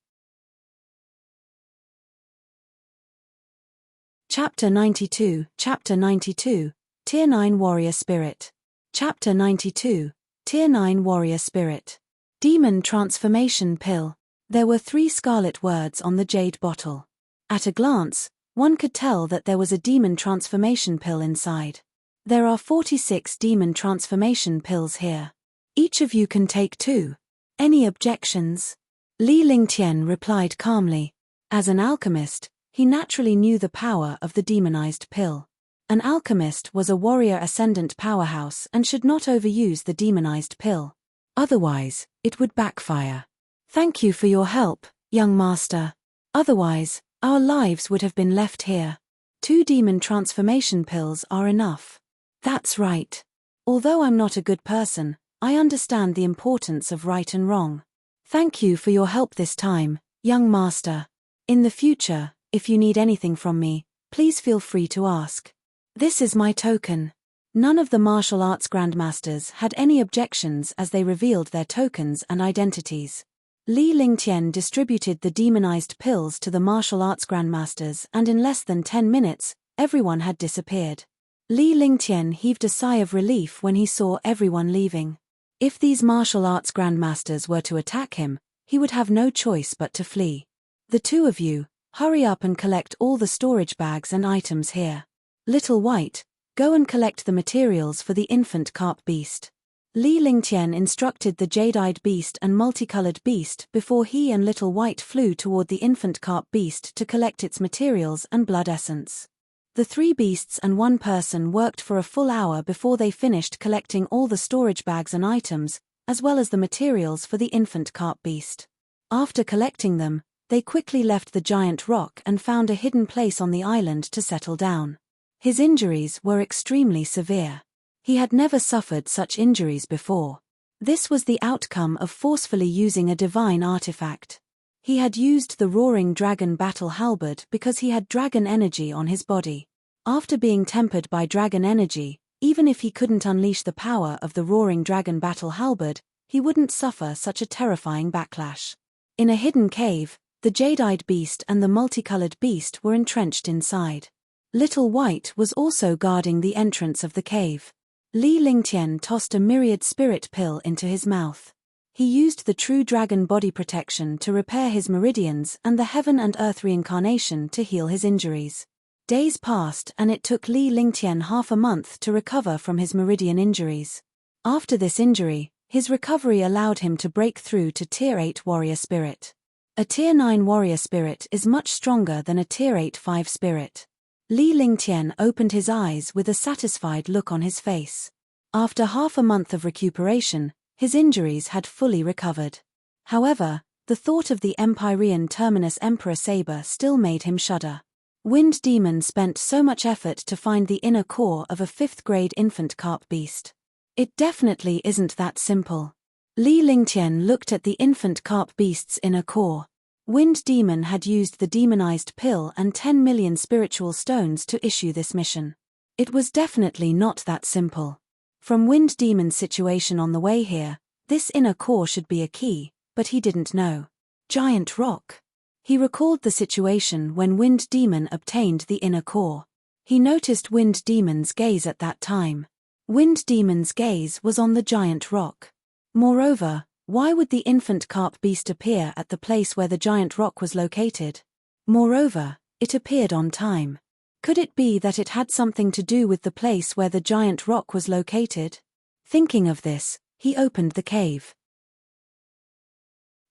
Chapter 92, Tier 9 Warrior Spirit. Chapter 92, Tier 9 Warrior Spirit. Demon Transformation Pill. There were 3 scarlet words on the jade bottle. At a glance, one could tell that there was a demon transformation pill inside. There are 46 demon transformation pills here. Each of you can take 2. Any objections? Li Lingtian replied calmly. As an alchemist, he naturally knew the power of the demonized pill. An alchemist was a warrior ascendant powerhouse and should not overuse the demonized pill. Otherwise, it would backfire. Thank you for your help, young master. Otherwise, our lives would have been left here. 2 demon transformation pills are enough. That's right. Although I'm not a good person, I understand the importance of right and wrong. Thank you for your help this time, young master. In the future, if you need anything from me, please feel free to ask. This is my token. None of the martial arts grandmasters had any objections as they revealed their tokens and identities. Li Lingtian distributed the demonized pills to the martial arts grandmasters, and in less than 10 minutes, everyone had disappeared. Li Lingtian heaved a sigh of relief when he saw everyone leaving. If these martial arts grandmasters were to attack him, he would have no choice but to flee. The 2 of you, hurry up and collect all the storage bags and items here. Little White, go and collect the materials for the infant carp beast. Li Lingtian instructed the jade-eyed beast and multicolored beast before he and Little White flew toward the infant carp beast to collect its materials and blood essence. The 3 beasts and 1 person worked for a full hour before they finished collecting all the storage bags and items, as well as the materials for the infant carp beast. After collecting them, they quickly left the giant rock and found a hidden place on the island to settle down. His injuries were extremely severe. He had never suffered such injuries before. This was the outcome of forcefully using a divine artifact. He had used the roaring dragon battle halberd because he had dragon energy on his body. After being tempered by dragon energy, even if he couldn't unleash the power of the roaring dragon battle halberd, he wouldn't suffer such a terrifying backlash. In a hidden cave, the jade-eyed beast and the multicolored beast were entrenched inside. Little White was also guarding the entrance of the cave. Li Lingtian tossed a myriad spirit pill into his mouth. He used the true dragon body protection to repair his meridians and the heaven and earth reincarnation to heal his injuries. Days passed and it took Li Lingtian half a month to recover from his meridian injuries. After this injury, his recovery allowed him to break through to Tier 8 warrior spirit. A Tier 9 warrior spirit is much stronger than a Tier 8-5 spirit. Li Lingtian opened his eyes with a satisfied look on his face. After half a month of recuperation, his injuries had fully recovered. However, the thought of the Empyrean terminus Emperor Saber still made him shudder. Wind Demon spent so much effort to find the inner core of a 5th-grade infant carp beast. It definitely isn't that simple. Li Lingtian looked at the infant carp beast's inner core. Wind Demon had used the demonized pill and 10 million spiritual stones to issue this mission. It was definitely not that simple. From Wind Demon's situation on the way here, this inner core should be a key, but he didn't know. Giant rock. He recalled the situation when Wind Demon obtained the inner core. He noticed Wind Demon's gaze at that time. Wind Demon's gaze was on the giant rock. Moreover, why would the infant carp beast appear at the place where the giant rock was located? Moreover, it appeared on time. Could it be that it had something to do with the place where the giant rock was located? Thinking of this, he opened the cave.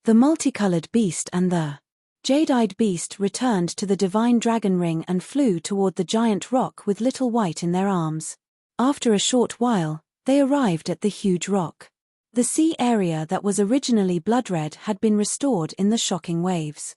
The multicolored beast and the jade-eyed beast returned to the divine dragon ring and flew toward the giant rock with Little White in their arms. After a short while, they arrived at the huge rock. The sea area that was originally blood-red had been restored in the shocking waves.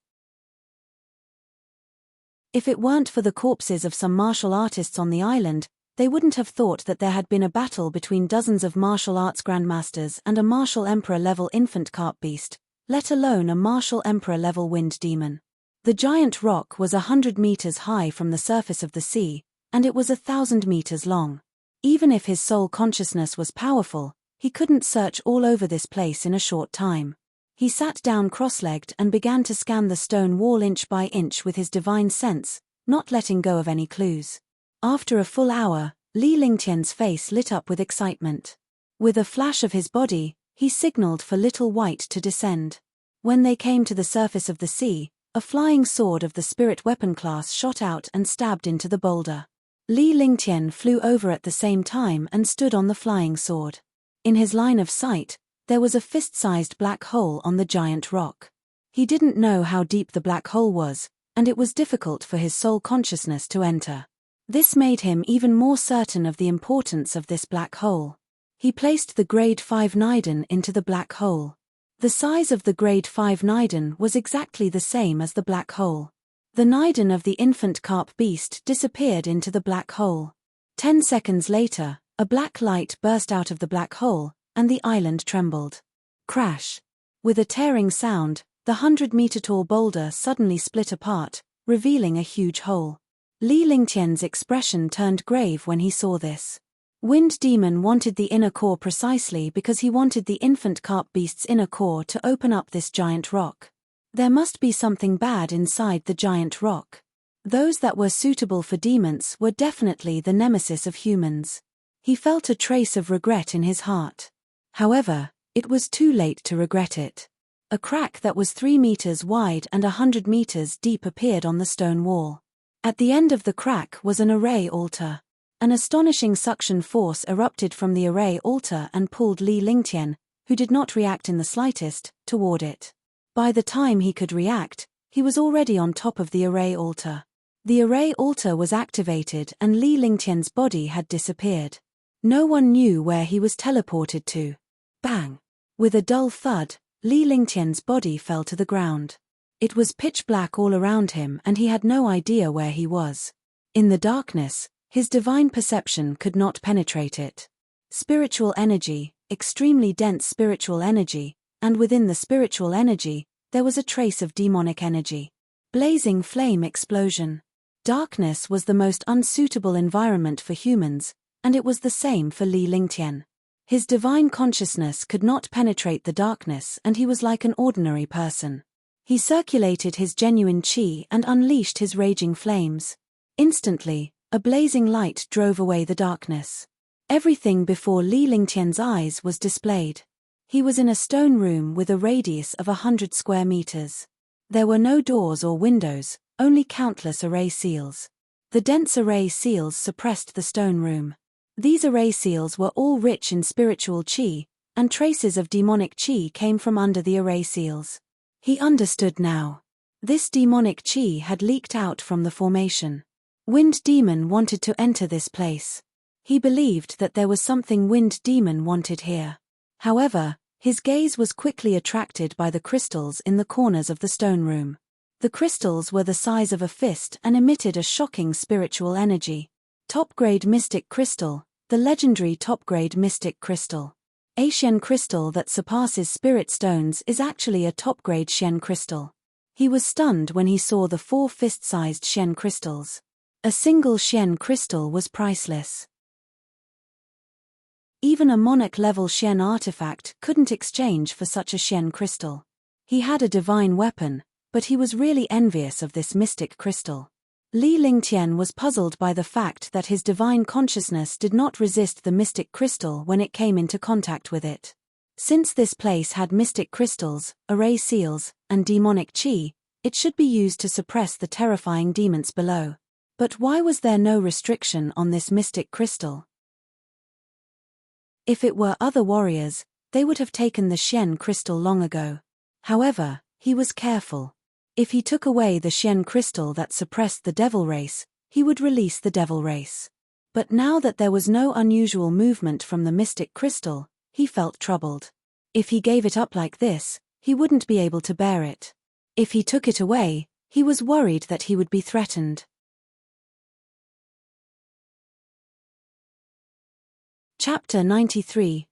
If it weren't for the corpses of some martial artists on the island, they wouldn't have thought that there had been a battle between dozens of martial arts grandmasters and a martial emperor-level infant carp beast, let alone a martial emperor-level wind demon. The giant rock was 100 meters high from the surface of the sea, and it was 1,000 meters long. Even if his soul consciousness was powerful, he couldn't search all over this place in a short time. He sat down cross-legged and began to scan the stone wall inch by inch with his divine sense, not letting go of any clues. After a full hour, Li Lingtian's face lit up with excitement. With a flash of his body, he signaled for Little White to descend. When they came to the surface of the sea, a flying sword of the spirit weapon class shot out and stabbed into the boulder. Li Lingtian flew over at the same time and stood on the flying sword. In his line of sight, there was a fist-sized black hole on the giant rock. He didn't know how deep the black hole was, and it was difficult for his soul consciousness to enter. This made him even more certain of the importance of this black hole. He placed the Grade 5 Niden into the black hole. The size of the Grade 5 Niden was exactly the same as the black hole. The Niden of the infant carp beast disappeared into the black hole. 10 seconds later, a black light burst out of the black hole, and the island trembled. Crash! With a tearing sound, the 100-meter-tall boulder suddenly split apart, revealing a huge hole. Li Lingtian's expression turned grave when he saw this. Wind Demon wanted the inner core precisely because he wanted the infant carp beast's inner core to open up this giant rock. There must be something bad inside the giant rock. Those that were suitable for demons were definitely the nemesis of humans. He felt a trace of regret in his heart. However, it was too late to regret it. A crack that was 3 meters wide and 100 meters deep appeared on the stone wall. At the end of the crack was an array altar. An astonishing suction force erupted from the array altar and pulled Li Lingtian, who did not react in the slightest, toward it. By the time he could react, he was already on top of the array altar. The array altar was activated and Li Lingtian's body had disappeared. No one knew where he was teleported to. Bang! With a dull thud, Li Lingtian's body fell to the ground. It was pitch black all around him and he had no idea where he was. In the darkness, his divine perception could not penetrate it. Spiritual energy, extremely dense spiritual energy, and within the spiritual energy, there was a trace of demonic energy. Blazing flame explosion. Darkness was the most unsuitable environment for humans, and it was the same for Li Lingtian. His divine consciousness could not penetrate the darkness and he was like an ordinary person. He circulated his genuine qi and unleashed his raging flames. Instantly, a blazing light drove away the darkness. Everything before Li Lingtian's eyes was displayed. He was in a stone room with a radius of 100 square meters. There were no doors or windows, only countless array seals. The dense array seals suppressed the stone room. These array seals were all rich in spiritual qi, and traces of demonic qi came from under the array seals. He understood now. This demonic qi had leaked out from the formation. Wind Demon wanted to enter this place. He believed that there was something Wind Demon wanted here. However, his gaze was quickly attracted by the crystals in the corners of the stone room. The crystals were the size of a fist and emitted a shocking spiritual energy. Top-grade mystic crystal, the legendary top-grade mystic crystal. A Shen crystal that surpasses spirit stones is actually a top-grade Shen crystal. He was stunned when he saw the 4 fist-sized Shen crystals. A single Shen crystal was priceless. Even a monarch-level Shen artifact couldn't exchange for such a Shen crystal. He had a divine weapon, but he was really envious of this mystic crystal. Li Lingtian was puzzled by the fact that his divine consciousness did not resist the mystic crystal when it came into contact with it. Since this place had mystic crystals, array seals, and demonic qi, it should be used to suppress the terrifying demons below. But why was there no restriction on this mystic crystal? If it were other warriors, they would have taken the Shen crystal long ago. However, he was careful. If he took away the Shen crystal that suppressed the devil race, he would release the devil race. But now that there was no unusual movement from the mystic crystal, he felt troubled. If he gave it up like this, he wouldn't be able to bear it. If he took it away, he was worried that he would be threatened. Chapter 93,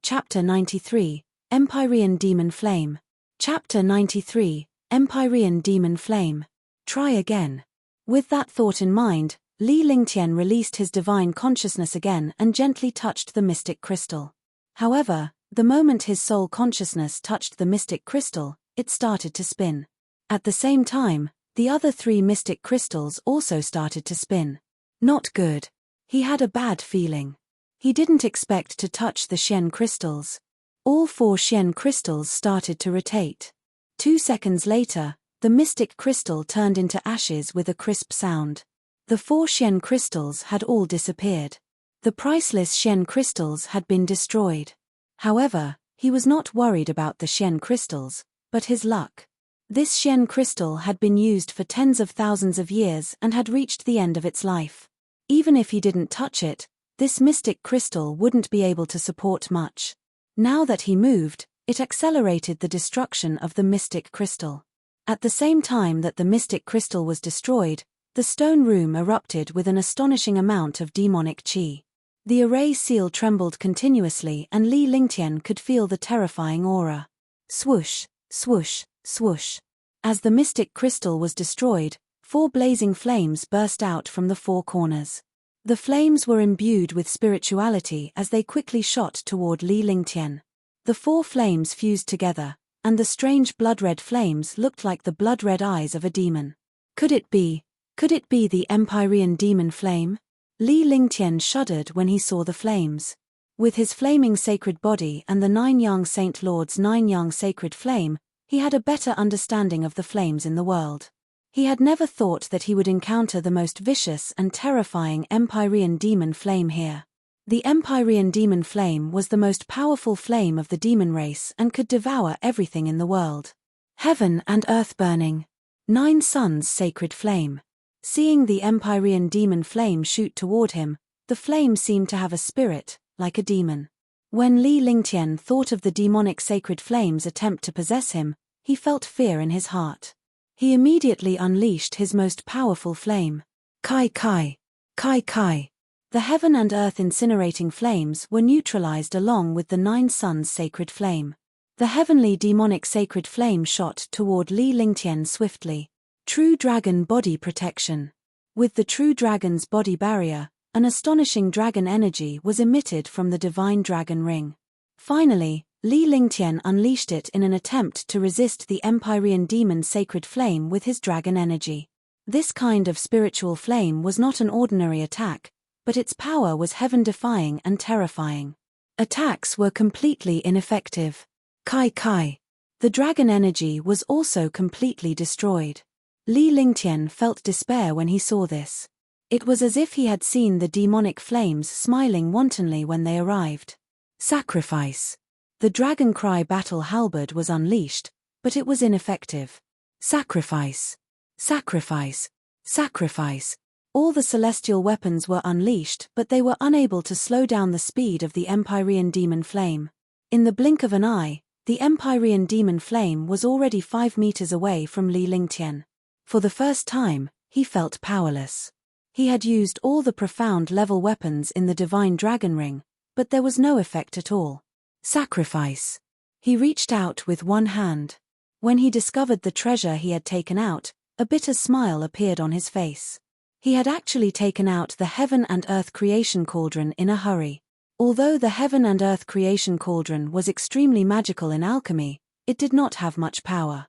Empyrean Demon Flame. Chapter 93, Empyrean Demon Flame. Try again. With that thought in mind, Li Lingtian released his divine consciousness again and gently touched the mystic crystal. However, the moment his soul consciousness touched the mystic crystal, it started to spin. At the same time, the other 3 mystic crystals also started to spin. Not good. He had a bad feeling. He didn't expect to touch the Shen crystals. All 4 Shen crystals started to rotate. 2 seconds later, the mystic crystal turned into ashes with a crisp sound. The 4 Shen crystals had all disappeared. The priceless Shen crystals had been destroyed. However, he was not worried about the Shen crystals, but his luck. This Shen crystal had been used for tens of thousands of years and had reached the end of its life. Even if he didn't touch it, this mystic crystal wouldn't be able to support much. Now that he moved, it accelerated the destruction of the mystic crystal. At the same time that the mystic crystal was destroyed, the stone room erupted with an astonishing amount of demonic qi. The array seal trembled continuously and Li Lingtian could feel the terrifying aura. Swoosh, swoosh, swoosh. As the mystic crystal was destroyed, 4 blazing flames burst out from the 4 corners. The flames were imbued with spirituality as they quickly shot toward Li Lingtian. The 4 flames fused together, and the strange blood-red flames looked like the blood-red eyes of a demon. Could it be the Empyrean demon flame? Li Lingtian shuddered when he saw the flames. With his flaming sacred body and the 9 Yang Saint Lord's 9 Yang sacred flame, he had a better understanding of the flames in the world. He had never thought that he would encounter the most vicious and terrifying Empyrean demon flame here. The Empyrean demon flame was the most powerful flame of the demon race and could devour everything in the world. Heaven and earth burning. 9 suns sacred flame. Seeing the Empyrean demon flame shoot toward him, the flame seemed to have a spirit, like a demon. When Li Lingtian thought of the demonic sacred flame's attempt to possess him, he felt fear in his heart. He immediately unleashed his most powerful flame. Kai Kai. Kai Kai. The heaven and earth incinerating flames were neutralized along with the 9 suns sacred flame. The heavenly demonic sacred flame shot toward Li Lingtian swiftly. True Dragon Body Protection. With the True Dragon's body barrier, an astonishing dragon energy was emitted from the divine dragon ring. Finally, Li Lingtian unleashed it in an attempt to resist the Empyrean demon's sacred flame with his dragon energy. This kind of spiritual flame was not an ordinary attack, but its power was heaven-defying and terrifying. Attacks were completely ineffective. Kai Kai. The dragon energy was also completely destroyed. Li Lingtian felt despair when he saw this. It was as if he had seen the demonic flames smiling wantonly when they arrived. Sacrifice. The dragon cry battle halberd was unleashed, but it was ineffective. Sacrifice. Sacrifice. Sacrifice. All the celestial weapons were unleashed, but they were unable to slow down the speed of the Empyrean demon flame. In the blink of an eye, the Empyrean demon flame was already 5 meters away from Li Lingtian. For the first time, he felt powerless. He had used all the profound level weapons in the divine dragon ring, but there was no effect at all. Sacrifice. He reached out with one hand. When he discovered the treasure he had taken out, a bitter smile appeared on his face. He had actually taken out the heaven and earth creation cauldron in a hurry. Although the heaven and earth creation cauldron was extremely magical in alchemy, it did not have much power.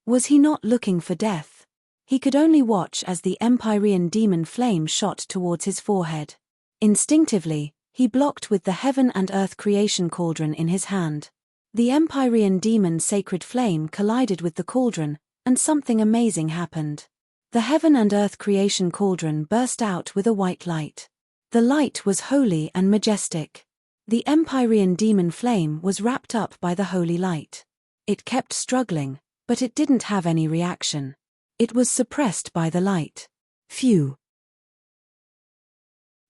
Was he not looking for death? He could only watch as the Empyrean demon flame shot towards his forehead. Instinctively, he blocked with the heaven and earth creation cauldron in his hand. The Empyrean demon's sacred flame collided with the cauldron, and something amazing happened. The heaven and earth creation cauldron burst out with a white light. The light was holy and majestic. The Empyrean demon flame was wrapped up by the holy light. It kept struggling, but it didn't have any reaction. It was suppressed by the light. Phew.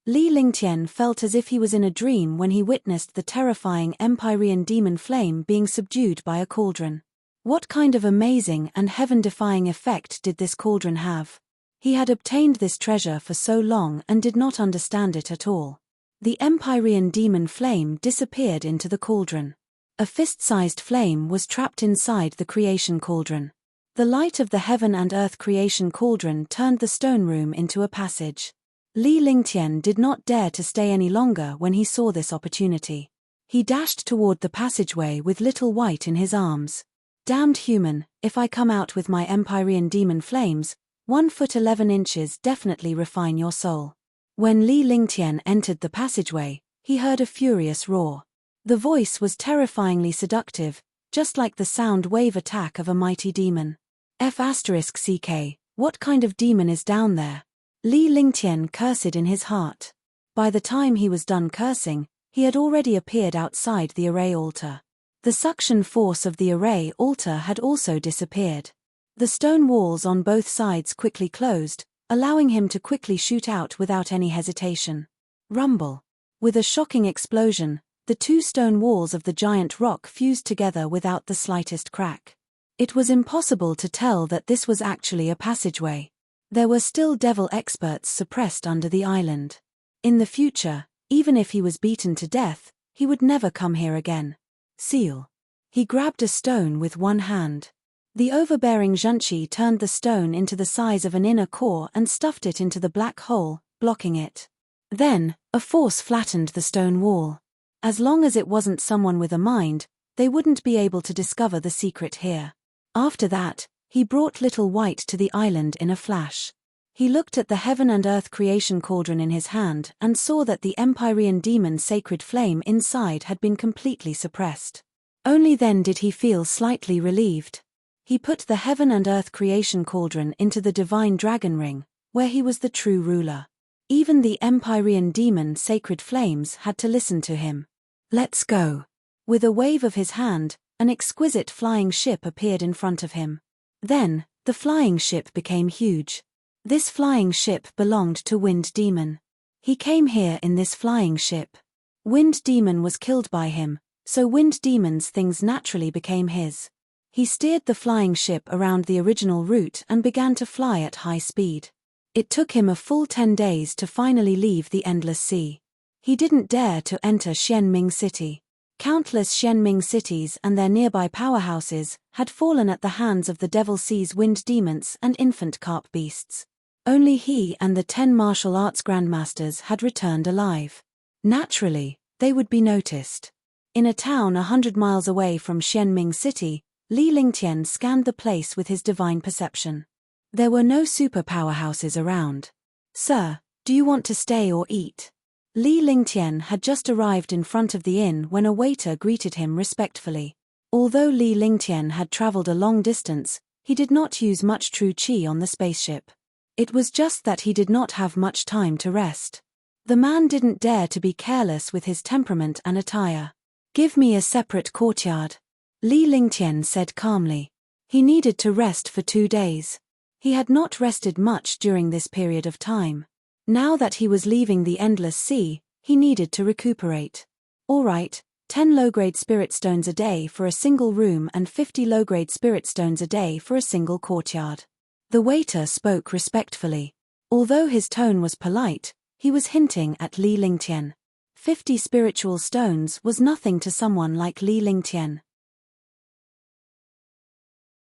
Li Lingtian felt as if he was in a dream when he witnessed the terrifying Empyrean demon flame being subdued by a cauldron. What kind of amazing and heaven-defying effect did this cauldron have? He had obtained this treasure for so long and did not understand it at all. The Empyrean demon flame disappeared into the cauldron. A fist-sized flame was trapped inside the creation cauldron. The light of the heaven and earth creation cauldron turned the stone room into a passage. Li Lingtian did not dare to stay any longer when he saw this opportunity. He dashed toward the passageway with Little White in his arms. Damned human, if I come out with my Empyrean demon flames, 1 foot 11 inches definitely refine your soul. When Li Lingtian entered the passageway, he heard a furious roar. The voice was terrifyingly seductive, just like the sound wave attack of a mighty demon. F***ck, what kind of demon is down there? Li Lingtian cursed in his heart. By the time he was done cursing, he had already appeared outside the array altar. The suction force of the array altar had also disappeared. The stone walls on both sides quickly closed, allowing him to quickly shoot out without any hesitation. Rumble. With a shocking explosion, the 2 stone walls of the giant rock fused together without the slightest crack. It was impossible to tell that this was actually a passageway. There were still devil experts suppressed under the island. In the future, even if he was beaten to death, he would never come here again. Seal. He grabbed a stone with one hand. The overbearing Junchi turned the stone into the size of an inner core and stuffed it into the black hole, blocking it. Then, a force flattened the stone wall. As long as it wasn't someone with a mind, they wouldn't be able to discover the secret here. After that, he brought Little White to the island in a flash. He looked at the heaven and earth creation cauldron in his hand and saw that the Empyrean demon's sacred flame inside had been completely suppressed. Only then did he feel slightly relieved. He put the heaven and earth creation cauldron into the divine dragon ring, where he was the true ruler. Even the Empyrean demon's sacred flames had to listen to him. Let's go. With a wave of his hand, an exquisite flying ship appeared in front of him. Then, the flying ship became huge. This flying ship belonged to Wind Demon. He came here in this flying ship. Wind Demon was killed by him, so Wind Demon's things naturally became his. He steered the flying ship around the original route and began to fly at high speed. It took him a full 10 days to finally leave the endless sea. He didn't dare to enter Xianming City. Countless Xianming cities and their nearby powerhouses had fallen at the hands of the Devil Sea's wind demons and infant carp beasts. Only he and the 10 martial arts grandmasters had returned alive. Naturally, they would be noticed. In a town 100 miles away from Xianming City, Li Lingtian scanned the place with his divine perception. There were no super powerhouses around. "Sir, do you want to stay or eat?" Li Lingtian had just arrived in front of the inn when a waiter greeted him respectfully. Although Li Lingtian had traveled a long distance, he did not use much true qi on the spaceship. It was just that he did not have much time to rest. The man didn't dare to be careless with his temperament and attire. "Give me a separate courtyard," Li Lingtian said calmly. He needed to rest for 2 days. He had not rested much during this period of time. Now that he was leaving the endless sea, he needed to recuperate. "All right, 10 low-grade spirit stones a day for a single room and 50 low-grade spirit stones a day for a single courtyard." The waiter spoke respectfully. Although his tone was polite, he was hinting at Li Lingtian. 50 spiritual stones was nothing to someone like Li Lingtian.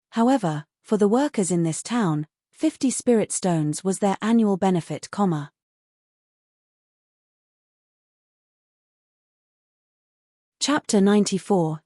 However, for the workers in this town, 50 spirit stones was their annual benefit, Chapter 94,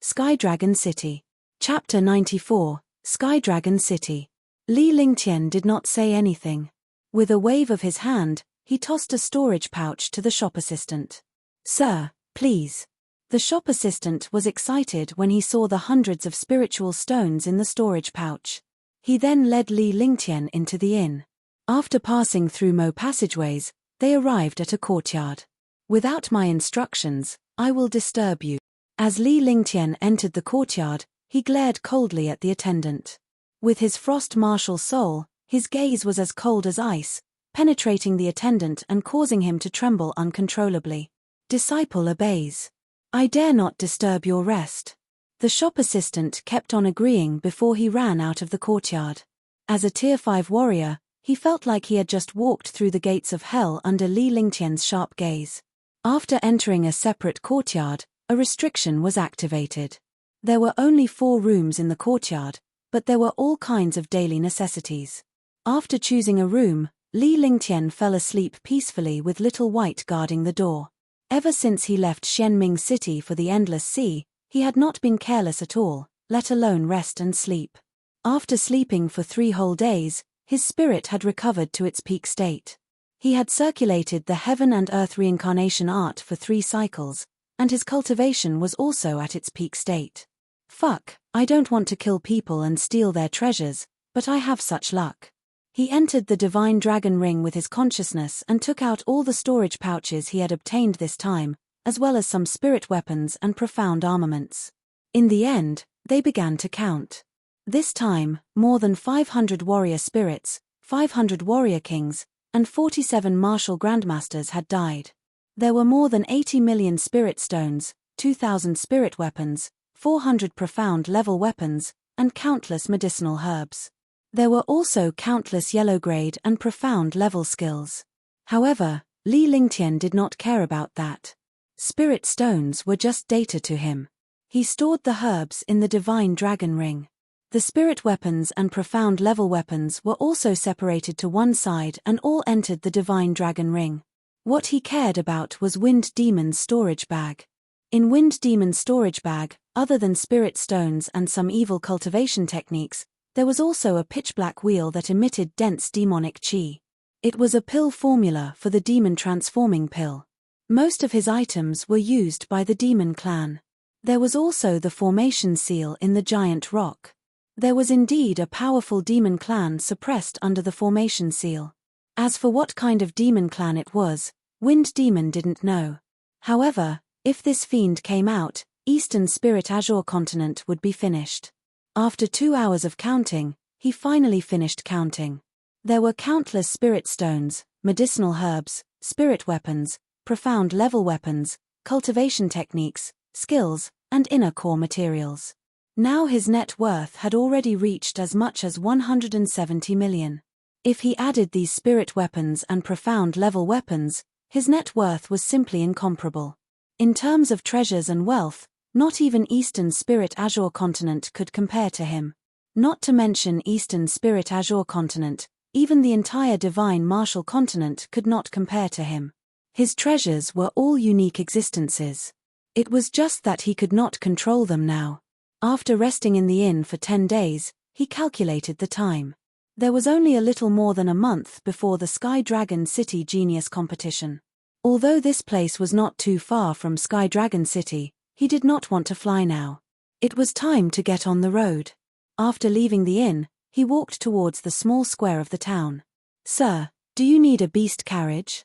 Skydragon City. Chapter 94, Skydragon City. Li Lingtian did not say anything. With a wave of his hand, he tossed a storage pouch to the shop assistant. "Sir, please." The shop assistant was excited when he saw the hundreds of spiritual stones in the storage pouch. He then led Li Lingtian into the inn. After passing through passageways, they arrived at a courtyard. "Without my instructions, I will disturb you." As Li Lingtian entered the courtyard, he glared coldly at the attendant. With his frost martial soul, his gaze was as cold as ice, penetrating the attendant and causing him to tremble uncontrollably. "Disciple obeys. I dare not disturb your rest." The shop assistant kept on agreeing before he ran out of the courtyard. As a Tier 5 warrior, he felt like he had just walked through the gates of hell under Li Lingtian's sharp gaze. After entering a separate courtyard, a restriction was activated. There were only 4 rooms in the courtyard, but there were all kinds of daily necessities. After choosing a room, Li Lingtian fell asleep peacefully with Little White guarding the door. Ever since he left Xianming City for the Endless Sea, he had not been careless at all, let alone rest and sleep. After sleeping for 3 whole days, his spirit had recovered to its peak state. He had circulated the Heaven and Earth reincarnation art for 3 cycles, and his cultivation was also at its peak state. "Fuck, I don't want to kill people and steal their treasures, but I have such luck." He entered the Divine Dragon Ring with his consciousness and took out all the storage pouches he had obtained this time, as well as some spirit weapons and profound armaments. In the end, they began to count. This time, more than 500 warrior spirits, 500 warrior kings, and 47 martial grandmasters had died. There were more than 80 million spirit stones, 2,000 spirit weapons, 400 profound level weapons, and countless medicinal herbs. There were also countless yellow-grade and profound level skills. However, Li Lingtian did not care about that. Spirit stones were just data to him. He stored the herbs in the Divine Dragon Ring. The spirit weapons and profound level weapons were also separated to one side and all entered the Divine Dragon Ring. What he cared about was Wind Demon's storage bag. In Wind Demon's storage bag, other than spirit stones and some evil cultivation techniques, there was also a pitch-black wheel that emitted dense demonic qi. It was a pill formula for the demon transforming pill. Most of his items were used by the demon clan. There was also the formation seal in the giant rock. There was indeed a powerful demon clan suppressed under the formation seal. As for what kind of demon clan it was, Wind Demon didn't know. However, if this fiend came out, Eastern Spirit Azure Continent would be finished. After 2 hours of counting, he finally finished counting. There were countless spirit stones, medicinal herbs, spirit weapons, profound level weapons, cultivation techniques, skills, and inner core materials. Now his net worth had already reached as much as 170 million. If he added these spirit weapons and profound level weapons, his net worth was simply incomparable. In terms of treasures and wealth, not even Eastern Spirit Azure Continent could compare to him. Not to mention Eastern Spirit Azure Continent, even the entire Divine Martial Continent could not compare to him. His treasures were all unique existences. It was just that he could not control them now. After resting in the inn for 10 days, he calculated the time. There was only a little more than a month before the Sky Dragon City Genius competition. Although this place was not too far from Sky Dragon City, he did not want to fly now. It was time to get on the road. After leaving the inn, he walked towards the small square of the town. "Sir, do you need a beast carriage?"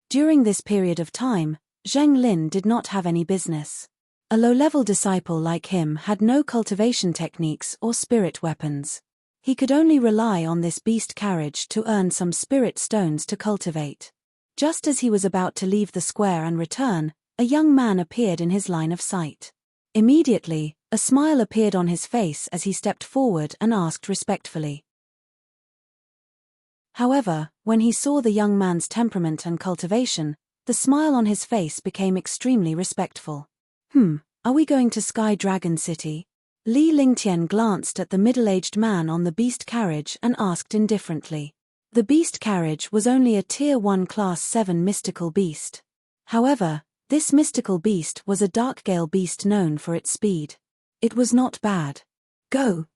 During this period of time, Zheng Lin did not have any business. A low-level disciple like him had no cultivation techniques or spirit weapons. He could only rely on this beast carriage to earn some spirit stones to cultivate. Just as he was about to leave the square and return, a young man appeared in his line of sight. Immediately, a smile appeared on his face as he stepped forward and asked respectfully. However, when he saw the young man's temperament and cultivation, the smile on his face became extremely respectful. Are we going to Sky Dragon City?" Li Lingtian glanced at the middle-aged man on the beast carriage and asked indifferently. The beast carriage was only a Tier 1 Class 7 mystical beast. However, this mystical beast was a Darkgale beast known for its speed. It was not bad. Go,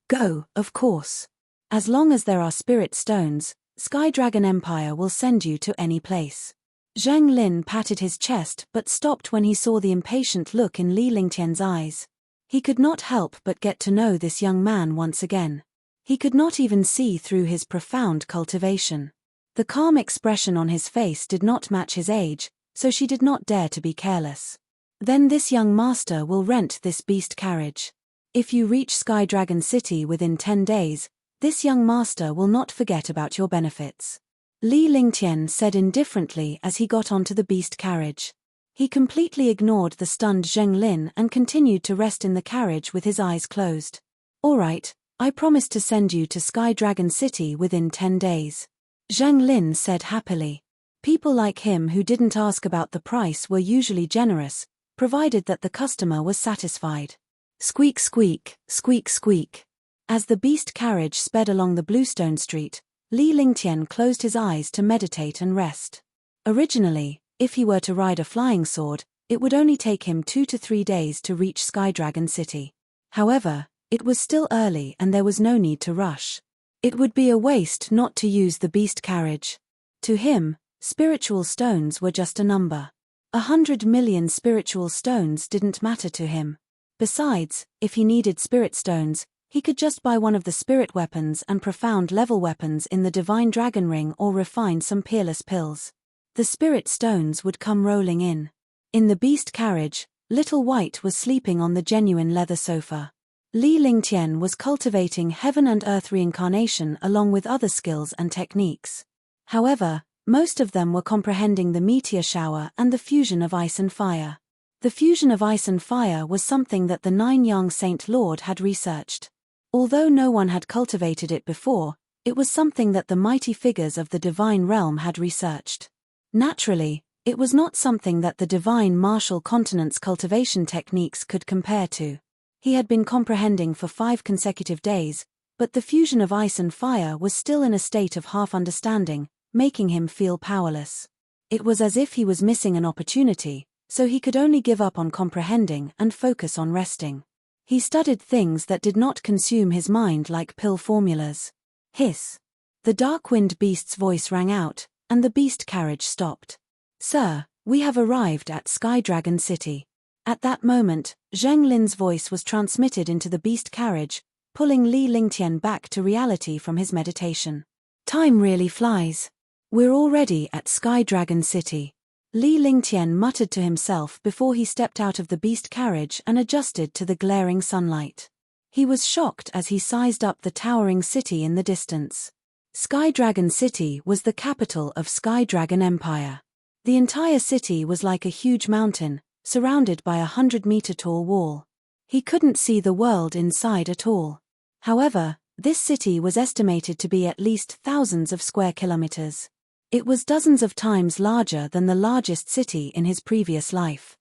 of course. As long as there are spirit stones, Sky Dragon Empire will send you to any place. Zheng Lin patted his chest but stopped when he saw the impatient look in Li Lingtian's eyes. He could not help but get to know this young man once again. He could not even see through his profound cultivation. The calm expression on his face did not match his age, so she did not dare to be careless. "Then this young master will rent this beast carriage. If you reach Sky Dragon City within 10 days, this young master will not forget about your benefits," Li Lingtian said indifferently as he got onto the beast carriage. He completely ignored the stunned Zheng Lin and continued to rest in the carriage with his eyes closed. "All right, I promise to send you to Sky Dragon City within 10 days. Zheng Lin said happily. People like him who didn't ask about the price were usually generous, provided that the customer was satisfied. Squeak squeak, squeak squeak. As the beast carriage sped along the bluestone street, Li Lingtian closed his eyes to meditate and rest. Originally, if he were to ride a flying sword, it would only take him 2 to 3 days to reach Sky Dragon City. However, it was still early and there was no need to rush. It would be a waste not to use the beast carriage. To him, spiritual stones were just a number. 100 million spiritual stones didn't matter to him. Besides, if he needed spirit stones, he could just buy one of the spirit weapons and profound level weapons in the Divine Dragon Ring or refine some peerless pills. The spirit stones would come rolling in. In the beast carriage, Little White was sleeping on the genuine leather sofa. Li Lingtian was cultivating heaven and earth reincarnation along with other skills and techniques. However, most of them were comprehending the meteor shower and the fusion of ice and fire. The fusion of ice and fire was something that the Nine-Yang Saint Lord had researched. Although no one had cultivated it before, it was something that the mighty figures of the divine realm had researched. Naturally, it was not something that the divine martial continent's cultivation techniques could compare to. He had been comprehending for 5 consecutive days, but the fusion of ice and fire was still in a state of half-understanding, making him feel powerless. It was as if he was missing an opportunity, so he could only give up on comprehending and focus on resting. He studied things that did not consume his mind like pill formulas. Hiss. The dark-wind beast's voice rang out, and the beast carriage stopped. "Sir, we have arrived at Sky Dragon City." At that moment, Zheng Lin's voice was transmitted into the beast carriage, pulling Li Lingtian back to reality from his meditation. "Time really flies. We're already at Sky Dragon City." Li Lingtian muttered to himself before he stepped out of the beast carriage and adjusted to the glaring sunlight. He was shocked as he sized up the towering city in the distance. Sky Dragon City was the capital of Sky Dragon Empire. The entire city was like a huge mountain, surrounded by a 100-meter-tall wall. He couldn't see the world inside at all. However, this city was estimated to be at least thousands of square kilometers. It was dozens of times larger than the largest city in his previous life.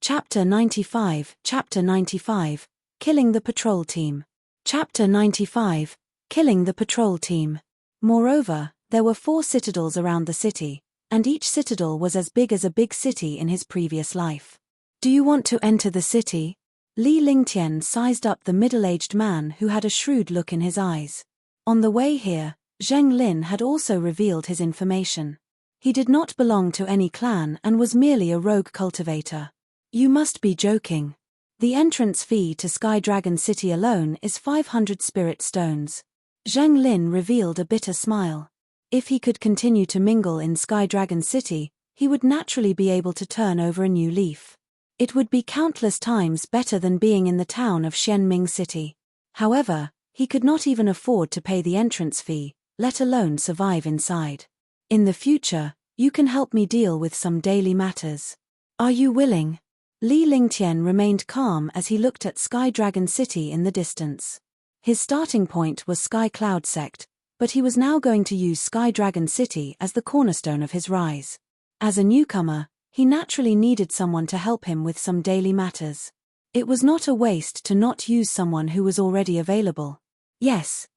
Chapter 95, Killing the Patrol Team. Chapter 95, Killing the Patrol Team. Moreover, There were 4 citadels around the city, and each citadel was as big as a big city in his previous life. Do you want to enter the city? Li Lingtian sized up the middle-aged man who had a shrewd look in his eyes. On the way here, Zheng Lin had also revealed his information. He did not belong to any clan and was merely a rogue cultivator. You must be joking. The entrance fee to Sky Dragon City alone is 500 spirit stones. Zheng Lin revealed a bitter smile. If he could continue to mingle in Sky Dragon City, he would naturally be able to turn over a new leaf. It would be countless times better than being in the town of Xianming City. However, he could not even afford to pay the entrance fee, let alone survive inside. In the future, you can help me deal with some daily matters. Are you willing? Li Lingtian remained calm as he looked at Sky Dragon City in the distance. His starting point was Sky Cloud Sect, but he was now going to use Sky Dragon City as the cornerstone of his rise. As a newcomer, he naturally needed someone to help him with some daily matters. It was not a waste to not use someone who was already available. Yes.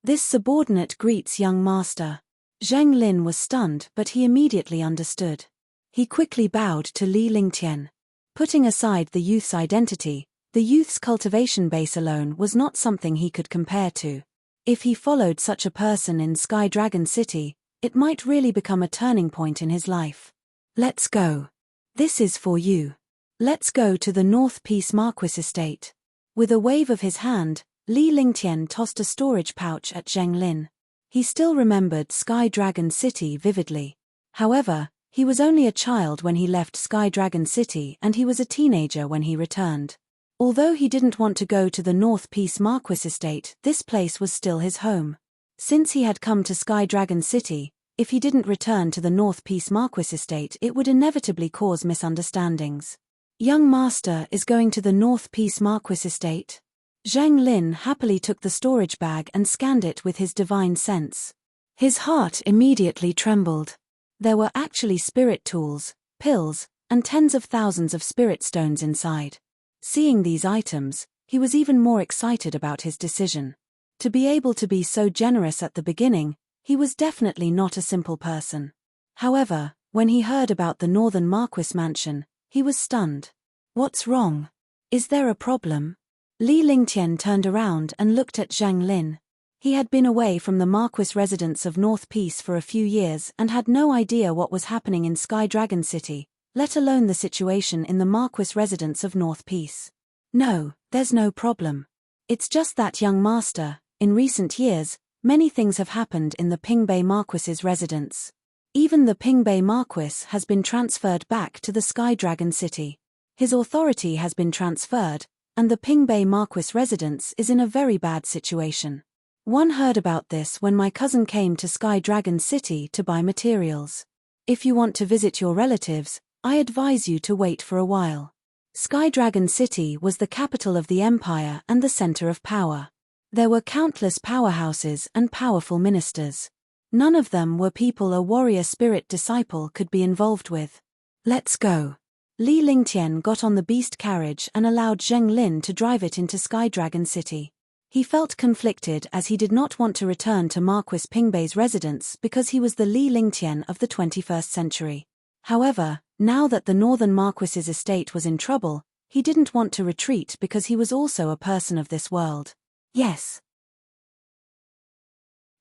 This subordinate greets young master. Zheng Lin was stunned, but he immediately understood. He quickly bowed to Li Lingtian. Putting aside the youth's identity, the youth's cultivation base alone was not something he could compare to. If he followed such a person in Sky Dragon City, it might really become a turning point in his life. Let's go. This is for you. Let's go to the North Peace Marquis estate. With a wave of his hand, Li Lingtian tossed a storage pouch at Zheng Lin. He still remembered Sky Dragon City vividly. However, he was only a child when he left Sky Dragon City and he was a teenager when he returned. Although he didn't want to go to the North Peace Marquis estate, this place was still his home. Since he had come to Sky Dragon City, if he didn't return to the North Peace Marquis estate, it would inevitably cause misunderstandings. Young master is going to the North Peace Marquis estate? Zheng Lin happily took the storage bag and scanned it with his divine sense. His heart immediately trembled. There were actually spirit tools, pills, and tens of thousands of spirit stones inside. Seeing these items, he was even more excited about his decision. To be able to be so generous at the beginning, he was definitely not a simple person. However, when he heard about the Northern Marquis mansion, he was stunned. What's wrong? Is there a problem? Li Lingtian turned around and looked at Zheng Lin. He had been away from the Marquis residence of North Peace for a few years and had no idea what was happening in Sky Dragon City, let alone the situation in the Marquis residence of North Peace. No, there's no problem. It's just that, young master, in recent years, many things have happened in the Pingbei Marquis's residence. Even the Pingbei Marquis has been transferred back to the Sky Dragon City. His authority has been transferred, and the Pingbei Marquis residence is in a very bad situation. One heard about this when my cousin came to Sky Dragon City to buy materials. If you want to visit your relatives, I advise you to wait for a while. Sky Dragon City was the capital of the empire and the center of power. There were countless powerhouses and powerful ministers. None of them were people a warrior spirit disciple could be involved with. Let's go. Li Lingtian got on the beast carriage and allowed Zheng Lin to drive it into Sky Dragon City. He felt conflicted as he did not want to return to Marquis Pingbei's residence because he was the Li Lingtian of the 21st century. However, now that the Northern Marquis's estate was in trouble, he didn't want to retreat because he was also a person of this world. Yes.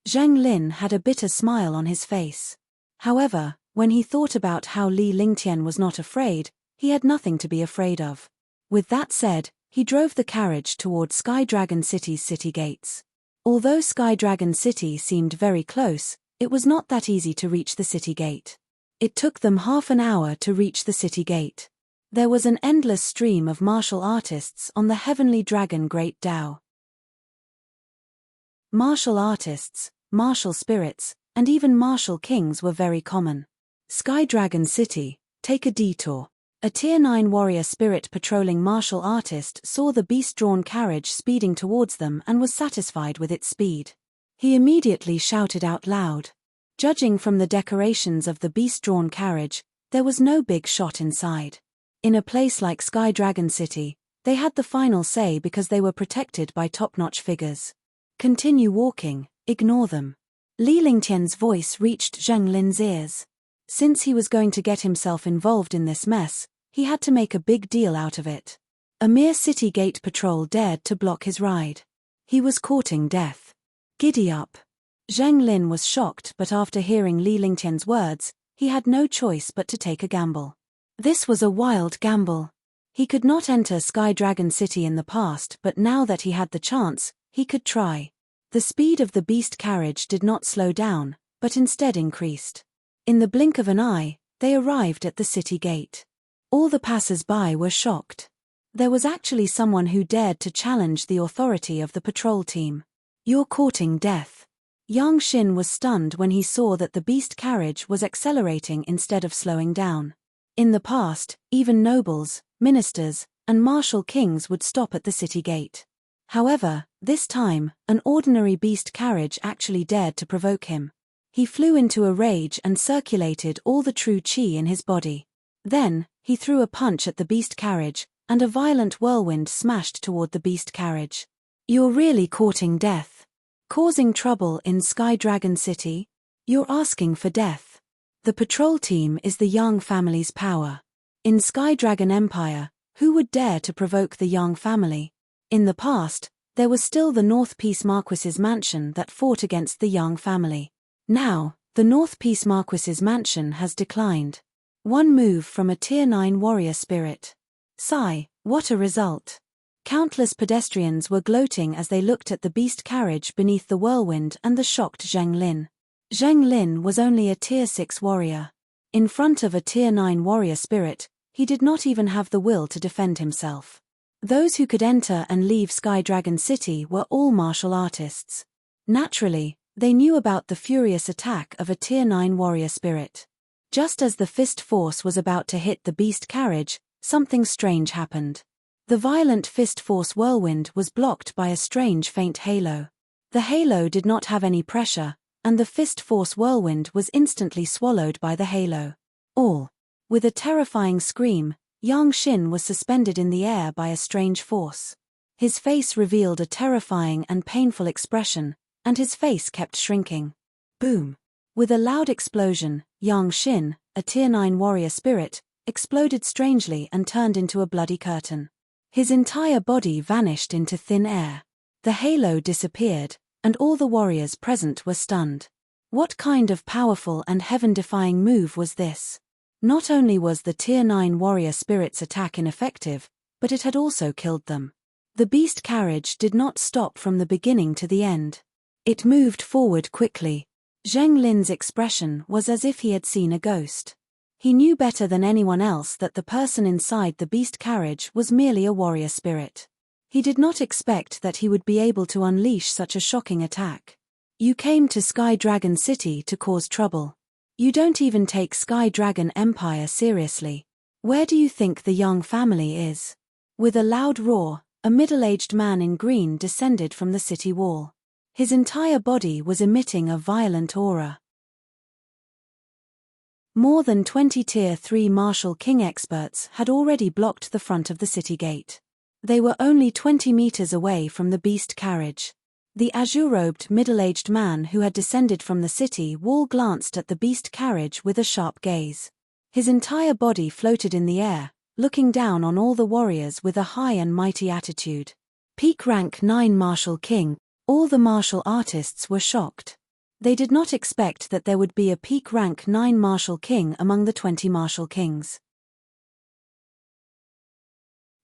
Zheng Lin had a bitter smile on his face. However, when he thought about how Li Lingtian was not afraid, he had nothing to be afraid of. With that said, he drove the carriage toward Sky Dragon City's city gates. Although Sky Dragon City seemed very close, it was not that easy to reach the city gate. It took them half an hour to reach the city gate. There was an endless stream of martial artists on the Heavenly Dragon Great Dao. Martial artists, martial spirits, and even martial kings were very common. Sky Dragon City, take a detour. A Tier 9 warrior spirit patrolling martial artist saw the beast-drawn carriage speeding towards them and was satisfied with its speed. He immediately shouted out loud. Judging from the decorations of the beast-drawn carriage, there was no big shot inside. In a place like Sky Dragon City, they had the final say because they were protected by top-notch figures. Continue walking, ignore them. Li Lingtian's voice reached Zheng Lin's ears. Since he was going to get himself involved in this mess, he had to make a big deal out of it. A mere city gate patrol dared to block his ride. He was courting death. Giddy up. Zheng Lin was shocked, but after hearing Li Lingtian's words, he had no choice but to take a gamble. This was a wild gamble. He could not enter Sky Dragon City in the past, but now that he had the chance, he could try. The speed of the beast carriage did not slow down, but instead increased. In the blink of an eye, they arrived at the city gate. All the passers-by were shocked. There was actually someone who dared to challenge the authority of the patrol team. "You're courting death." Yang Xin was stunned when he saw that the beast carriage was accelerating instead of slowing down. In the past, even nobles, ministers, and martial kings would stop at the city gate. However, this time, an ordinary beast carriage actually dared to provoke him. He flew into a rage and circulated all the true qi in his body. Then, he threw a punch at the beast carriage, and a violent whirlwind smashed toward the beast carriage. "You're really courting death. Causing trouble in Sky Dragon City? You're asking for death." The patrol team is the Yang family's power. In Sky Dragon Empire, who would dare to provoke the Yang family? In the past, there was still the North Peace Marquis's mansion that fought against the Yang family. Now, the North Peace Marquis's mansion has declined. One move from a Tier 9 warrior spirit. Sigh, what a result. Countless pedestrians were gloating as they looked at the beast carriage beneath the whirlwind and the shocked Zheng Lin. Zheng Lin was only a Tier 6 warrior. In front of a Tier 9 warrior spirit, he did not even have the will to defend himself. Those who could enter and leave Sky Dragon City were all martial artists. Naturally, they knew about the furious attack of a Tier 9 warrior spirit. Just as the fist force was about to hit the beast carriage, something strange happened. The violent fist force whirlwind was blocked by a strange faint halo. The halo did not have any pressure, and the fist force whirlwind was instantly swallowed by the halo. All. With a terrifying scream, Yang Xin was suspended in the air by a strange force. His face revealed a terrifying and painful expression, and his face kept shrinking. Boom! With a loud explosion, Yang Xin, a Tier 9 warrior spirit, exploded strangely and turned into a bloody curtain. His entire body vanished into thin air. The halo disappeared, and all the warriors present were stunned. What kind of powerful and heaven-defying move was this? Not only was the Tier 9 warrior spirit's attack ineffective, but it had also killed them. The beast carriage did not stop from the beginning to the end. It moved forward quickly. Zheng Lin's expression was as if he had seen a ghost. He knew better than anyone else that the person inside the beast carriage was merely a warrior spirit. He did not expect that he would be able to unleash such a shocking attack. "You came to Sky Dragon City to cause trouble. You don't even take Sky Dragon Empire seriously. Where do you think the Yang family is?" With a loud roar, a middle-aged man in green descended from the city wall. His entire body was emitting a violent aura. More than 20 Tier 3 Martial King experts had already blocked the front of the city gate. They were only 20 meters away from the beast carriage. The azure-robed middle-aged man who had descended from the city wall glanced at the beast carriage with a sharp gaze. His entire body floated in the air, looking down on all the warriors with a high and mighty attitude. Peak rank 9 Martial King. All the martial artists were shocked. They did not expect that there would be a peak rank 9 Martial King among the 20 Martial Kings.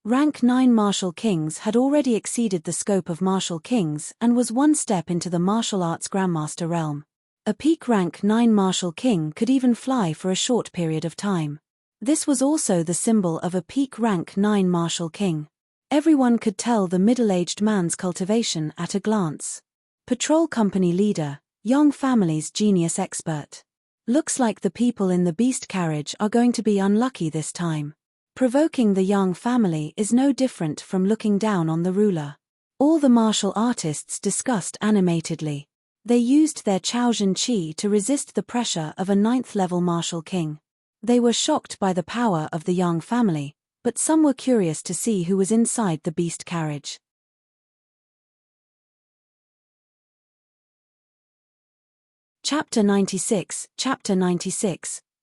Rank 9 Martial Kings had already exceeded the scope of Martial Kings and was one step into the martial arts Grandmaster realm. A peak rank 9 Martial King could even fly for a short period of time. This was also the symbol of a peak rank 9 Martial King. Everyone could tell the middle-aged man's cultivation at a glance. Patrol company leader, Yang family's genius expert. Looks like the people in the beast carriage are going to be unlucky this time. Provoking the Yang family is no different from looking down on the ruler. All the martial artists discussed animatedly. They used their Chaozhen Qi to resist the pressure of a 9th-level martial king. They were shocked by the power of the Yang family, but some were curious to see who was inside the beast carriage. Chapter 96,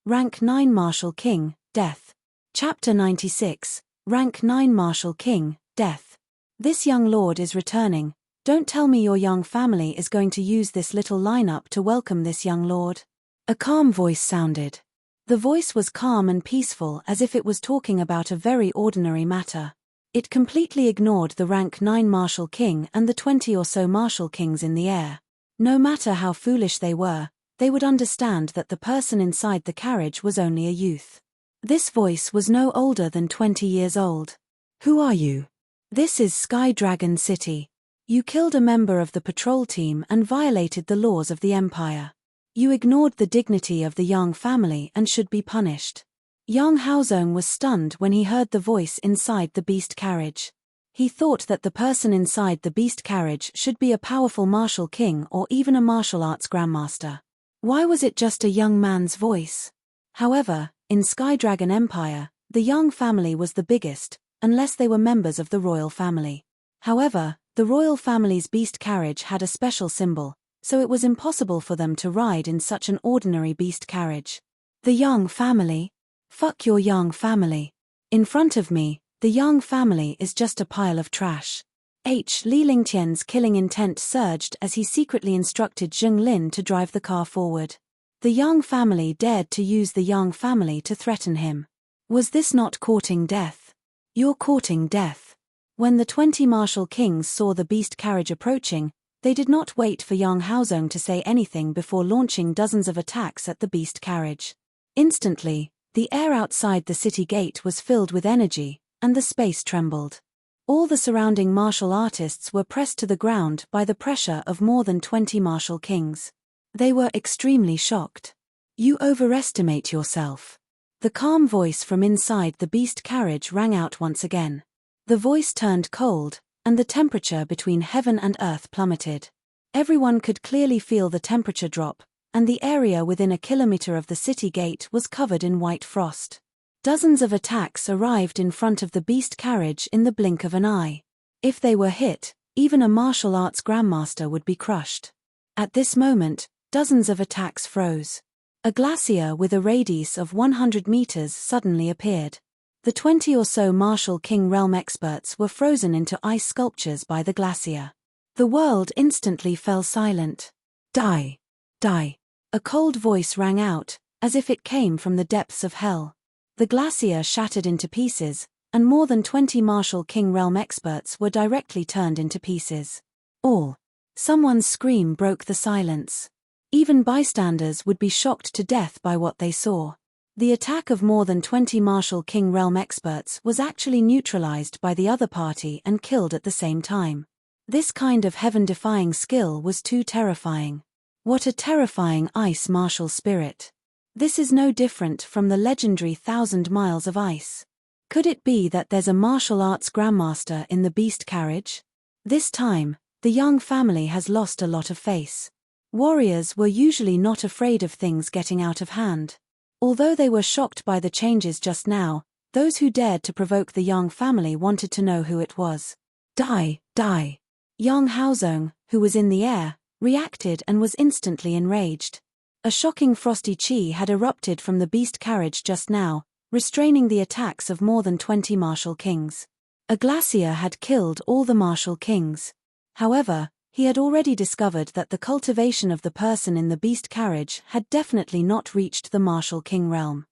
Rank 9 Martial King, Death. Chapter 96, Rank 9 Martial King, Death. This young lord is returning. Don't tell me your young family is going to use this little lineup to welcome this young lord. A calm voice sounded. The voice was calm and peaceful, as if it was talking about a very ordinary matter. It completely ignored the rank 9 Martial King and the 20 or so Martial Kings in the air. No matter how foolish they were, they would understand that the person inside the carriage was only a youth. This voice was no older than 20 years old. Who are you? This is Sky Dragon City. You killed a member of the patrol team and violated the laws of the Empire. You ignored the dignity of the Yang family and should be punished. Yang Haozong was stunned when he heard the voice inside the beast carriage. He thought that the person inside the beast carriage should be a powerful martial king or even a martial arts grandmaster. Why was it just a young man's voice? However, in Sky Dragon Empire, the Yang family was the biggest, unless they were members of the royal family. However, the royal family's beast carriage had a special symbol, so it was impossible for them to ride in such an ordinary beast carriage. The Yang family? Fuck your Yang family. In front of me, the Yang family is just a pile of trash. Li Lingtian's killing intent surged as he secretly instructed Zheng Lin to drive the car forward. The Yang family dared to use the Yang family to threaten him. Was this not courting death? You're courting death. When the 20 martial kings saw the beast carriage approaching, they did not wait for Yang Haozong to say anything before launching dozens of attacks at the beast carriage. Instantly, the air outside the city gate was filled with energy, and the space trembled. All the surrounding martial artists were pressed to the ground by the pressure of more than 20 martial kings. They were extremely shocked. You overestimate yourself. The calm voice from inside the beast carriage rang out once again. The voice turned cold, and the temperature between heaven and earth plummeted. Everyone could clearly feel the temperature drop, and the area within a kilometer of the city gate was covered in white frost. Dozens of attacks arrived in front of the beast carriage in the blink of an eye. If they were hit, even a martial arts grandmaster would be crushed. At this moment, dozens of attacks froze. A glacier with a radius of 100 meters suddenly appeared. The 20 or so martial king realm experts were frozen into ice sculptures by the glacier. The world instantly fell silent. Die! Die! A cold voice rang out, as if it came from the depths of hell. The glacier shattered into pieces, and more than 20 martial king realm experts were directly turned into pieces. All. Someone's scream broke the silence. Even bystanders would be shocked to death by what they saw. The attack of more than 20 martial king realm experts was actually neutralized by the other party and killed at the same time. This kind of heaven-defying skill was too terrifying. What a terrifying ice martial spirit. This is no different from the legendary 1,000 miles of ice. Could it be that there's a martial arts grandmaster in the beast carriage? This time, the Yang family has lost a lot of face. Warriors were usually not afraid of things getting out of hand. Although they were shocked by the changes just now, those who dared to provoke the Yang family wanted to know who it was. Die, die. Yang Haozong, who was in the air, reacted and was instantly enraged. A shocking frosty chi had erupted from the beast carriage just now, restraining the attacks of more than 20 martial kings. A glacier had killed all the martial kings. However, he had already discovered that the cultivation of the person in the beast carriage had definitely not reached the martial king realm.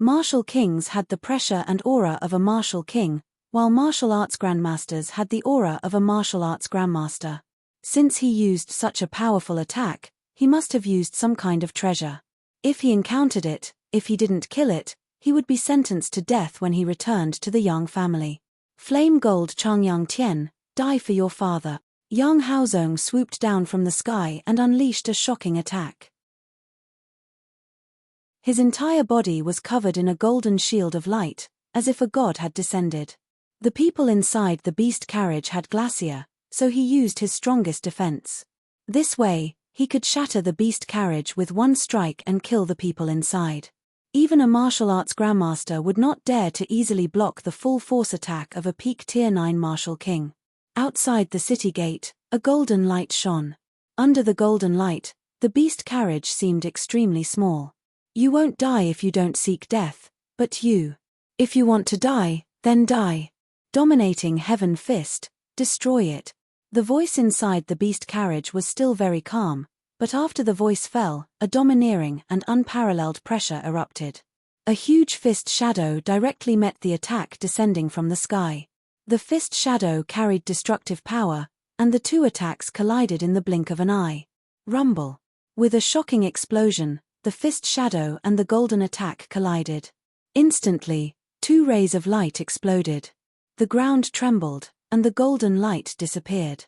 Martial kings had the pressure and aura of a martial king, while martial arts grandmasters had the aura of a martial arts grandmaster. Since he used such a powerful attack, he must have used some kind of treasure. If he encountered it, if he didn't kill it, he would be sentenced to death when he returned to the Yang family. Flame Gold Changyang Tian, die for your father. Yang Haozong swooped down from the sky and unleashed a shocking attack. His entire body was covered in a golden shield of light, as if a god had descended. The people inside the beast carriage had glacier, so he used his strongest defense. This way, he could shatter the beast carriage with one strike and kill the people inside. Even a martial arts grandmaster would not dare to easily block the full force attack of a peak tier 9 martial king. Outside the city gate, a golden light shone. Under the golden light, the beast carriage seemed extremely small. You won't die if you don't seek death, but you. If you want to die, then die. Dominating heaven fist, destroy it. The voice inside the beast carriage was still very calm, but after the voice fell, a domineering and unparalleled pressure erupted. A huge fist shadow directly met the attack descending from the sky. The fist shadow carried destructive power, and the two attacks collided in the blink of an eye. Rumble. With a shocking explosion, the fist shadow and the golden attack collided. Instantly, two rays of light exploded. The ground trembled, and the golden light disappeared.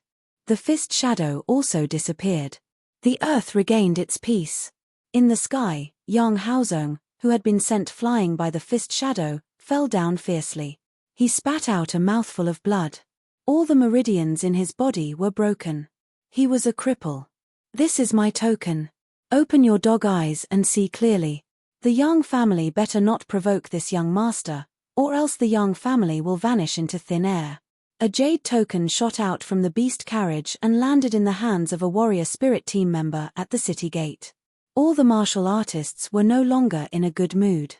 The fist shadow also disappeared. The earth regained its peace. In the sky, Yang Haozong, who had been sent flying by the fist shadow, fell down fiercely. He spat out a mouthful of blood. All the meridians in his body were broken. He was a cripple. This is my token. Open your dog eyes and see clearly. The Yang family better not provoke this young master, or else the Yang family will vanish into thin air. A jade token shot out from the beast carriage and landed in the hands of a warrior spirit team member at the city gate. All the martial artists were no longer in a good mood.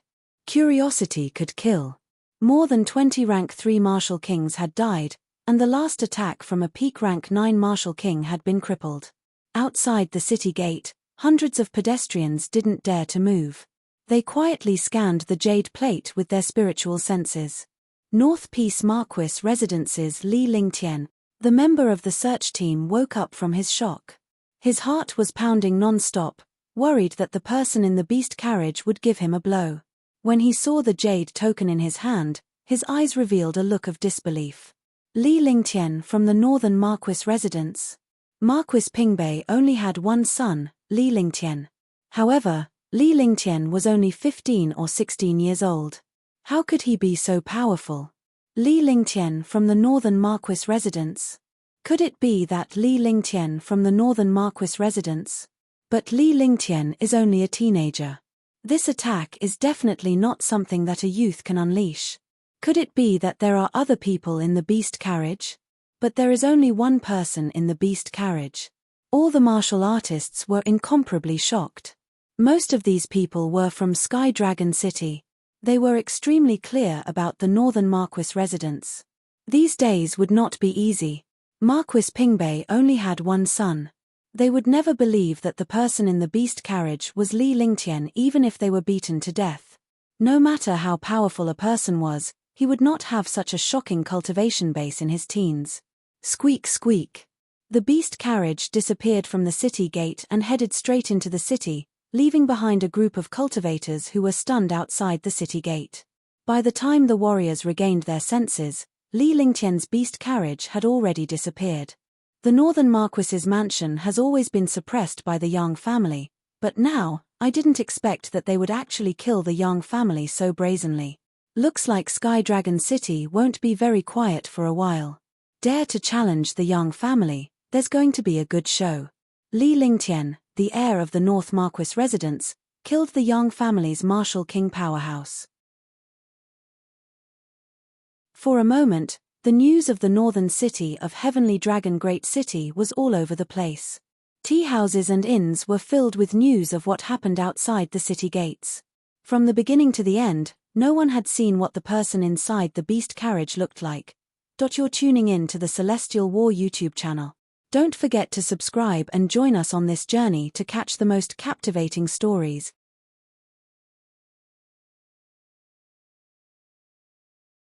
Curiosity could kill. More than 20 rank 3 martial kings had died, and the last attack from a peak rank 9 martial king had been crippled. Outside the city gate, hundreds of pedestrians didn't dare to move. They quietly scanned the jade plate with their spiritual senses. North Peace Marquis Residence's Li Lingtian, the member of the search team, woke up from his shock. His heart was pounding non-stop, worried that the person in the beast carriage would give him a blow. When he saw the jade token in his hand, his eyes revealed a look of disbelief. Li Lingtian from the Northern Marquis Residence. Marquis Pingbei only had one son, Li Lingtian. However, Li Lingtian was only 15 or 16 years old. How could he be so powerful? Li Lingtian from the Northern Marquis Residence. Could it be that Li Lingtian from the Northern Marquis Residence? But Li Lingtian is only a teenager. This attack is definitely not something that a youth can unleash. Could it be that there are other people in the beast carriage? But there is only one person in the beast carriage. All the martial artists were incomparably shocked. Most of these people were from Sky Dragon City. They were extremely clear about the Northern Marquis Residence. These days would not be easy. Marquis Pingbei only had one son. They would never believe that the person in the beast carriage was Li Lingtian even if they were beaten to death. No matter how powerful a person was, he would not have such a shocking cultivation base in his teens. Squeak squeak. The beast carriage disappeared from the city gate and headed straight into the city, leaving behind a group of cultivators who were stunned outside the city gate. By the time the warriors regained their senses, Li Lingtian's beast carriage had already disappeared. The Northern Marquis's mansion has always been suppressed by the Yang family, but now, I didn't expect that they would actually kill the Yang family so brazenly. Looks like Sky Dragon City won't be very quiet for a while. Dare to challenge the Yang family, there's going to be a good show. Li Lingtian, the heir of the North Marquis Residence, killed the Yang family's martial king powerhouse. For a moment, the news of the northern city of Heavenly Dragon Great City was all over the place. Tea houses and inns were filled with news of what happened outside the city gates. From the beginning to the end, no one had seen what the person inside the beast carriage looked like. You're tuning in to the Celestial War YouTube channel. Don't forget to subscribe and join us on this journey to catch the most captivating stories,